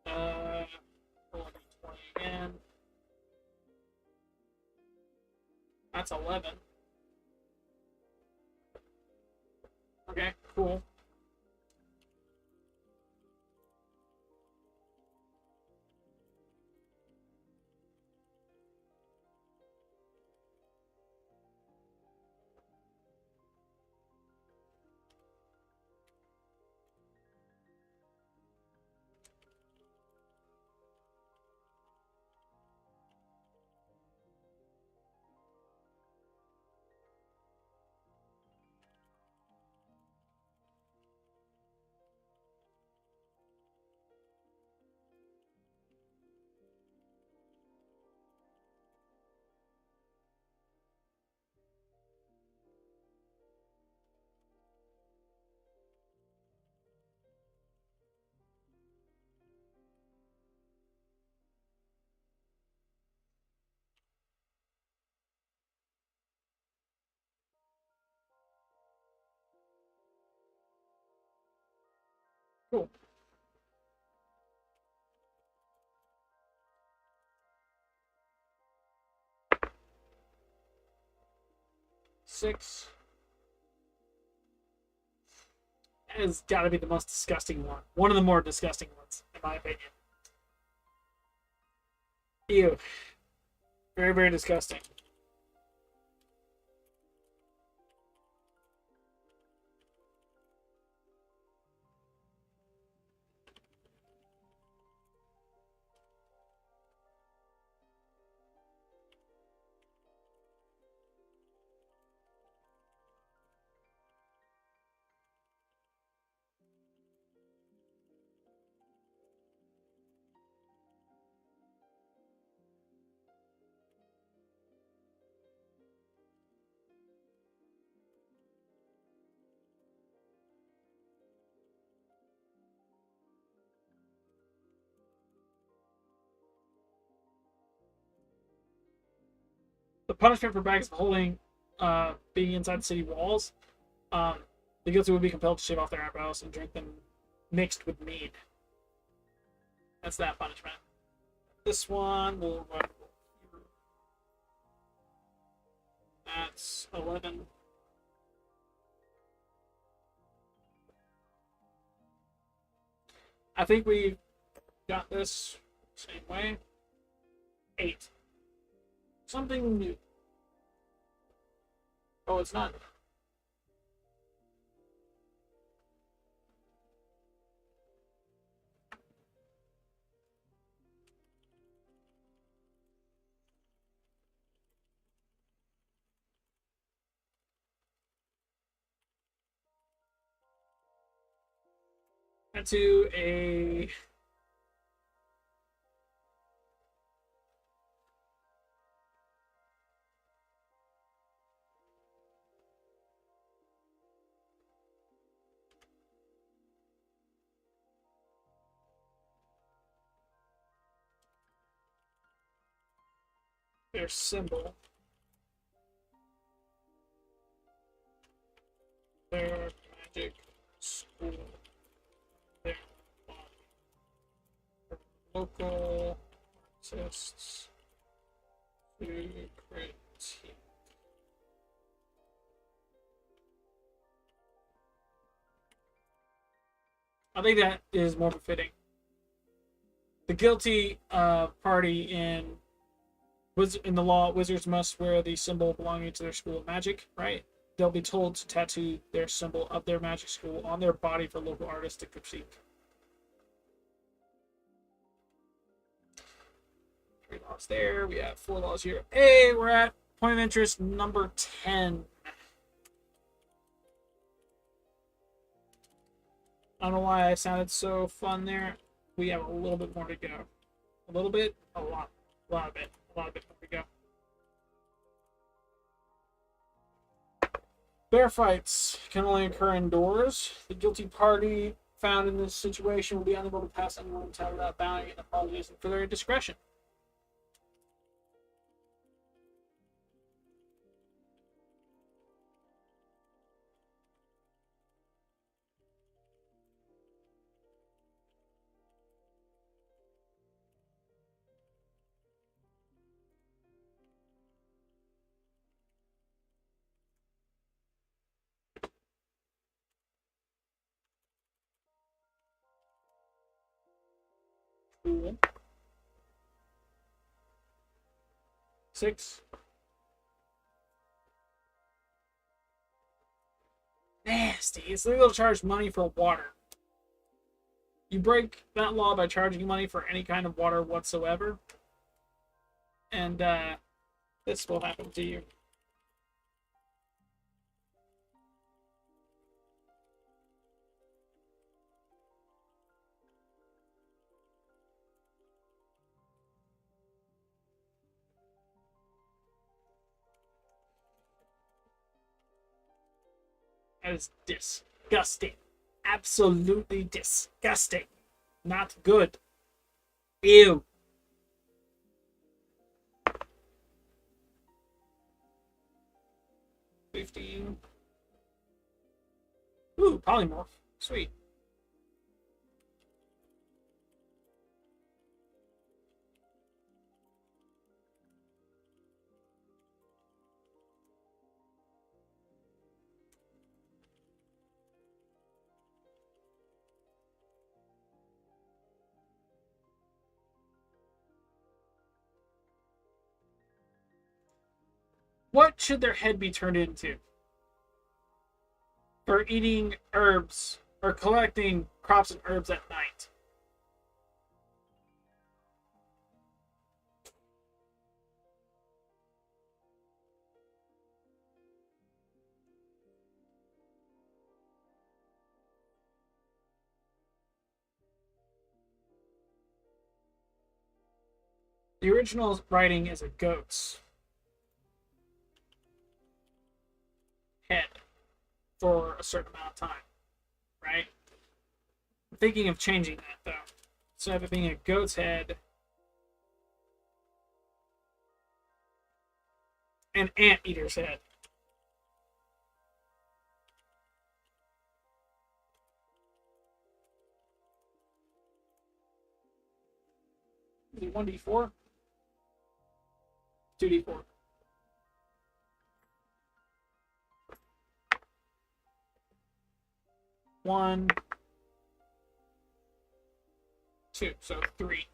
20 again. That's 11. Okay, cool. Cool. Six. That has got to be the most disgusting one. One of the more disgusting ones, in my opinion. Ew. Very, very disgusting. The punishment for bags of holding being inside city walls, the guilty would be compelled to shave off their eyebrows and drink them mixed with mead. That's that punishment. This one will run here. That's 11. I think we got this same way. 8. Something new. Oh, it's not. To a their symbol, their magic school, their local artists to critique. I think that is more befitting. The guilty party in the law, wizards must wear the symbol belonging to their school of magic, right? They'll be told to tattoo their symbol of their magic school on their body for local artists to critique. 3 laws there. We have 4 laws here. Hey, we're at point of interest number 10. I don't know why I sounded so fun there. We have a little bit more to go. A little bit? A lot. A lot of it. A lot of it more to go. Bear fights can only occur indoors. The guilty party found in this situation will be unable to pass anyone in town without bowing and apologizing for their indiscretion. Cool. 6. Nasty. It's legal to charge money for water. You break that law by charging money for any kind of water whatsoever. And this will happen to you. That is disgusting. Absolutely disgusting. Not good. Ew. $15. Ooh, polymorph. Sweet. What should their head be turned into? For eating herbs or collecting crops and herbs at night. The original writing is a goat's head for a certain amount of time, right? I'm thinking of changing that, though. Instead of it being a goat's head, an anteater's head. Is it 1d4? 2d4. One, two, so 3.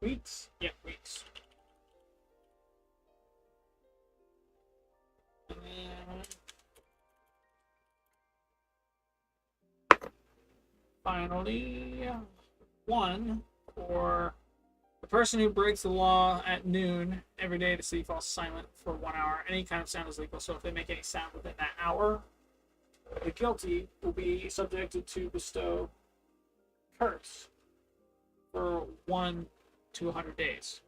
Weeks? Yeah, weeks. And then finally, 1 for the person who breaks the law at noon every day, the city falls silent for 1 hour. Any kind of sound is legal, so if they make any sound within that hour, the guilty will be subjected to bestow curse for 1 to 100 days.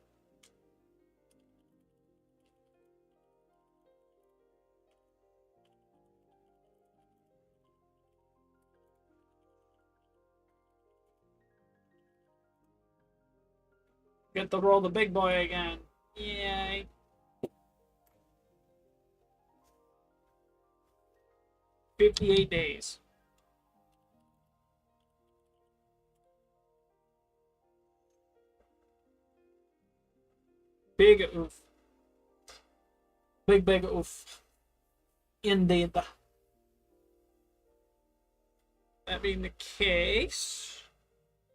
Get to roll the big boy again. Yay. $58 days. Big oof. Big oof. Indeed. That being the case,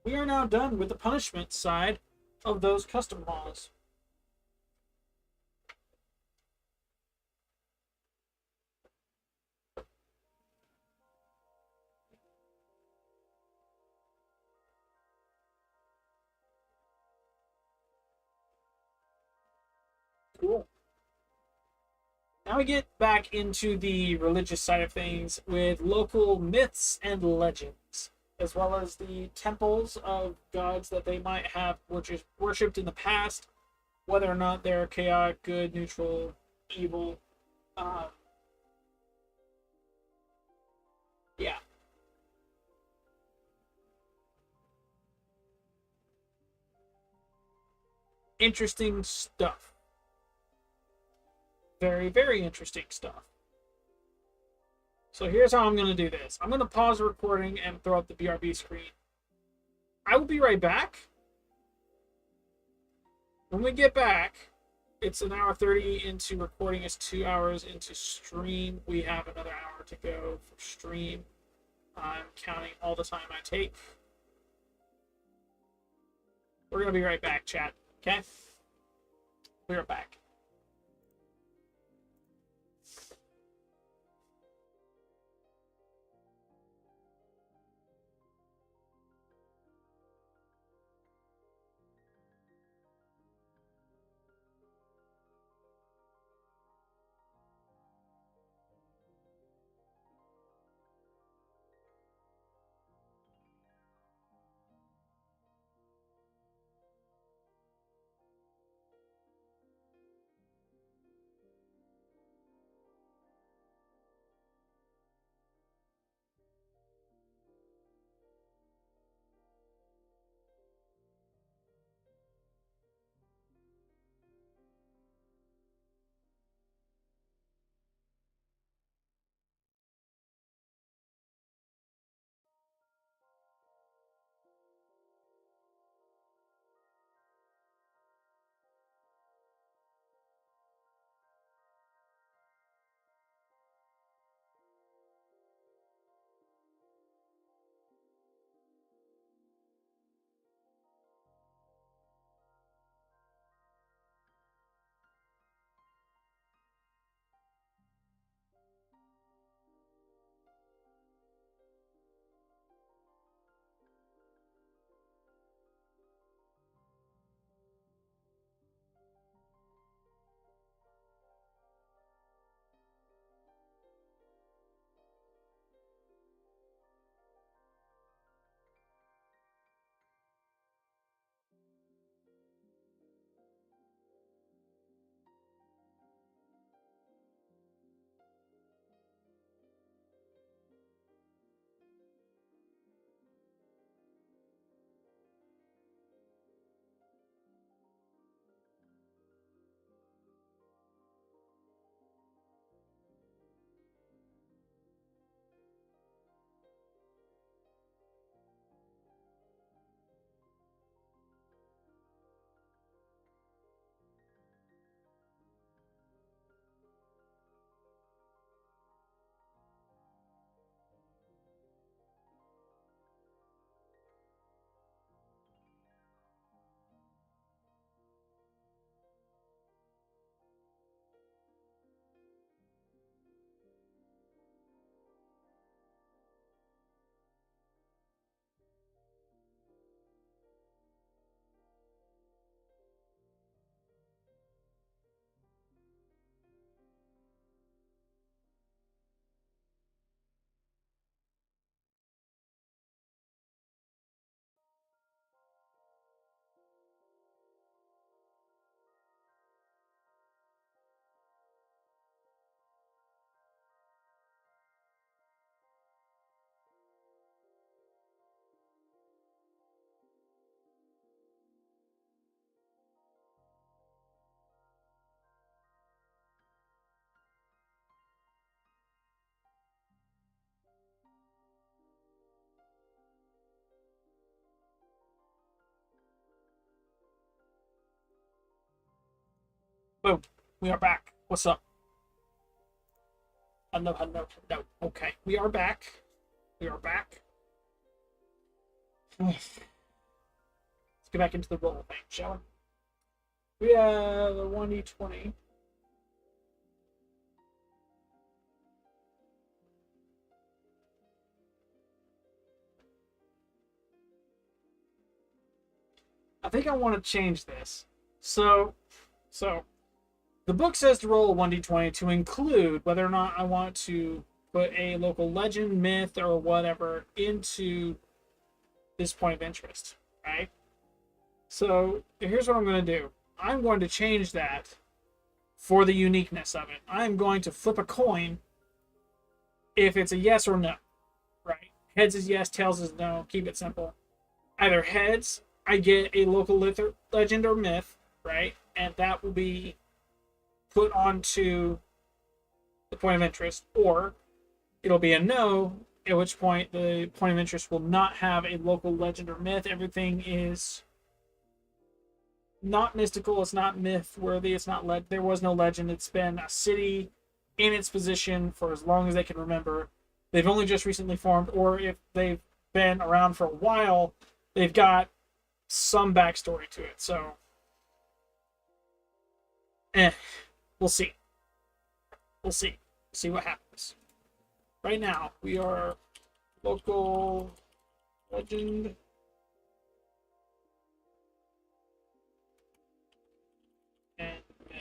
we are now done with the punishment side of those custom laws. Cool. Now we get back into the religious side of things with local myths and legends, as well as the temples of gods that they might have worshipped in the past, whether or not they're chaotic, good, neutral, evil. Yeah. Interesting stuff. Very, very interesting stuff. So here's how I'm going to do this. I'm going to pause the recording and throw up the BRB screen. I will be right back. When we get back, it's an hour 30 into recording. It's 2 hours into stream. We have another hour to go for stream. I'm counting all the time I take. We're going to be right back, chat. Okay? Be right back. Boom. We are back. What's up? Hello, hello, hello. Okay, we are back. We are back. Let's get back into the roll thing, shall we? We have a 1d20. I think I want to change this. So the book says to roll a 1d20 to include whether or not I want to put a local legend, myth, or whatever into this point of interest, right? So here's what I'm going to do. I'm going to change that for the uniqueness of it. I'm going to flip a coin if it's a yes or no, right? Heads is yes, tails is no. Keep it simple. Either heads, I get a local legend or myth, right? And that will be put onto the point of interest, or it'll be a no, at which point the point of interest will not have a local legend or myth. Everything is not mystical, it's not myth worthy, it's not there was no legend. It's been a city in its position for as long as they can remember. They've only just recently formed, or if they've been around for a while, they've got some backstory to it. So we'll see. We'll see. See what happens. Right now, we are local legend. And myth.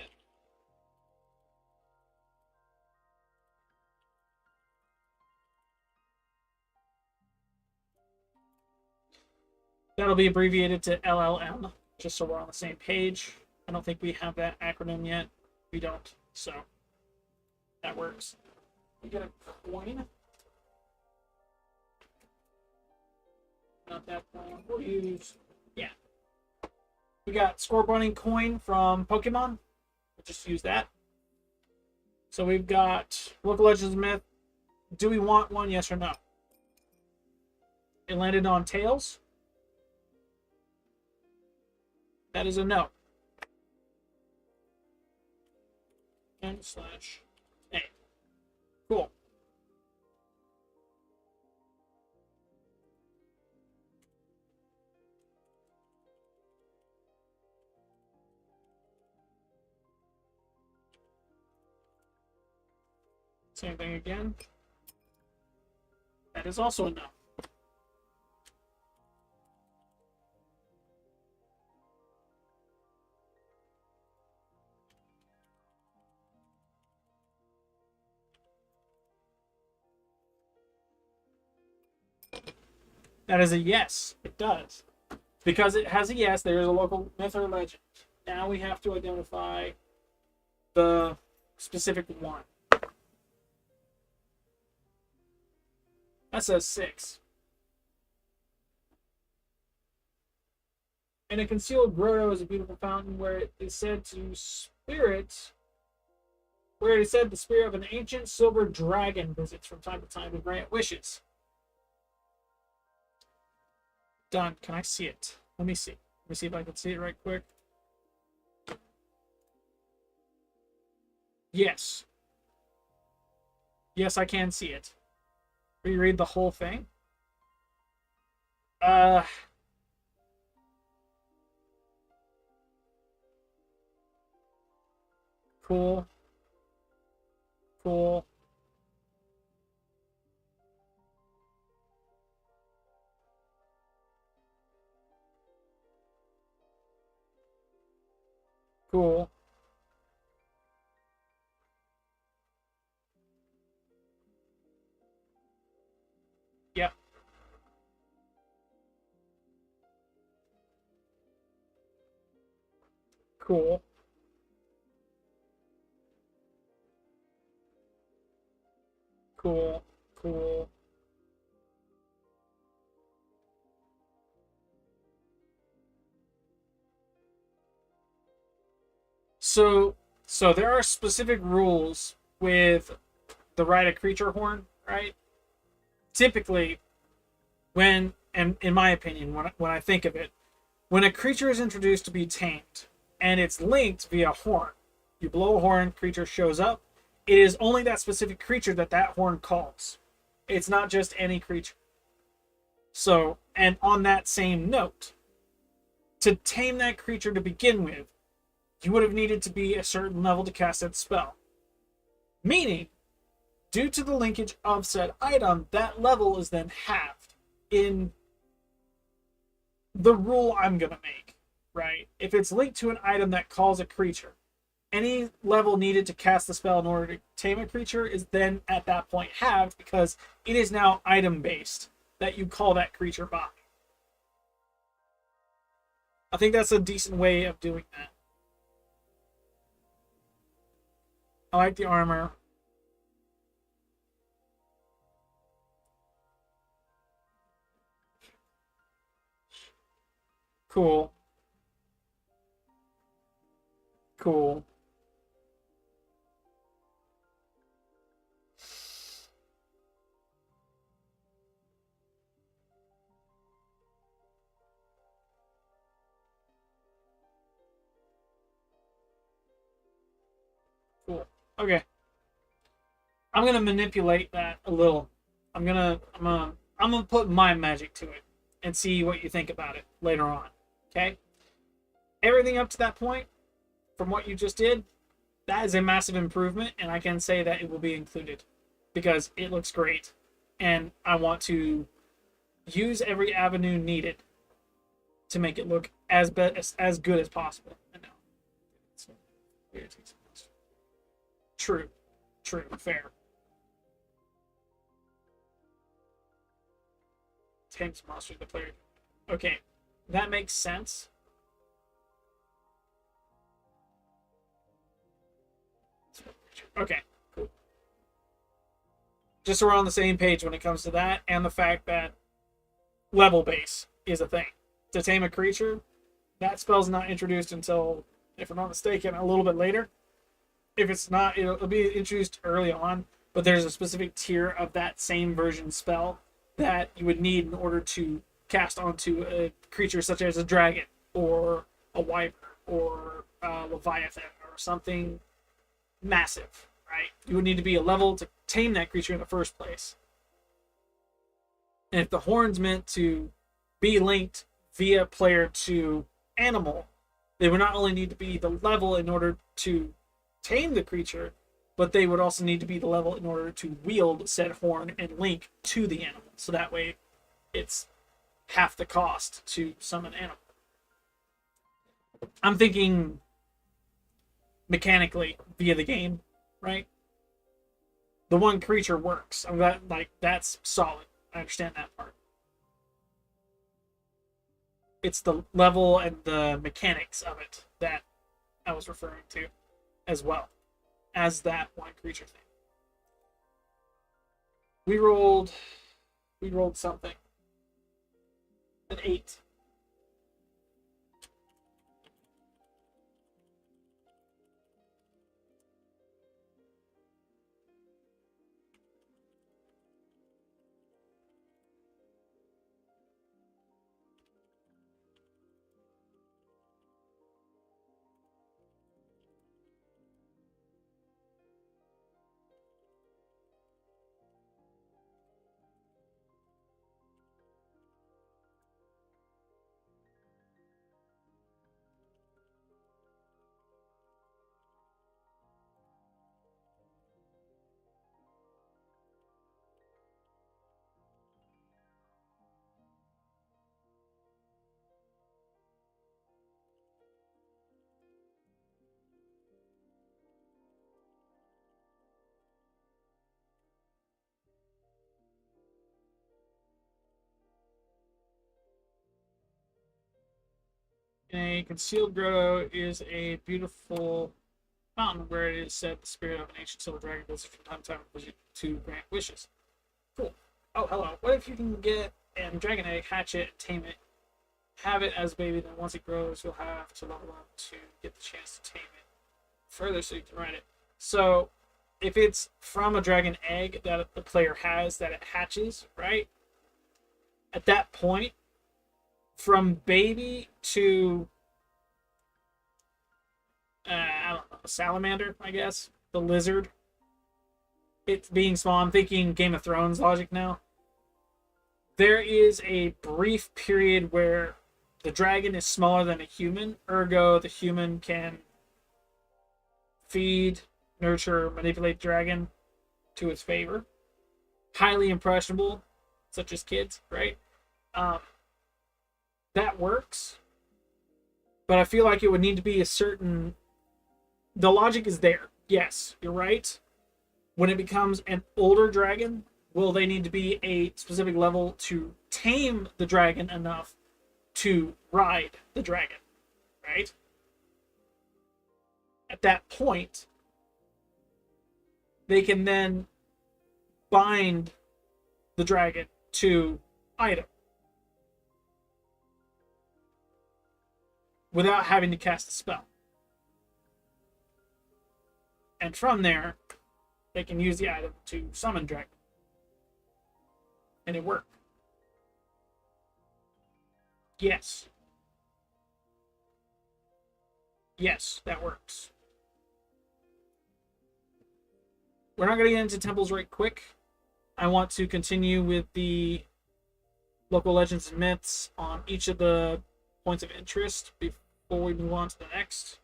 That'll be abbreviated to LLM, just so we're on the same page. I don't think we have that acronym yet. We don't, so that works. We get a coin. Not that coin. We'll use, yeah. We got Scorebunny coin from Pokemon. We'll just use that. So we've got local legends myth. Do we want one? Yes or no? It landed on tails. That is a no. N/A. Cool. Same thing again. That is also a no. That is a yes. It does. Because it has a yes, there is a local myth or legend. Now we have to identify the specific one. That says 6. And a concealed grotto is a beautiful fountain where it is said the spirit of an ancient silver dragon visits from time to time to grant wishes. Done. Can I see it? Let me see. Let me see if I can see it right quick. Yes. Yes, I can see it. Reread the whole thing. Cool. Cool. Cool. Yep. Cool. Cool. Cool. So there are specific rules with the right a creature horn, right? Typically, when, and in my opinion, when I think of it, when a creature is introduced to be tamed and it's linked via horn, You blow a horn, creature shows up. It is only that specific creature that horn calls. It's not just any creature. So, and on that same note, to tame that creature to begin with, you would have needed to be a certain level to cast that spell. Meaning, due to the linkage of said item, that level is then halved in the rule I'm going to make, right? If it's linked to an item that calls a creature, any level needed to cast the spell in order to tame a creature is then at that point halved because it is now item based that you call that creature by. I think that's a decent way of doing that. I like the armor. Cool. Cool. Cool. Okay. I'm gonna manipulate that a little. I'm gonna put my magic to it and see what you think about it later on. Okay? Everything up to that point, from what you just did, that is a massive improvement, and I can say that it will be included because it looks great, and I want to use every avenue needed to make it look as good as possible. True, fair. Tames monster the player. Okay, that makes sense. Okay, cool. Just so we're on the same page when it comes to that, and the fact that level base is a thing. To tame a creature, that spell's not introduced until, if I'm not mistaken, a little bit later. If it's not, it'll be introduced early on, but there's a specific tier of that same version spell that you would need in order to cast onto a creature such as a dragon, or a wyvern, or a leviathan, or something massive, right? You would need to be a level to tame that creature in the first place. And if the horn's meant to be linked via player to animal, they would not only need to be the level in order to tame the creature, but they would also need to be the level in order to wield said horn and link to the animal. So that way it's half the cost to summon animal. I'm thinking mechanically via the game, right? The one creature works. I'm glad, like, that's solid. I understand that part. It's the level and the mechanics of it that I was referring to as well as that one creature thing. We rolled something. An 8. A concealed grotto is a beautiful fountain where it is said the spirit of an ancient silver dragon visits from time to time to grant wishes. Cool. Oh, hello. What if you can get a dragon egg, hatch it, tame it, have it as a baby, then once it grows, you'll have to level up to get the chance to tame it further so you can ride it. So, if it's from a dragon egg that the player has that it hatches, right? At that point, from baby to I don't know, salamander, I guess, the lizard. It's being small. I'm thinking Game of Thrones logic now. There is a brief period where the dragon is smaller than a human, ergo the human can feed, nurture, manipulate the dragon to its favor. Highly impressionable, such as kids, right? Um, that works, but I feel like it would need to be a certain. The logic is there. Yes, you're right. When it becomes an older dragon, will they need to be a specific level to tame the dragon enough to ride the dragon, right? At that point, they can then bind the dragon to item without having to cast a spell. And from there, they can use the item to summon dragon. And it worked. Yes. Yes, that works. We're not going to get into temples right quick. I want to continue with the local legends and myths on each of the points of interest before we move on to the next.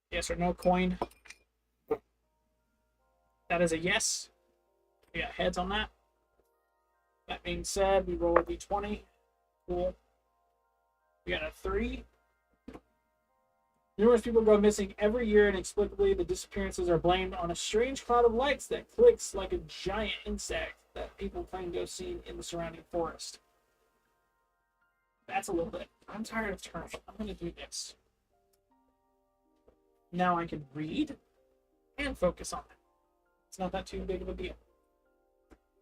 Yes or no coin? That is a yes. We got heads on that. That being said, we roll a d20. Cool. We got a 3. Numerous people go missing every year, inexplicably. The disappearances are blamed on a strange cloud of lights that clicks like a giant insect that people claim to have seen in the surrounding forest. That's a little bit. I'm tired of turning. I'm going to do this. Now I can read and focus on it. It's not that too big of a deal.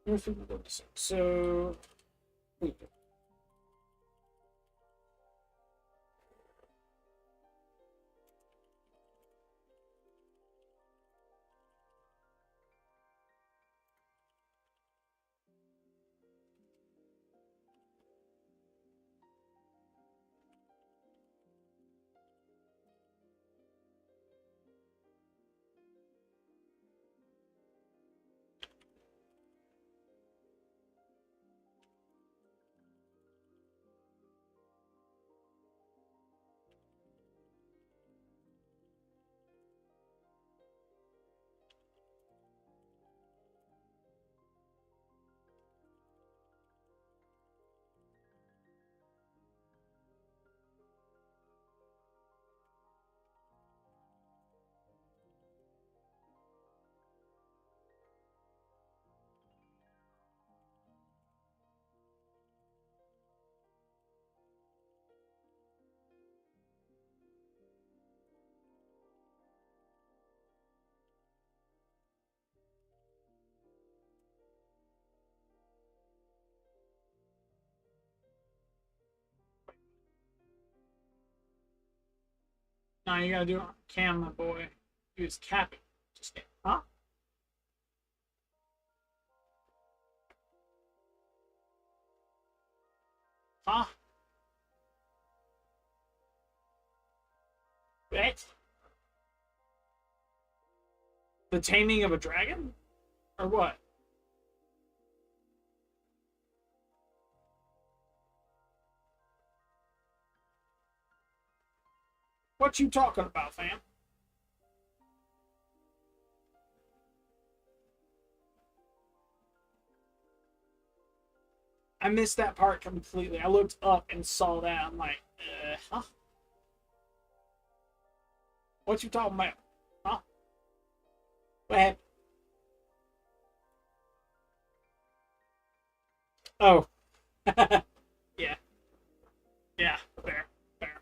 Numerous people go missing. So, now you gotta do it on cam, my boy. Use capping. Just kidding. Huh? Huh? What? The taming of a dragon? Or what? What you talking about, fam? I missed that part completely. I looked up and saw that. I'm like, huh? What you talking about? Huh? What happened? Oh. Yeah. Yeah. Fair. Fair.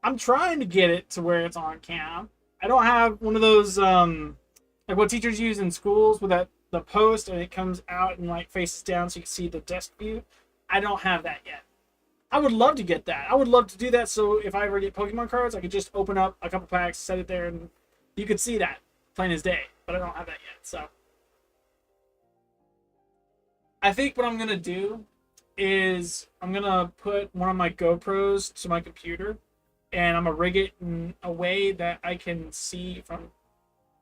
I'm trying to get it to where it's on cam. I don't have one of those, like what teachers use in schools with that the post and it comes out and like faces down so you can see the desk view. I don't have that yet. I would love to get that. I would love to do that so if I ever get Pokemon cards, I could just open up a couple packs, set it there, and you could see that plain as day. But I don't have that yet. So I think what I'm gonna do, is I'm gonna put one of my GoPros to my computer, and I'm gonna rig it in a way that I can see from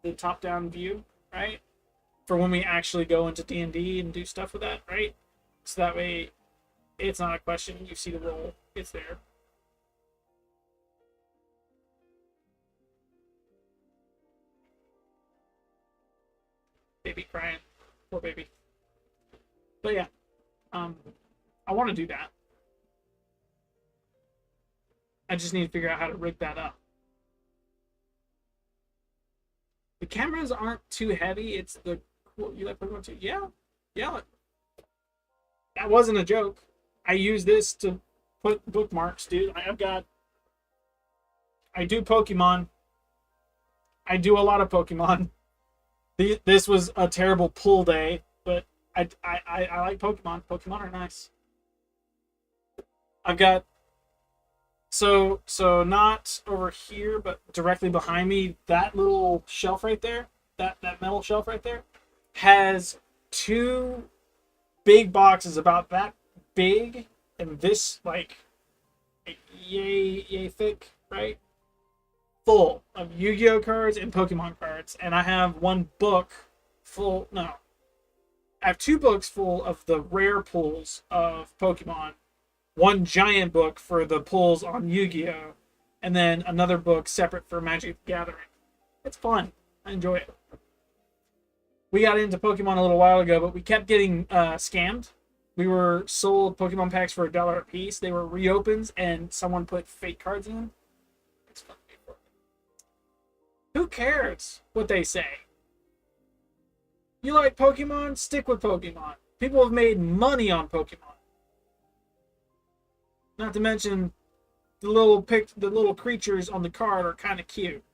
the top-down view, right? For when we actually go into D&D and do stuff with that, right? So that way, it's not a question. You see the roll, it's there. Baby crying, poor baby. But yeah, I want to do that. I just need to figure out how to rig that up. The cameras aren't too heavy. It's the you like Pokemon too? Yeah, yeah. That wasn't a joke. I use this to put bookmarks, dude. I do Pokemon. I do a lot of Pokemon. This was a terrible pull day, but I like Pokemon. Pokemon are nice. I've got so not over here, but directly behind me, that little shelf right there, that metal shelf right there, has two big boxes about that big and this like yay thick, right? Full of Yu-Gi-Oh cards and Pokemon cards, and I have one book full. No, I have two books full of the rare pulls of Pokemon. One giant book for the pulls on Yu-Gi-Oh, and then another book separate for Magic the Gathering. It's fun. I enjoy it. We got into Pokemon a little while ago, but we kept getting scammed. We were sold Pokemon packs for $1 a piece. They were reopens, and someone put fake cards in. It's fun. Who cares what they say? You like Pokemon? Stick with Pokemon. People have made money on Pokemon. Not to mention, the little creatures on the card are kind of cute.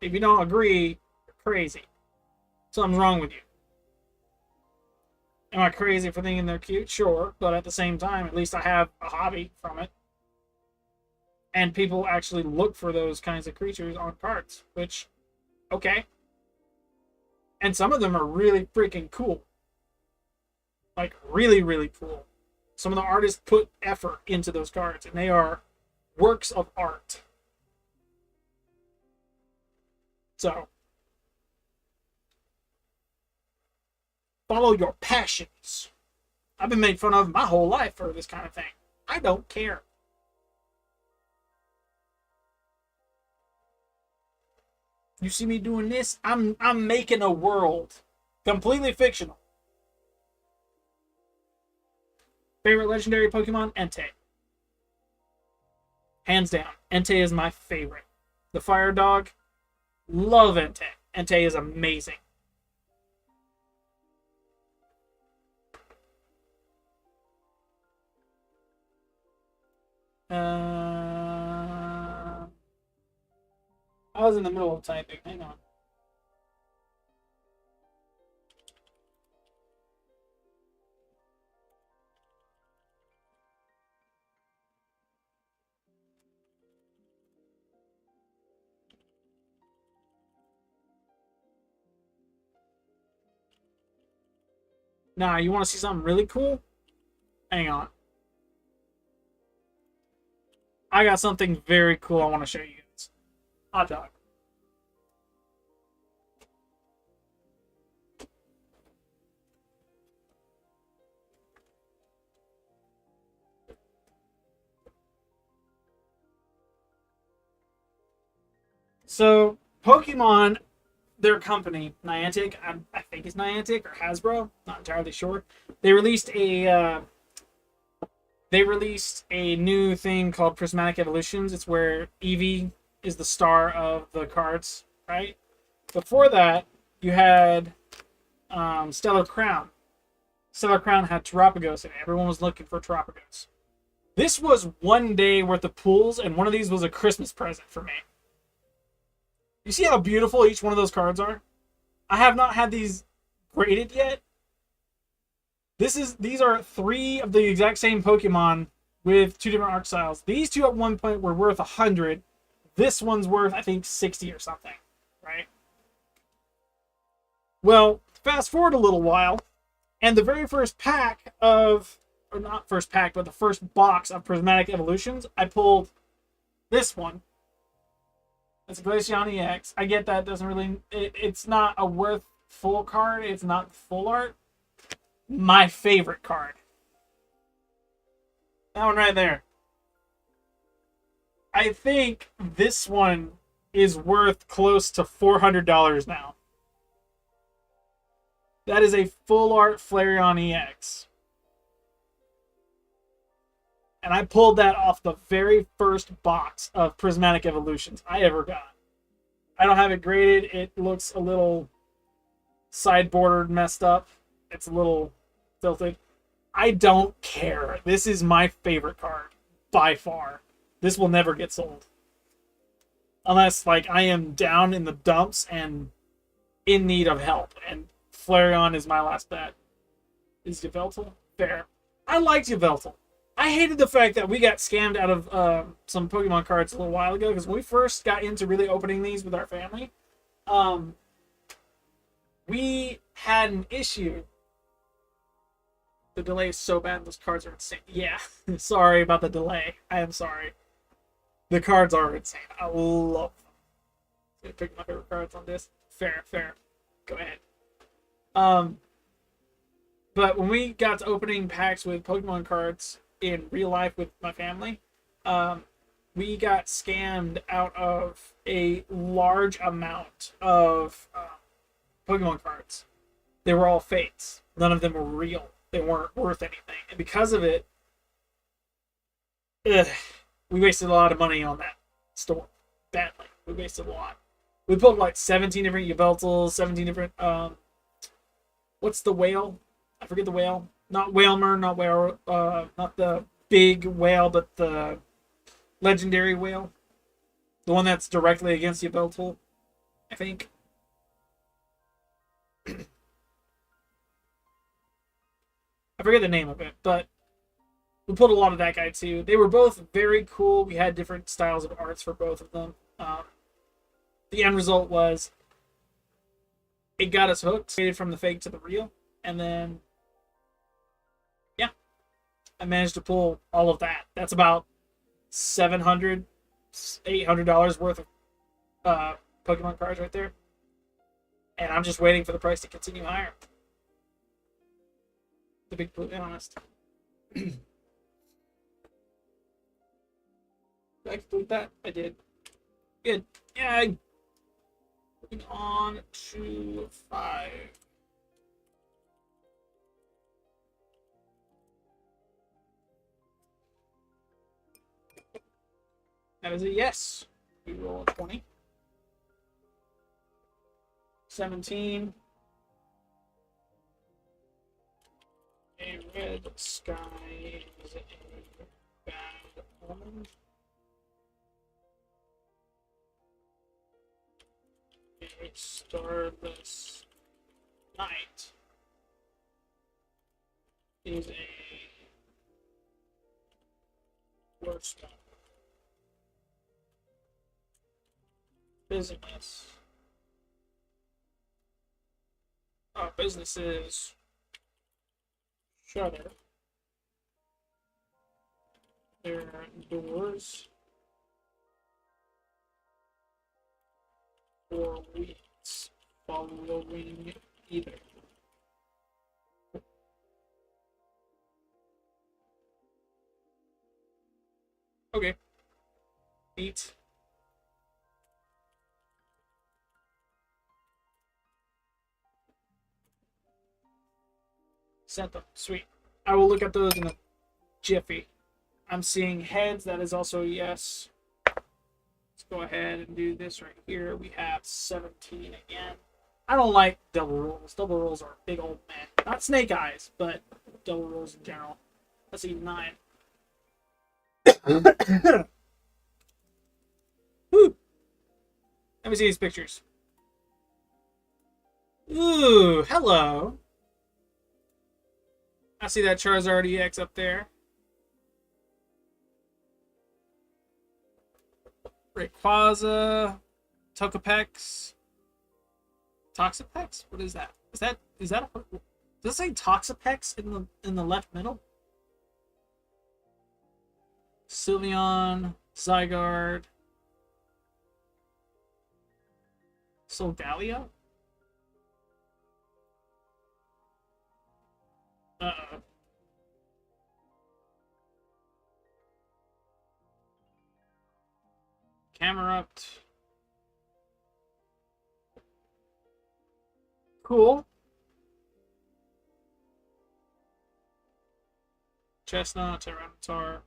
If you don't agree, you're crazy. Something's wrong with you. Am I crazy for thinking they're cute? Sure, but at the same time, at least I have a hobby from it. And people actually look for those kinds of creatures on cards, which, okay. And some of them are really freaking cool. Like, really, really cool. Some of the artists put effort into those cards, and they are works of art. So, follow your passions. I've been made fun of my whole life for this kind of thing. I don't care. You see me doing this? I'm making a world. Completely fictional. Favorite legendary Pokemon? Entei. Hands down. Entei is my favorite. The Fire Dog. Love Entei. Entei is amazing. I was in the middle of typing. Hang on. Now, you want to see something really cool? Hang on. I got something very cool I want to show you guys. Hot dog. So, Pokemon, their company, Niantic, I think it's Niantic or Hasbro, not entirely sure. They released a new thing called Prismatic Evolutions. It's where Eevee is the star of the cards, right? Before that, you had Stellar Crown. Stellar Crown had Terapagos in it. Everyone was looking for Terapagos. This was one day worth of pulls, and one of these was a Christmas present for me. You see how beautiful each one of those cards are? I have not had these graded yet. These are 3 of the exact same Pokemon with 2 different art styles. These 2 at one point were worth 100. This one's worth, I think, 60 or something, right? Well, fast forward a little while, And the very first pack of, or not first pack, but the first box of Prismatic Evolutions, I pulled this one. It's a Glaceon EX. I get that doesn't really, it's not a worth full card. It's not full art. My favorite card. That one right there. I think this one is worth close to $400 now. That is a full art Flareon EX. And I pulled that off the very first box of Prismatic Evolutions I ever got. I don't have it graded. It looks a little sideboarded, messed up. It's a little tilted. I don't care. This is my favorite card by far. This will never get sold. Unless, like, I am down in the dumps and in need of help. And Flareon is my last bet. Is Yveltal? Fair. I liked Yveltal. I hated the fact that we got scammed out of some Pokemon cards a little while ago. Because when we first got into really opening these with our family, we had an issue. The delay is so bad. Those cards are insane. Yeah. Sorry about the delay. I am sorry. The cards are insane. I love them. I'm gonna pick my favorite cards on this. Fair. Go ahead. But when we got to opening packs with Pokemon cards in real life with my family, we got scammed out of a large amount of Pokemon cards. They were all fakes. None of them were real. They weren't worth anything. And because of it, we wasted a lot of money on that store. Badly. We wasted a lot. We pulled like 17 different Yveltals, 17 different, what's the whale? I forget the whale. Not Whalmer, not whale, not the big whale, but the legendary whale. The one that's directly against Yveltal, I think. I forget the name of it, but we pulled a lot of that guy too. They were both very cool. We had different styles of arts for both of them. The end result was it got us hooked, from the fake to the real, and then yeah, I managed to pull all of that. That's about $700, $800 worth of Pokemon cards right there, and I'm just waiting for the price to continue higher. To be completely honest. Did I complete that? I did. Good. Yay! Moving on to 5. That is a yes. We roll a 20. 17. A red sky is a bad omen. A starless night is a worse one. Business. Businesses. Shutter their doors for weeks following either. Okay. Neat. Sent them. Sweet. I will look at those in a jiffy. I'm seeing heads. That is also a yes. Let's go ahead and do this right here. We have 17 again. I don't like double rolls. Double rolls are big old men. Not snake eyes, but double rolls in general. Let's see, 9. Woo. Let me see these pictures. Ooh, hello. I see that Charizard EX up there. Rayquaza, Togepex, Toxapex. What is that? Is that a Does it say Toxapex in the left middle? Sylveon, Zygarde, Solgaleo? Uh-oh. Camerupt. Cool. Chestnut, Tyranitar.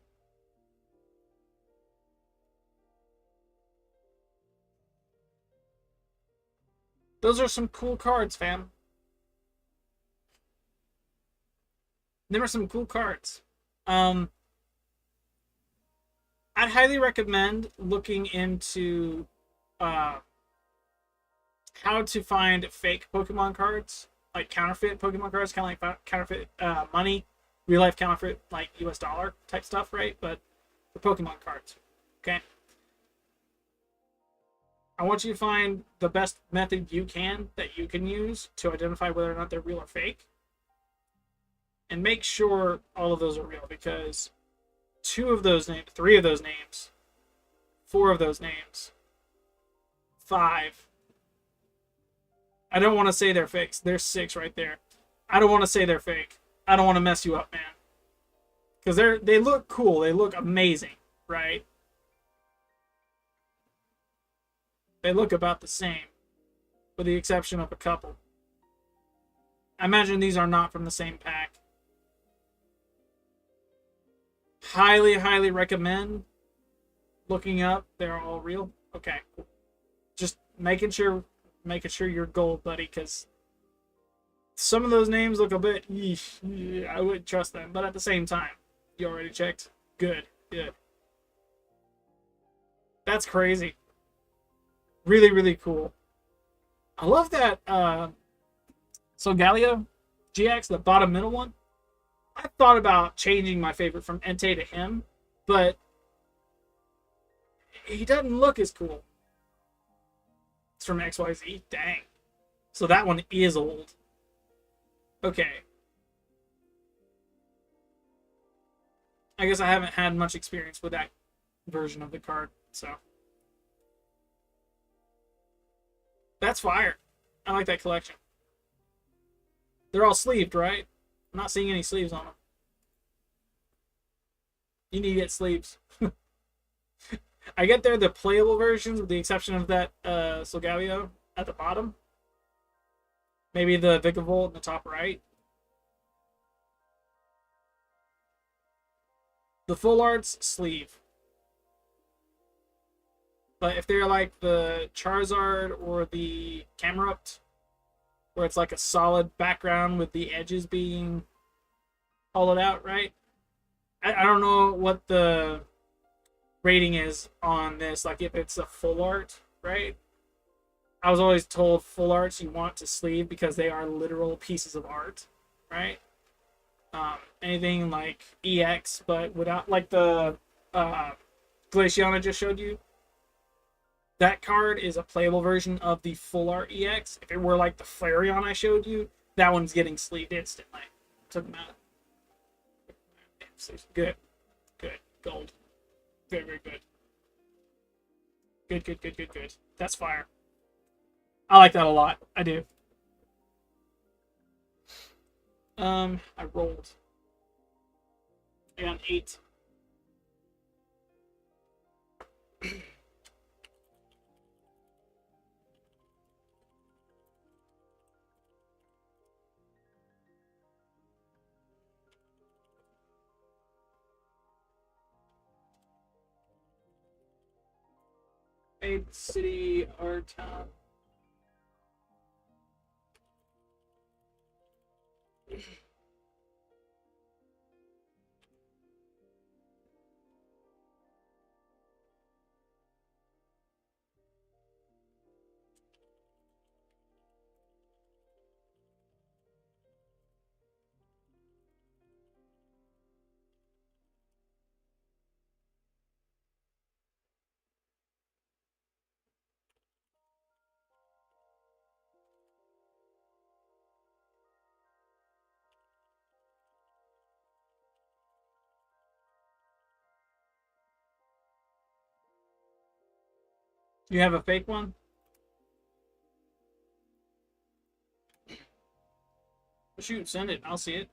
Those are some cool cards, fam. There are some cool cards. Um, I'd highly recommend looking into uh, how to find fake Pokemon cards, like counterfeit Pokemon cards, kind of like counterfeit money, real life counterfeit, like US dollar type stuff, right? But for Pokemon cards. Okay. I want you to find the best method you can that you can use to identify whether or not they're real or fake. And make sure all of those are real, because two of those names, three of those names, four of those names, five. I don't want to say they're fakes. There's six right there. I don't want to say they're fake. I don't want to mess you up, man. Because they look cool. They look amazing, right? They look about the same, with the exception of a couple. I imagine these are not from the same pack. Highly, highly recommend looking up. They're all real. Okay, cool. Just making sure you're gold, buddy, because some of those names look a bit. Yeesh, I wouldn't trust them, but at the same time, you already checked. Good, good. That's crazy. Really, really cool. I love that. So Galio GX, the bottom middle one. I thought about changing my favorite from Entei to him, but he doesn't look as cool. It's from XYZ. Dang. So that one is old. Okay. I guess I haven't had much experience with that version of the card, so. That's fire. I like that collection. They're all sleeved, right? I'm not seeing any sleeves on them. You need to get sleeves. I get they're the playable versions, with the exception of that Solgaleo at the bottom. Maybe the Vikavolt in the top right. The full art's sleeve. But if they're like the Charizard or the Camerupt, where it's like a solid background with the edges being hollowed out, right? I don't know what the rating is on this, like if it's a full art, right? I was always told full arts you want to sleeve because they are literal pieces of art, right? Anything like EX, but without, like the Glaceon I just showed you, that card is a playable version of the full art EX. If it were like the Flareon I showed you, that one's getting sleeved instantly. Took them out. Good. Good. Gold. Very, very good. Good, good, good, good, good. That's fire. I like that a lot. I do. I rolled. I got an 8. Aid city or town. You have a fake one? Shoot, send it. I'll see it.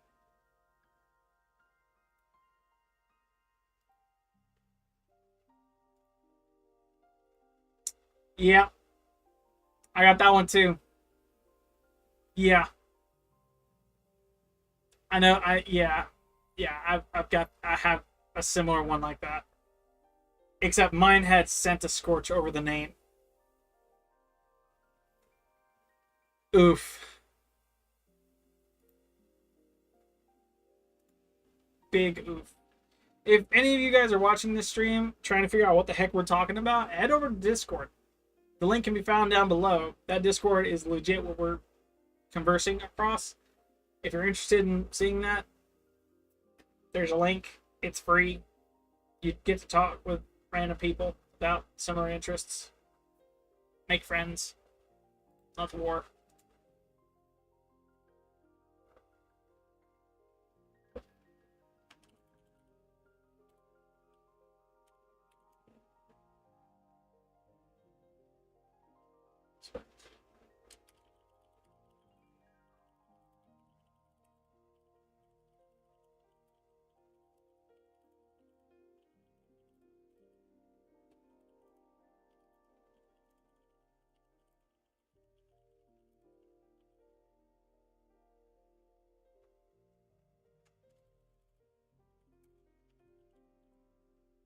Yeah, I got that one too. Yeah, I know. Yeah. I have a similar one like that. Except mine had sent a scorch over the name. Oof. Big oof. If any of you guys are watching this stream trying to figure out what the heck we're talking about, head over to Discord. The link can be found down below. That Discord is legit what we're conversing across. If you're interested in seeing that, there's a link. It's free. You get to talk with random people about similar interests. Make friends. Not the war.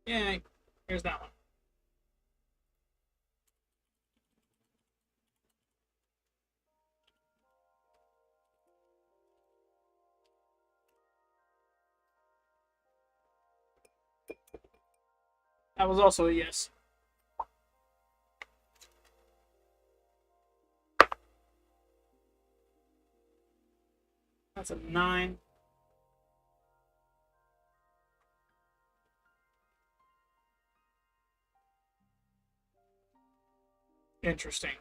Yeah, here's that one. That was also a yes. That's a 9. Interesting.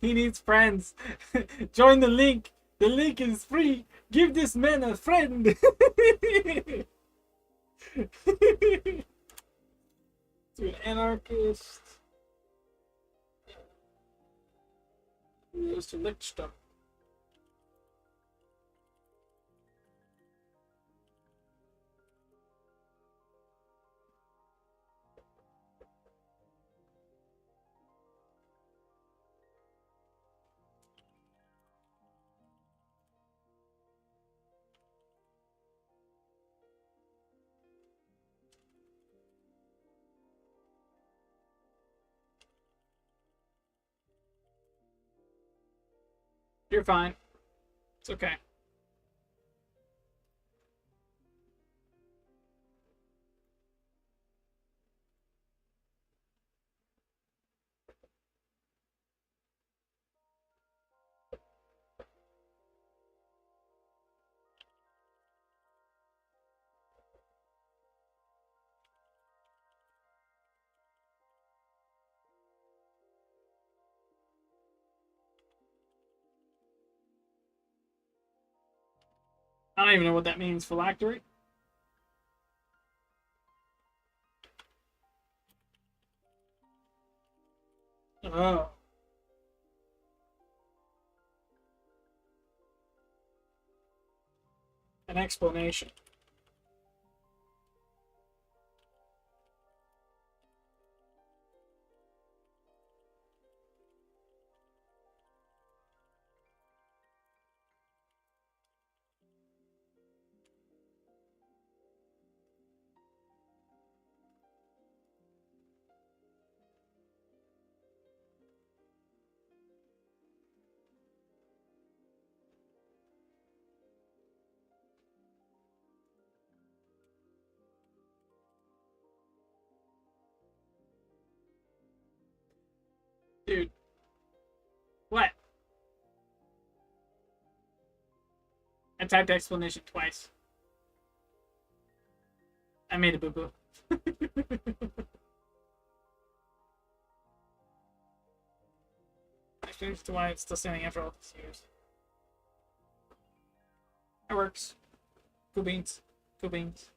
He needs friends. Join the link. The link is free. Give this man a friend. To an anarchist. Goes to Lichtstuff. You're fine. It's okay. I don't even know what that means. Phylactery? Oh. An explanation. Dude, what? I typed explanation twice. I made a boo-boo. Explanation to why it's still standing after all these years. That works. Cool beans. Cool beans.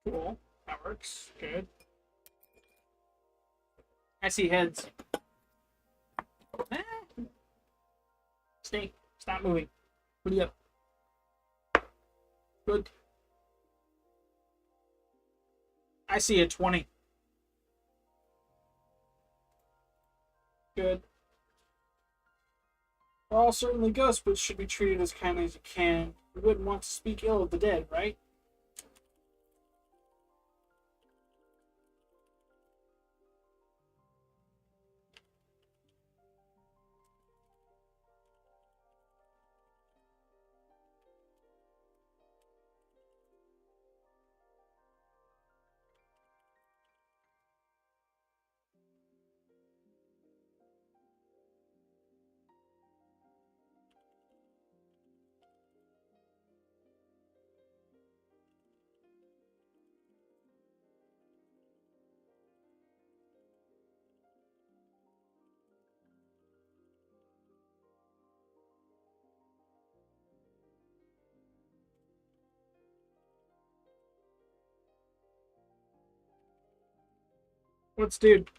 Cool. That works. Good. I see heads. Stay. Stop moving. Put it up. Good. I see a 20. Good. We're all certainly ghosts, but should be treated as kindly as you can. You wouldn't want to speak ill of the dead, right? What's dude?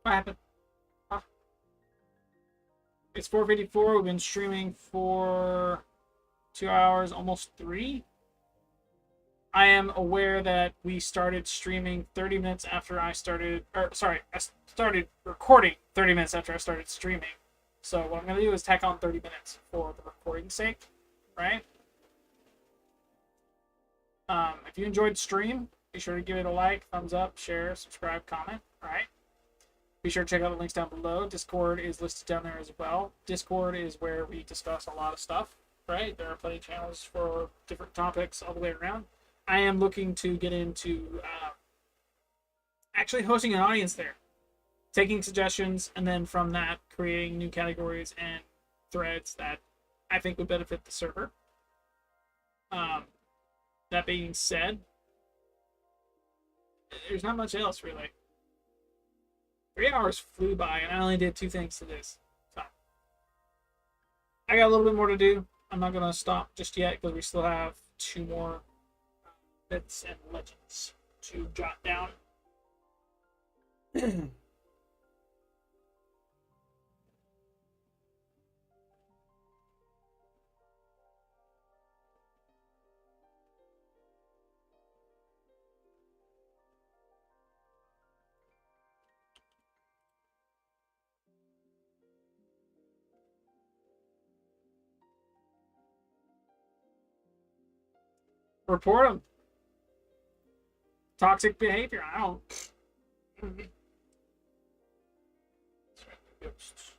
What happened? Huh? It's 4:54. We've been streaming for 2 hours, almost 3. I am aware that we started streaming 30 minutes after I started, or sorry, I started recording 30 minutes after I started streaming. So what I'm going to do is tack on 30 minutes for the recording's sake, right? If you enjoyed stream, be sure to give it a like, thumbs up, share, subscribe, comment, right? Be sure to check out the links down below. Discord is listed down there as well. Discord is where we discuss a lot of stuff, right? There are plenty of channels for different topics all the way around. I am looking to get into actually hosting an audience there, taking suggestions, and then from that, creating new categories and threads that I think would benefit the server. That being said, there's not much else really. 3 hours flew by, and I only did 2 things to this. So I got a little bit more to do. I'm not gonna stop just yet because we still have 2 more bits and legends to jot down. Report them. Toxic behavior. I don't. Ghosts.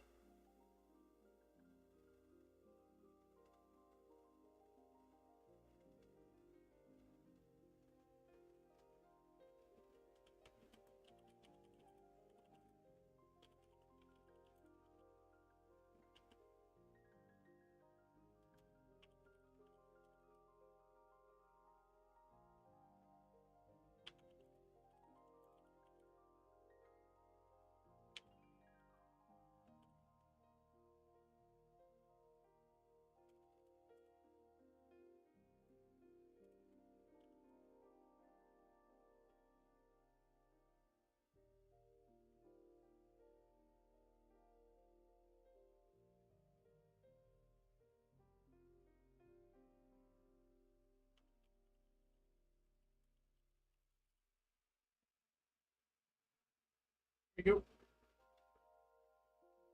Here you go.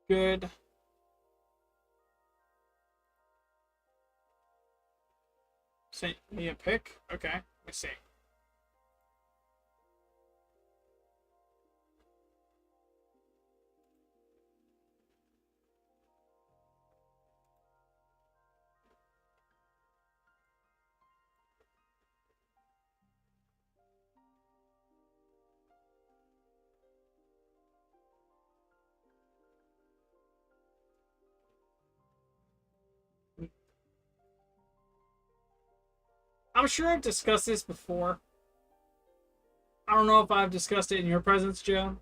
Good. Sent me a pic? Okay, let me see. I'm sure I've discussed this before. I don't know if I've discussed it in your presence, Joe.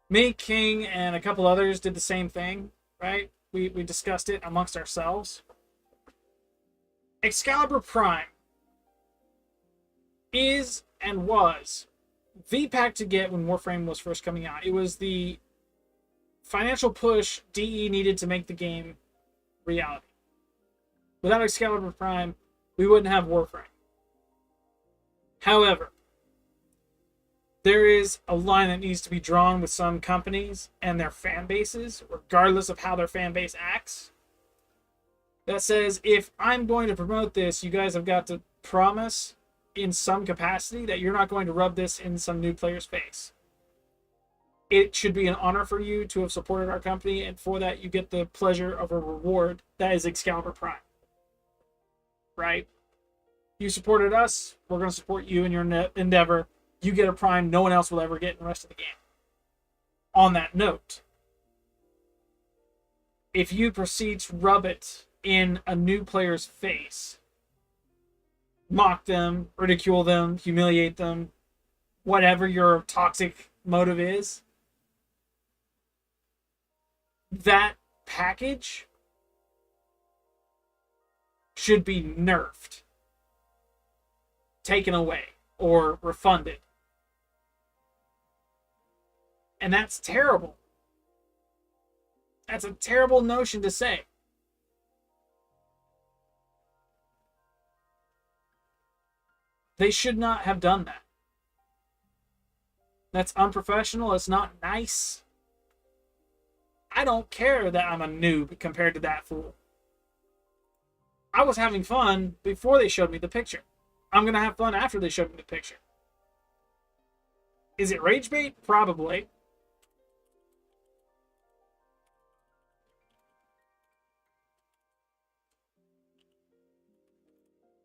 Me, King, and a couple others did the same thing, right? We discussed it amongst ourselves. Excalibur Prime is and was the pack to get when Warframe was first coming out. It was the financial push DE needed to make the game reality. Without Excalibur Prime, we wouldn't have Warframe. However, there is a line that needs to be drawn with some companies and their fan bases, regardless of how their fan base acts, that says, if I'm going to promote this, you guys have got to promise in some capacity that you're not going to rub this in some new player's face. It should be an honor for you to have supported our company, and for that you get the pleasure of a reward that is Excalibur Prime. Right? You supported us, we're going to support you in your endeavor. You get a Prime no one else will ever get in the rest of the game. On that note, if you proceed to rub it in a new player's face, mock them, ridicule them, humiliate them, whatever your toxic motive is, that package should be nerfed, taken away, or refunded. And that's terrible. That's a terrible notion to say. They should not have done that. That's unprofessional. It's not nice. I don't care that I'm a noob compared to that fool. I was having fun before they showed me the picture. I'm going to have fun after they showed me the picture. Is it rage bait? Probably.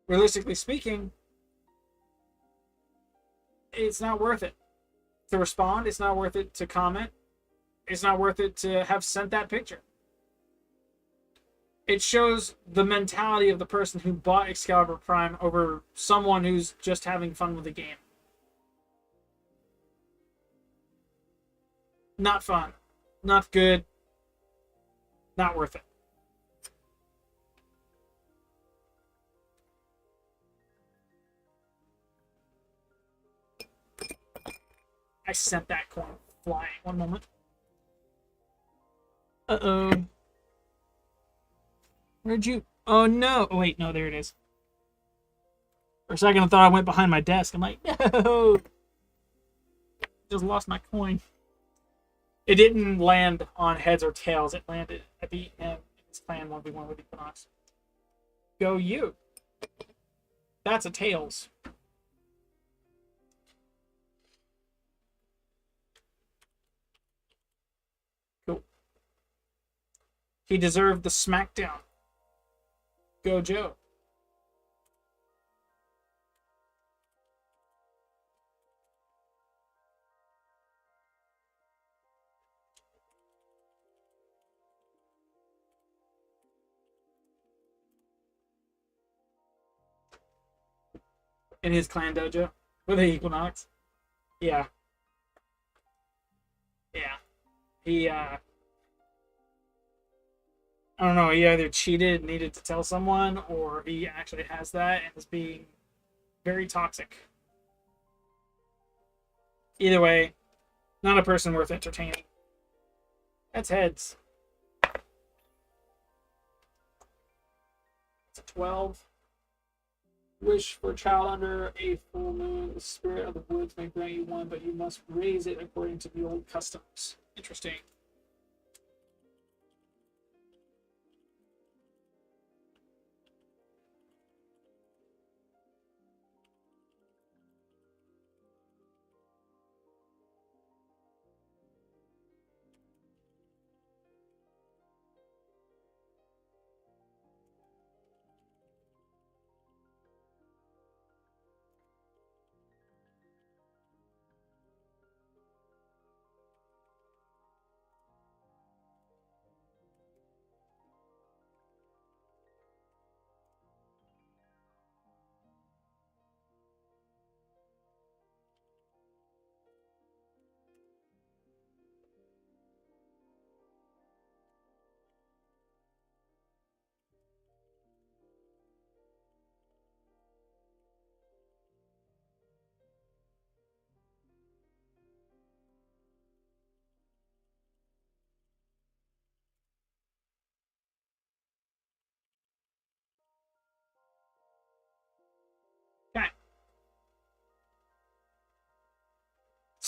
Realistically speaking, it's not worth it to respond. It's not worth it to comment. It's not worth it to have sent that picture. It shows the mentality of the person who bought Excalibur Prime over someone who's just having fun with the game. Not fun. Not good. Not worth it. I sent that coin flying. One moment. Uh-oh. Where'd you... Oh, no. Oh, wait. No, there it is. For a second, I thought I went behind my desk. I'm like, no. Just lost my coin. It didn't land on heads or tails. It landed. I beat him in his clan 1v1 with Equinox. Go you. That's a tails. Cool. He deserved the smackdown. Go Joe. In his clan dojo with the Equinox. Yeah. Yeah. He, I don't know, he either cheated and needed to tell someone, or he actually has that and is being very toxic. Either way, not a person worth entertaining. That's heads. It's a 12. Wish for a child under a full moon. The spirit of the woods may grant you one, but you must raise it according to the old customs. Interesting.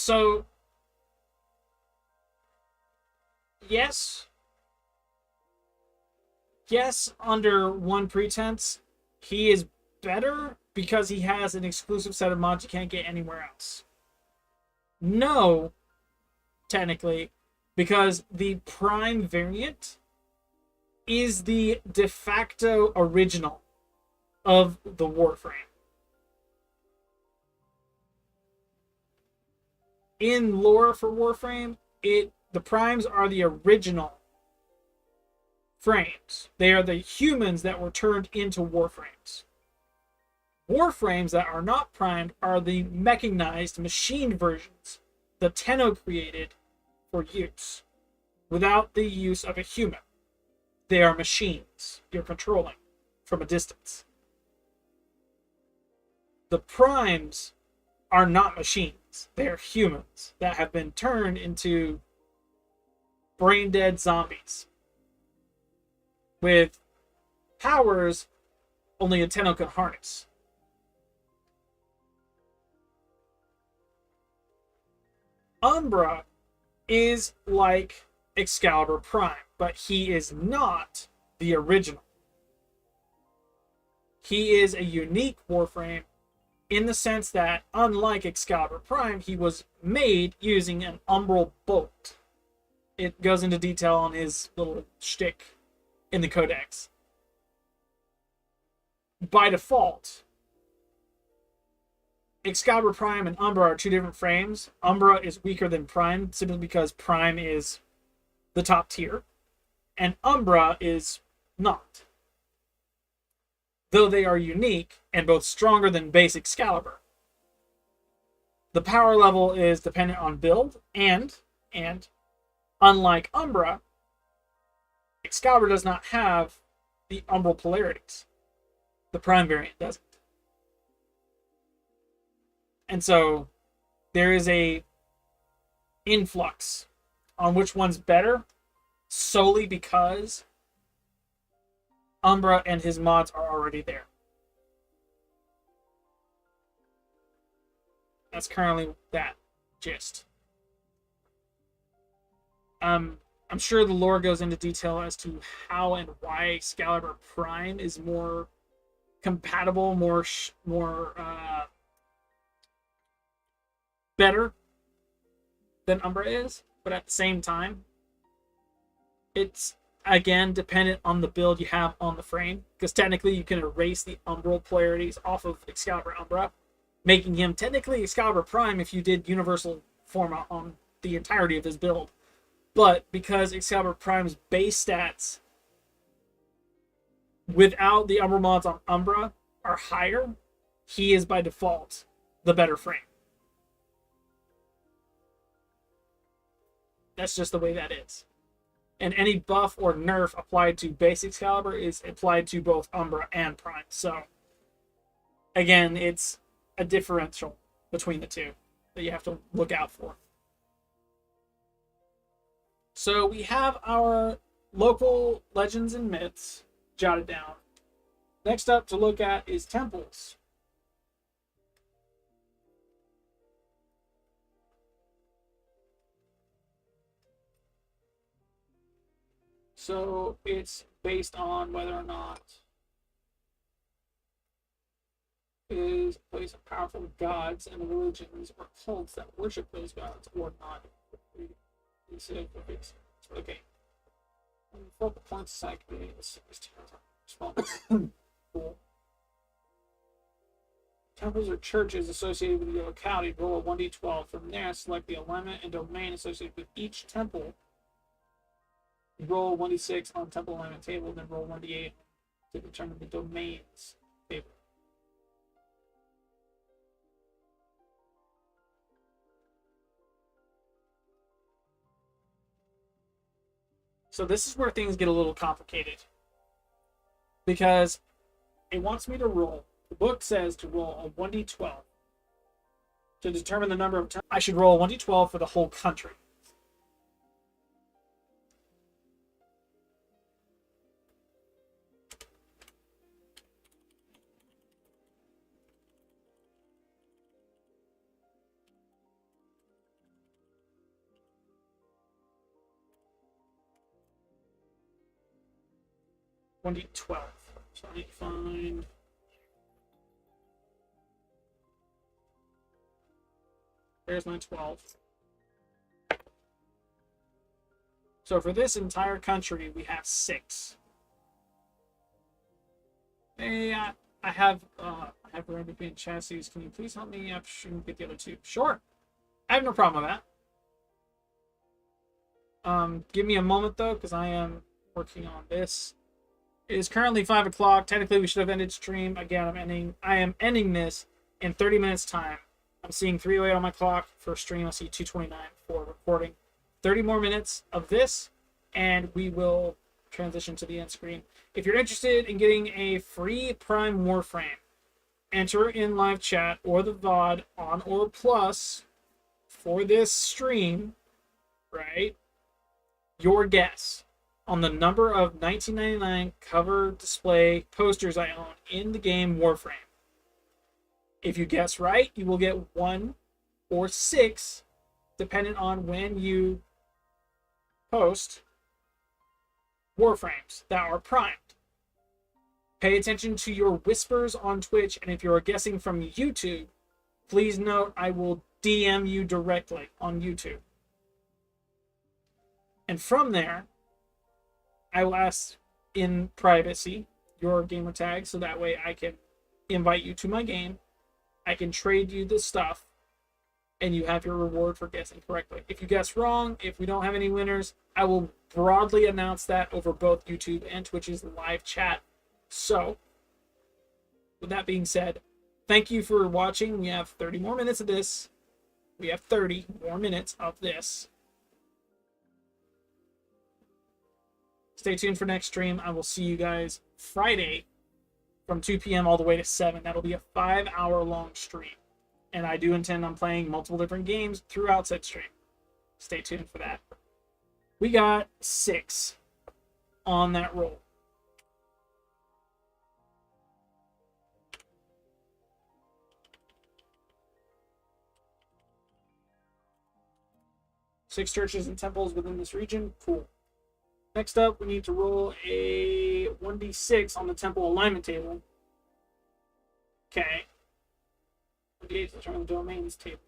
So, yes, yes, under one pretense, he is better because he has an exclusive set of mods you can't get anywhere else. No, technically, because the Prime variant is the de facto original of the Warframe. In lore for Warframe, the Primes are the original frames. They are the humans that were turned into Warframes. Warframes that are not primed are the mechanized machine versions that Tenno created for use, without the use of a human. They are machines you're controlling from a distance. The Primes are not machines. They are humans that have been turned into brain-dead zombies with powers only a Tenno can harness. Umbra is like Excalibur Prime, but he is not the original. He is a unique Warframe in the sense that, unlike Excalibur Prime, he was made using an umbral bolt. It goes into detail on his little shtick in the Codex. By default, Excalibur Prime and Umbra are two different frames. Umbra is weaker than Prime simply because Prime is the top tier, and Umbra is not. Though they are unique and both stronger than base Excalibur. The power level is dependent on build, and unlike Umbra, Excalibur does not have the umbral polarities. The Prime variant doesn't. And so there is a influx on which one's better solely because Umbra and his mods are already there. That's currently that gist. I'm sure the lore goes into detail as to how and why Excalibur Prime is more compatible, more better than Umbra is, but at the same time, it's again dependent on the build you have on the frame, because technically you can erase the umbral polarities off of Excalibur Umbra, making him technically Excalibur Prime if you did universal format on the entirety of his build. But because Excalibur Prime's base stats without the umbral mods on Umbra are higher, he is by default the better frame. That's just the way that is. And any buff or nerf applied to base Excalibur is applied to both Umbra and Prime. So, again, it's a differential between the two that you have to look out for. So we have our local legends and myths jotted down. Next up to look at is temples. So it's based on whether or not it is a place of powerful gods and religions or cults that worship those gods or not. Okay. Focal points psyche. Cool. Temples or churches associated with your locality. Roll a 1d12. From there, select the alignment and domain associated with each temple. Roll 1d6 on temple alignment table, then roll 1d8 to determine the domains table. So this is where things get a little complicated, because it wants me to roll. The book says to roll a 1d12 to determine the number of times. I should roll a 1d12 for the whole country. 2012. So I need to find. There's my 12. So for this entire country, we have 6. Hey, I have Arabian chassis. Can you please help me? I shouldn't get the other 2. Sure. I have no problem with that. Give me a moment though, because I am working on this. It is currently 5 o'clock. Technically, we should have ended stream. Again, I am ending this in 30 minutes time. I'm seeing 3:08 on my clock for stream. I see 2:29 for recording. 30 more minutes of this, and we will transition to the end screen. If you're interested in getting a free Prime Warframe, enter in live chat or the VOD on or plus for this stream, right? Your guess on the number of 1999 cover display posters I own in the game Warframe. If you guess right, you will get 1 or 6, depending on when you post Warframes that are primed. Pay attention to your whispers on Twitch, and if you're guessing from YouTube, please note I will DM you directly on YouTube. And from there, I will ask in privacy your gamer tag, so that way I can invite you to my game. I can trade you the stuff, and you have your reward for guessing correctly. If you guess wrong, if we don't have any winners, I will broadly announce that over both YouTube and Twitch's live chat. So, with that being said, thank you for watching. We have 30 more minutes of this. We have 30 more minutes of this. Stay tuned for next stream. I will see you guys Friday from 2 p.m. all the way to 7. That'll be a 5-hour long stream. And I do intend on playing multiple different games throughout said stream. Stay tuned for that. We got 6 on that roll. Six churches and temples within this region. Cool. Next up, we need to roll a 1d6 on the temple alignment table. Okay. 1d8 to determine the domains table.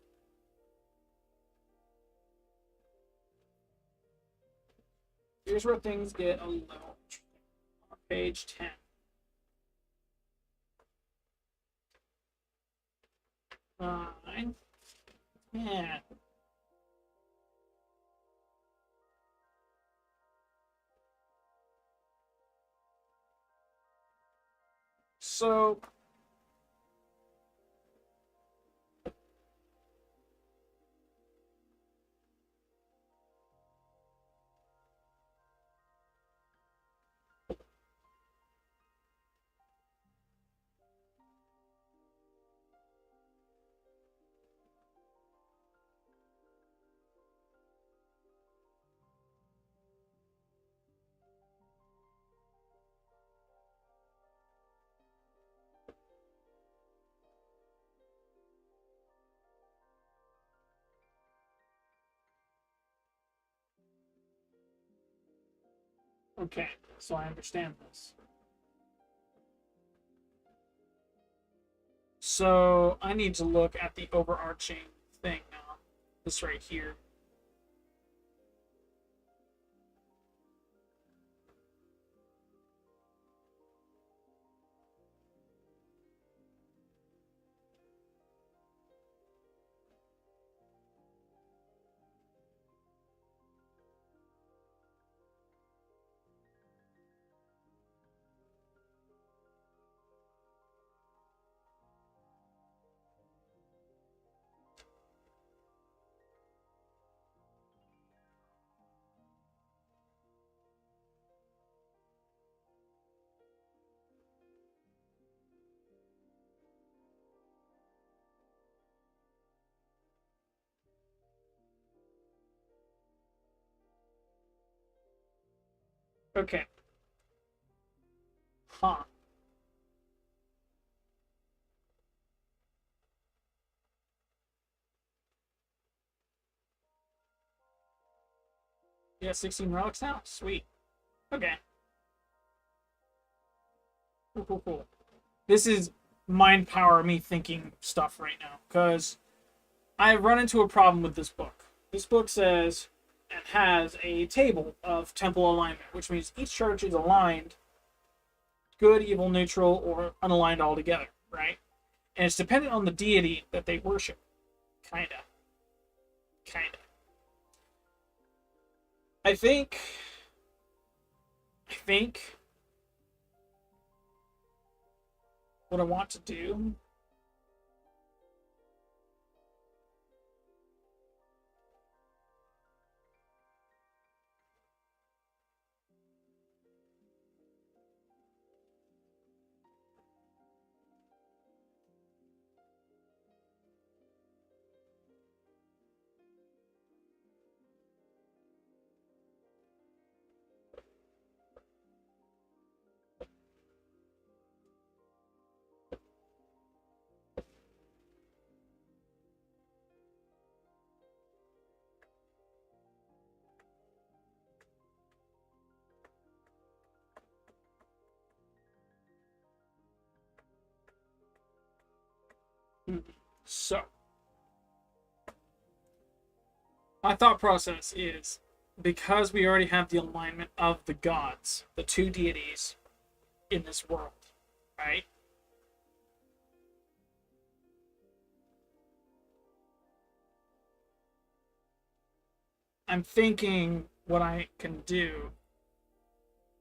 Here's where things get a little interesting. On page 10. Fine. Yeah. So, okay, so I understand this. So I need to look at the overarching thing now. This right here. Okay. Huh. Yeah, 16 relics now? Sweet. Okay. Cool, cool, cool. This is mind power me thinking stuff right now, because I've run into a problem with this book. This book says and has a table of temple alignment, which means each church is aligned good, evil, neutral, or unaligned altogether, right? And it's dependent on the deity that they worship. Kinda. Kinda. I think. I think. What I want to do. So, my thought process is because we already have the alignment of the gods, the two deities in this world, right? I'm thinking what I can do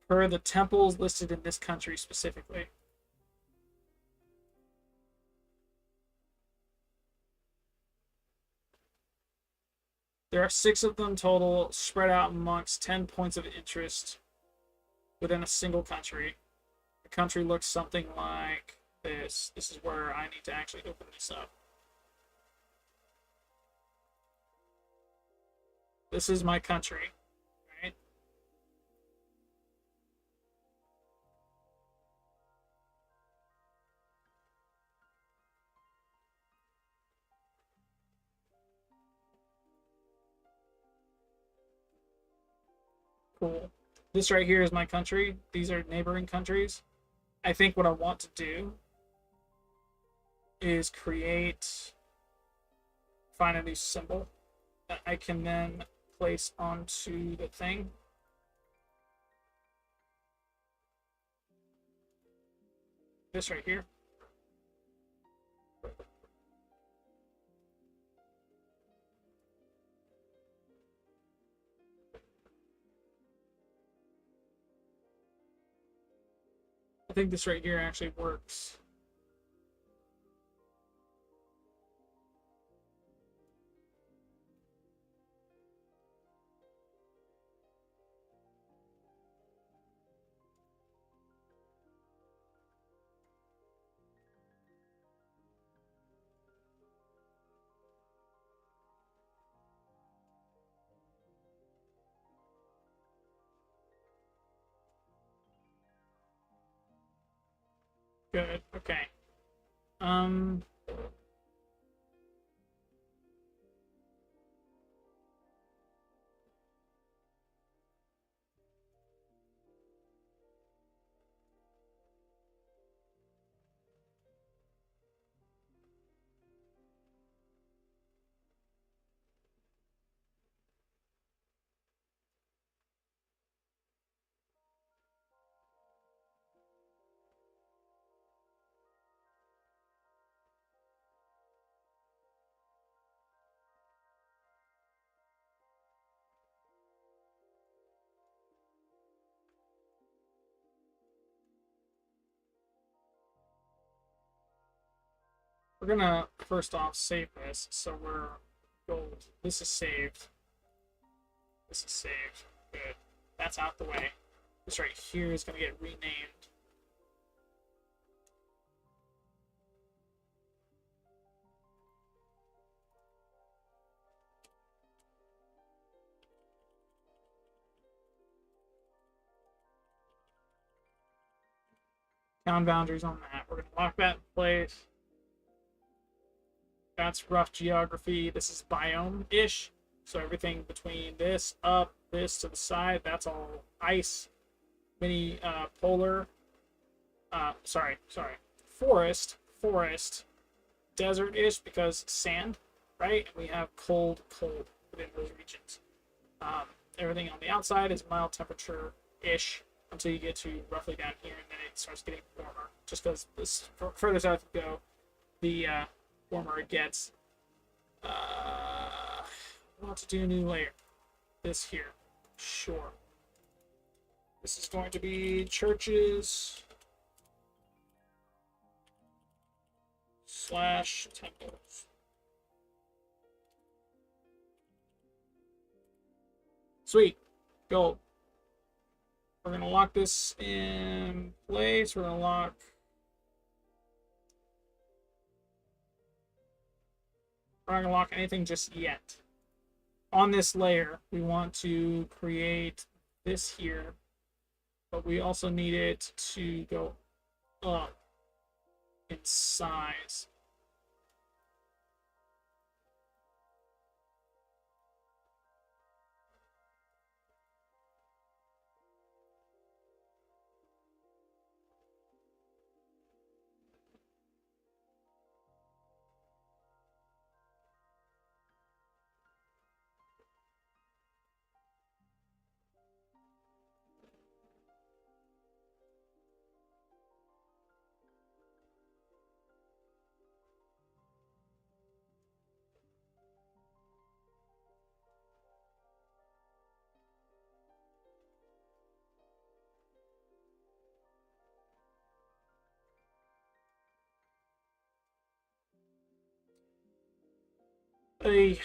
per the temples listed in this country specifically. There are 6 of them total, spread out amongst 10 points of interest within a single country. The country looks something like this. This is where I need to actually open this up. This is my country, right? Cool. This right here is my country. These are neighboring countries. I think what I want to do is find a new symbol that I can then place onto the thing. This right here. I think this right here actually works. Good. Okay. Um. We're gonna first off save this, so we're gold. This is saved. This is saved. Good. That's out the way. This right here is gonna get renamed. Town boundaries on that. We're gonna lock that in place. That's rough geography. This is biome-ish. So everything between this, up, this to the side, that's all ice. Mini polar. Sorry. Forest, desert-ish because sand, right? And we have cold within those regions. Everything on the outside is mild temperature-ish until you get to roughly down here, and then it starts getting warmer. Just because this further south you go, the warmer it gets. I want to do a new layer. This here, sure. This is going to be churches / temples. Sweet. Gold. We're going to lock this in place. We're going to lock... We're not going to lock anything just yet. On this layer, we want to create this here, but we also need it to go up in size. A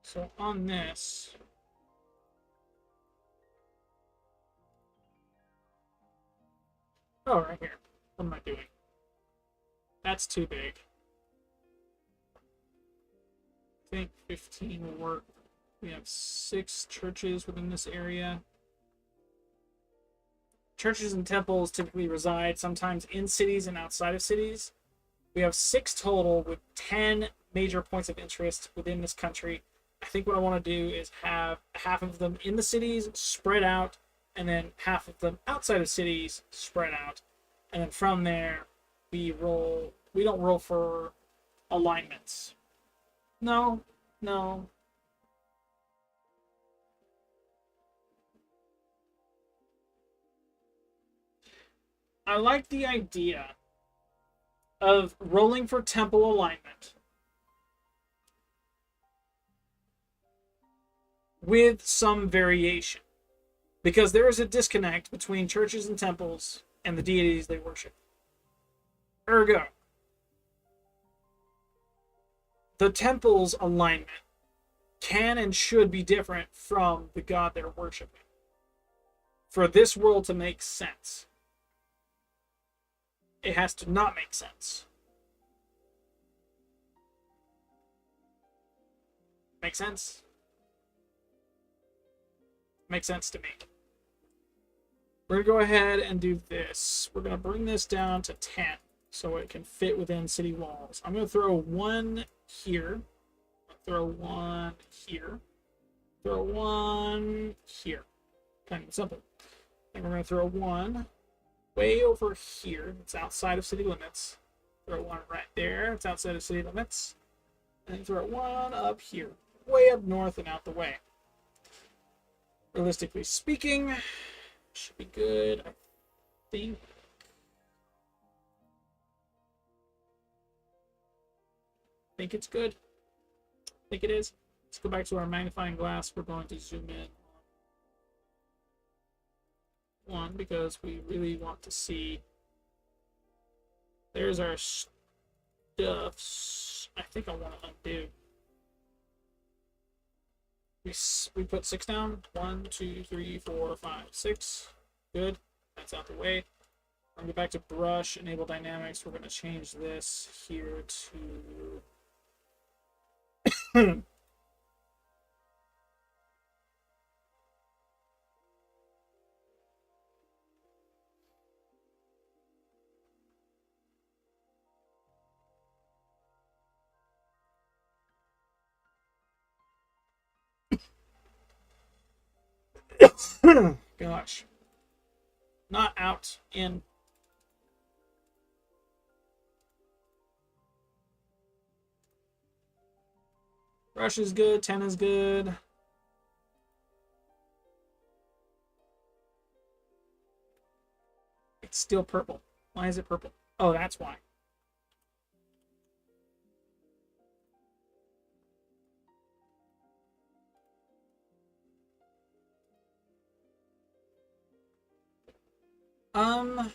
So on this, oh, right here. What am I doing? That's too big. I think 15 will work. We have 6 churches within this area. Churches and temples typically reside sometimes in cities and outside of cities. We have 6 total with 10 major points of interest within this country. I think what I want to do is have half of them in the cities spread out, and then half of them outside of cities spread out. And then from there, we roll. We don't roll for alignments. No. I like the idea of rolling for temple alignment with some variation, because there is a disconnect between churches and temples and the deities they worship. Ergo, the temple's alignment can and should be different from the god they're worshiping for this world to make sense. It has to not make sense. Make sense? Makes sense to me. We're going to go ahead and do this. We're going to bring this down to 10 so it can fit within city walls. I'm going to throw 1 here. Throw 1 here. Throw 1 here. Kind of simple. And we're going to throw 1 way over here. It's outside of city limits. Throw 1 right there. It's outside of city limits. And then throw 1 up here. Way up north and out the way. Realistically speaking, should be good. I think it's good. I think it is. Let's go back to our magnifying glass. We're going to zoom in on 1 because we really want to see. There's our stuff. I think I want to undo. We put 6 down. 1, 2, 3, 4, 5, 6. Good. That's out the way. I'm going to go back to brush, enable dynamics. We're going to change this here to gosh. Not out, in. Brush is good, 10 is good. It's still purple. Why is it purple? Oh, that's why.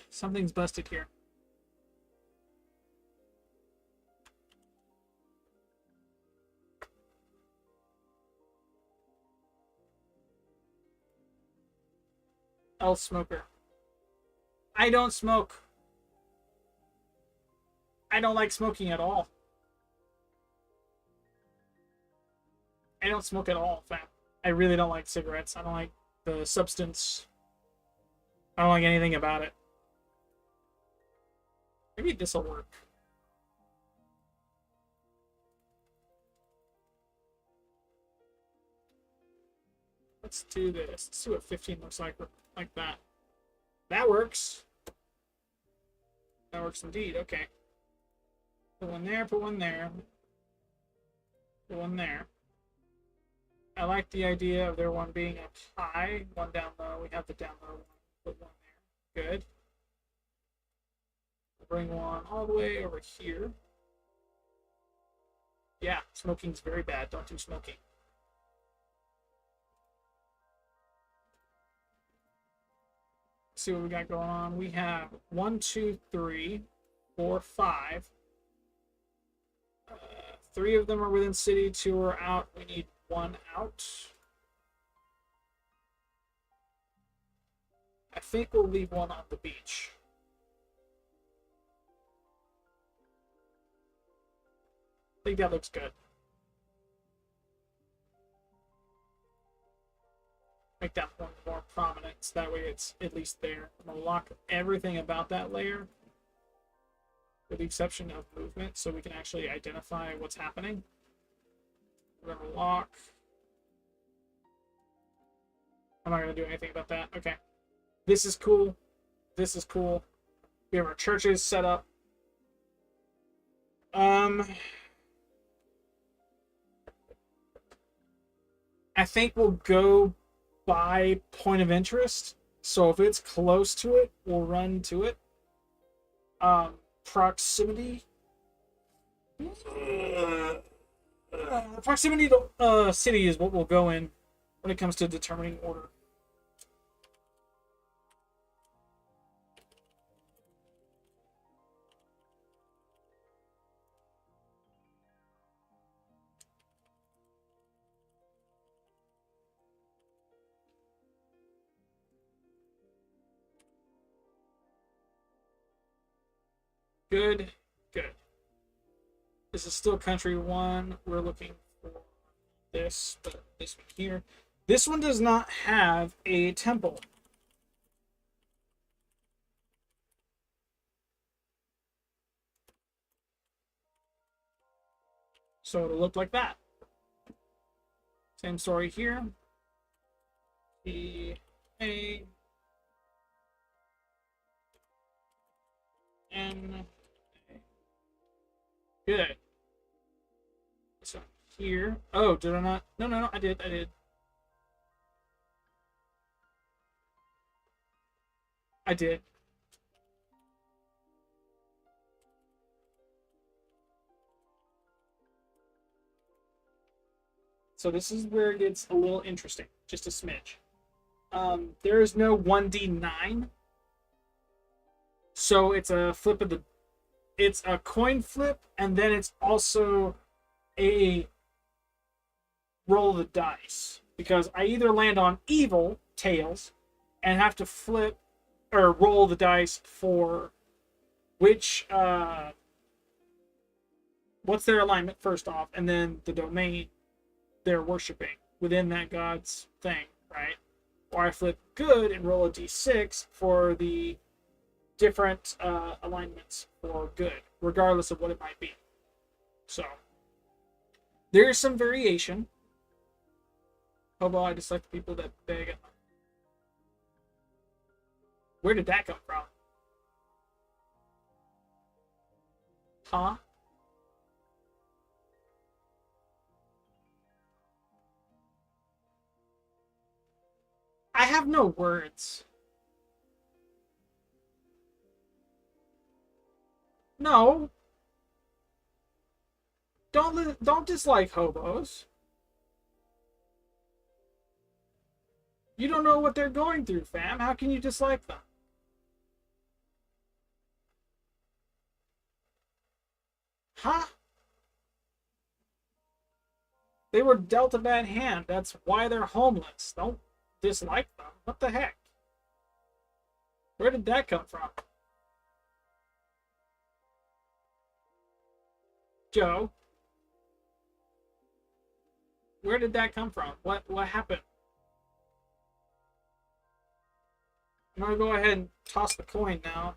Something's busted here. El smoker. I don't smoke. I don't like smoking at all. I don't smoke at all, fam. I really don't like cigarettes. I don't like the substance. I don't like anything about it. Maybe this'll work. Let's do this. Let's see what 15 looks like that. That works. That works indeed. Okay. Put one there, put one there. Put one there. I like the idea of there one being up high, one down low. We have the down low one. Put one there. Good. Bring one all the way over here. Yeah, smoking's very bad. Don't do smoking. Let's see what we got going on. We have 1, 2, 3, 4, 5. 3 of them are within city, 2 are out. We need 1 out. I think we'll leave 1 on the beach. I think that looks good. Make that one more prominent, so that way it's at least there. I'm going to lock everything about that layer, with the exception of movement, so we can actually identify what's happening. We're going to lock. I'm not going to do anything about that. Okay. This is cool. This is cool. We have our churches set up. I think we'll go by point of interest. So if it's close to it, we'll run to it. Proximity. Proximity to city is what we'll go in when it comes to determining order. Good, good. This is still country 1. We're looking for this, but this one here. This one does not have a temple. So it'll look like that. Same story here. The A N. Good. So here. Oh, did I not? No, no, no. I did. I did. I did. So this is where it gets a little interesting. Just a smidge. There is no 1d9. So it's a flip of the... It's a coin flip, and then it's also a roll of the dice. because I either land on evil, tails, and have to flip or roll the dice for which, what's their alignment first off, and then the domain they're worshiping within that god's thing, right? Or I flip good and roll a d6 for the different alignments for good, regardless of what it might be. So, there is some variation. Although I dislike the people that beg at them. Where did that come from? Huh? I have no words. No. Don't dislike hobos. You don't know what they're going through, fam. How can you dislike them? Huh? They were dealt a bad hand. That's why they're homeless. Don't dislike them. What the heck? Where did that come from? Joe? Where did that come from? What happened? I'm gonna go ahead and toss the coin now.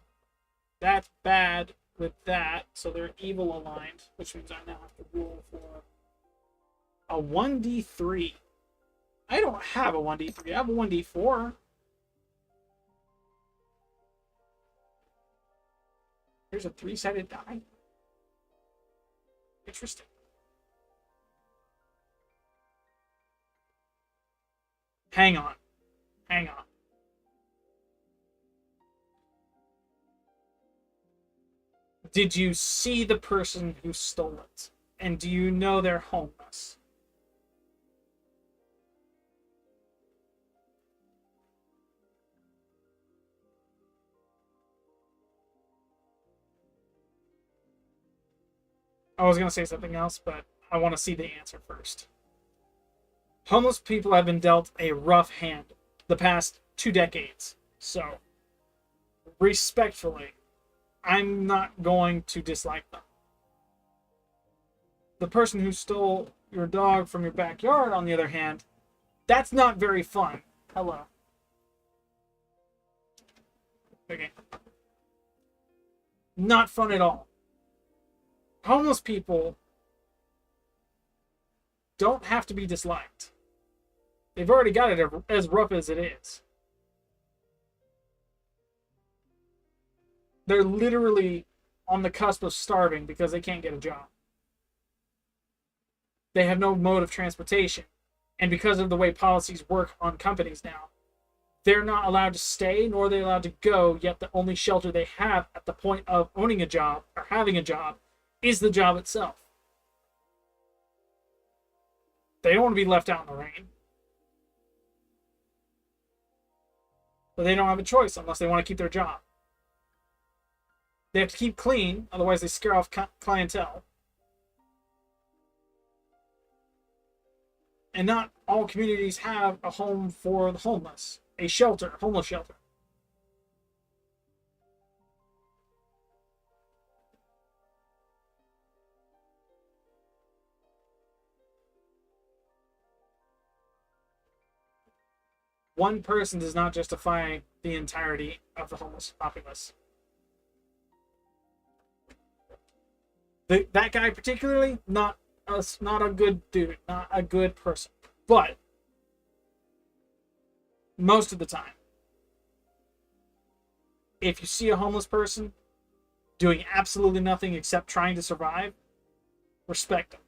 That's bad with that, so they're evil aligned, which means I now have to roll for a 1d3. I don't have a 1d3, I have a 1d4. Here's a 3-sided die. Interesting. Hang on. Hang on. Did you see the person who stole it? And do you know they're homeless? I was going to say something else, but I want to see the answer first. Homeless people have been dealt a rough hand the past 2 decades. So, respectfully, I'm not going to dislike them. The person who stole your dog from your backyard, on the other hand, that's not very fun. Hello. Okay. Not fun at all. Homeless people don't have to be disliked. They've already got it as rough as it is. They're literally on the cusp of starving because they can't get a job. They have no mode of transportation. And because of the way policies work on companies now, they're not allowed to stay, nor are they allowed to go, yet the only shelter they have at the point of owning a job or having a job is the job itself. They don't want to be left out in the rain. But they don't have a choice unless they want to keep their job. They have to keep clean, otherwise they scare off clientele. And not all communities have a home for the homeless. A shelter, a homeless shelter. One person does not justify the entirety of the homeless populace. That guy particularly, not a good dude, not a good person. But most of the time, if you see a homeless person doing absolutely nothing except trying to survive, respect them.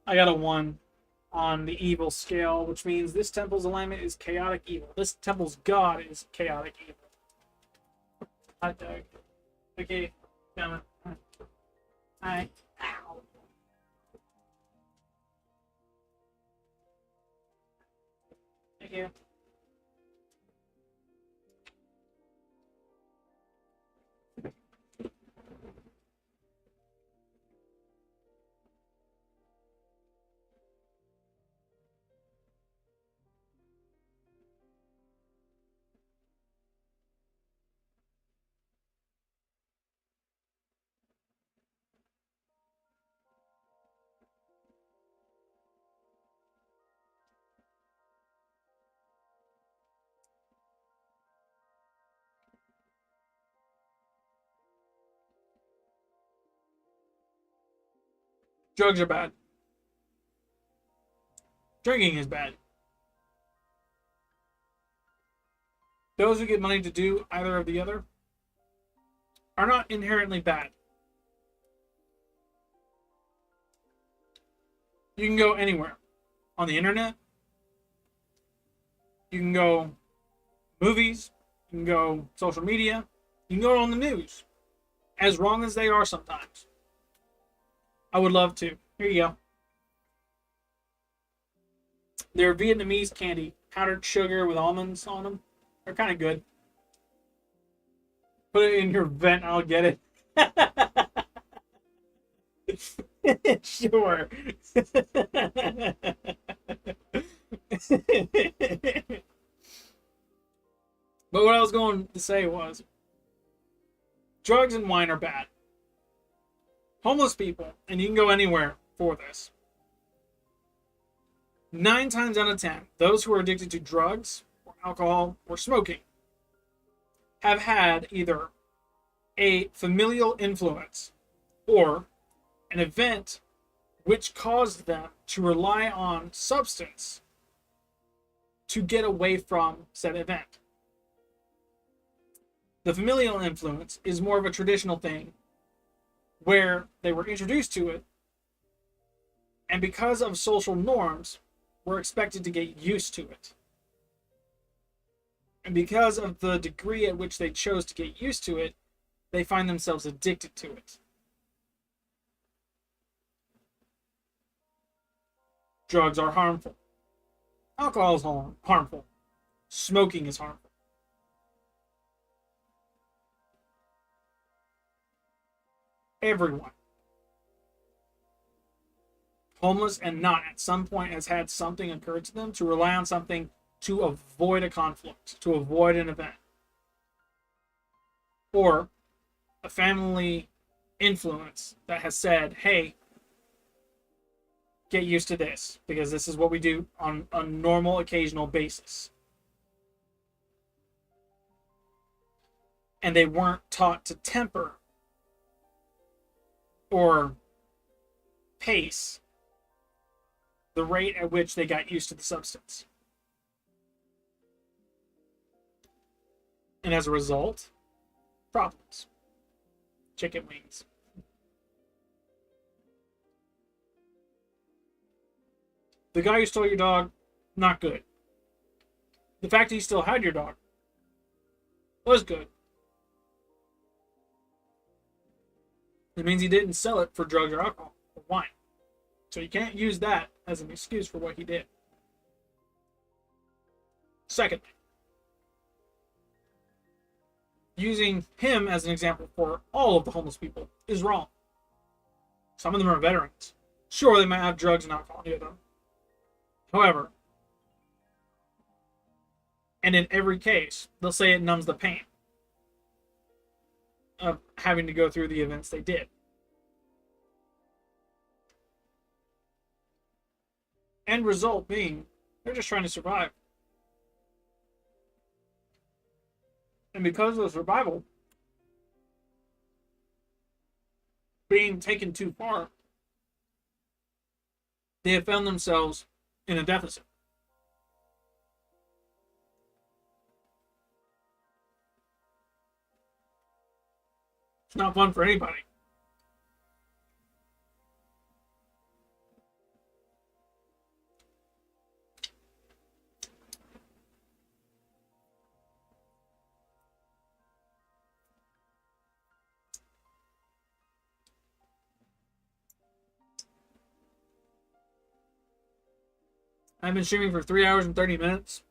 I got a 1 on the evil scale, which means this temple's alignment is chaotic evil. This temple's god is chaotic evil. Hot dog. Okay, coming. Hi. Ow. Thank you. Drugs are bad. Drinking is bad. Those who get money to do either of the other are not inherently bad. You can go anywhere. On the internet, you can go movies, you can go social media, you can go on the news. As wrong as they are sometimes. I would love to. Here you go. They're Vietnamese candy, powdered sugar with almonds on them. They're kind of good. Put it in your vent, I'll get it. Sure. But what I was going to say was, drugs and wine are bad. Homeless people, and you can go anywhere for this. 9 times out of 10, those who are addicted to drugs, or alcohol, or smoking, have had either a familial influence or an event which caused them to rely on substance to get away from said event. The familial influence is more of a traditional thing where they were introduced to it, and because of social norms, were expected to get used to it. And because of the degree at which they chose to get used to it, they find themselves addicted to it. Drugs are harmful. Alcohol is harmful. Smoking is harmful. Everyone, homeless and not, at some point has had something occur to them to rely on something to avoid a conflict, to avoid an event. Or a family influence that has said, hey, get used to this, because this is what we do on a normal, occasional basis. And they weren't taught to temper or pace the rate at which they got used to the substance. And as a result, problems. Chicken wings. The guy who stole your dog, not good. The fact that he still had your dog was good. It means he didn't sell it for drugs or alcohol or wine. So you can't use that as an excuse for what he did. Secondly, using him as an example for all of the homeless people is wrong. Some of them are veterans. Sure, they might have drugs and alcohol near them. However, and in every case, they'll say it numbs the pain of having to go through the events they did. End result being, they're just trying to survive. And because of survival being taken too far, they have found themselves in a deficit. It's not fun for anybody. I've been streaming for 3 hours and 30 minutes.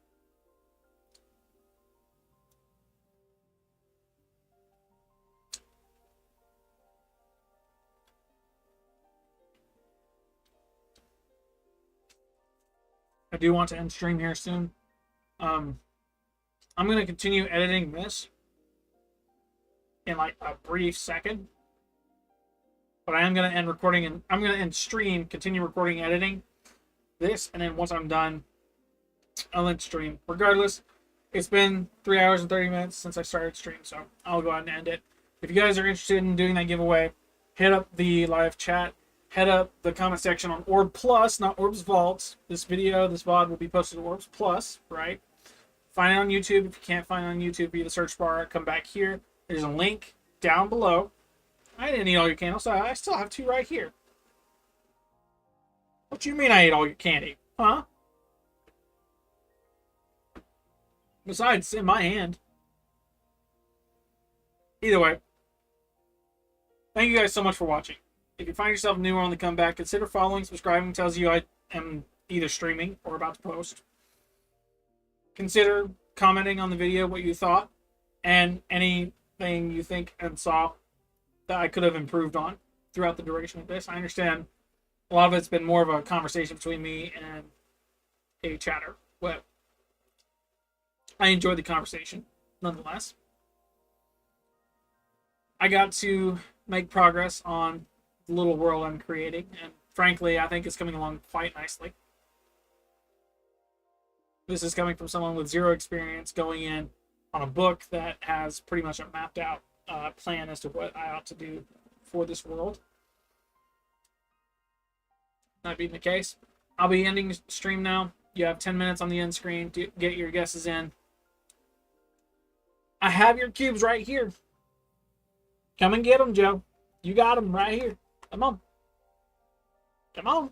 I do want to end stream here soon. I'm going to continue editing this in like a brief second. But I am going to end recording, and I'm going to end stream, continue recording, editing this, and then once I'm done, I'll end stream. Regardless, it's been 3 hours and 30 minutes since I started stream, so I'll go ahead and end it. If you guys are interested in doing that giveaway, hit up the live chat, head up the comment section on Orb Plus, not Orb's Vault. This video, this VOD will be posted to Orb's Plus, right? Find it on YouTube. If you can't find it on YouTube, via the search bar, come back here. There's a link down below. I didn't eat all your candy, so I still have 2 right here. What you mean I ate all your candy? Huh? Besides, it's in my hand. Either way, thank you guys so much for watching. If you find yourself new or on the comeback, consider following, subscribing. Tells you I am either streaming or about to post. Consider commenting on the video what you thought and anything you think and saw that I could have improved on throughout the duration of this. I understand a lot of it's been more of a conversation between me and a chatter, but I enjoyed the conversation nonetheless. I got to make progress on the little world I'm creating, and frankly, I think it's coming along quite nicely. This is coming from someone with 0 experience going in on a book that has pretty much a mapped out plan as to what I ought to do for this world. That being the case, I'll be ending the stream now. You have 10 minutes on the end screen to get your guesses in. I have your cubes right here. Come and get them, Joe. You got them right here. Come on. Come on.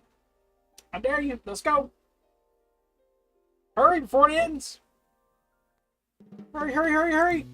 I dare you. Let's go. Hurry before it ends. Hurry, hurry, hurry, hurry.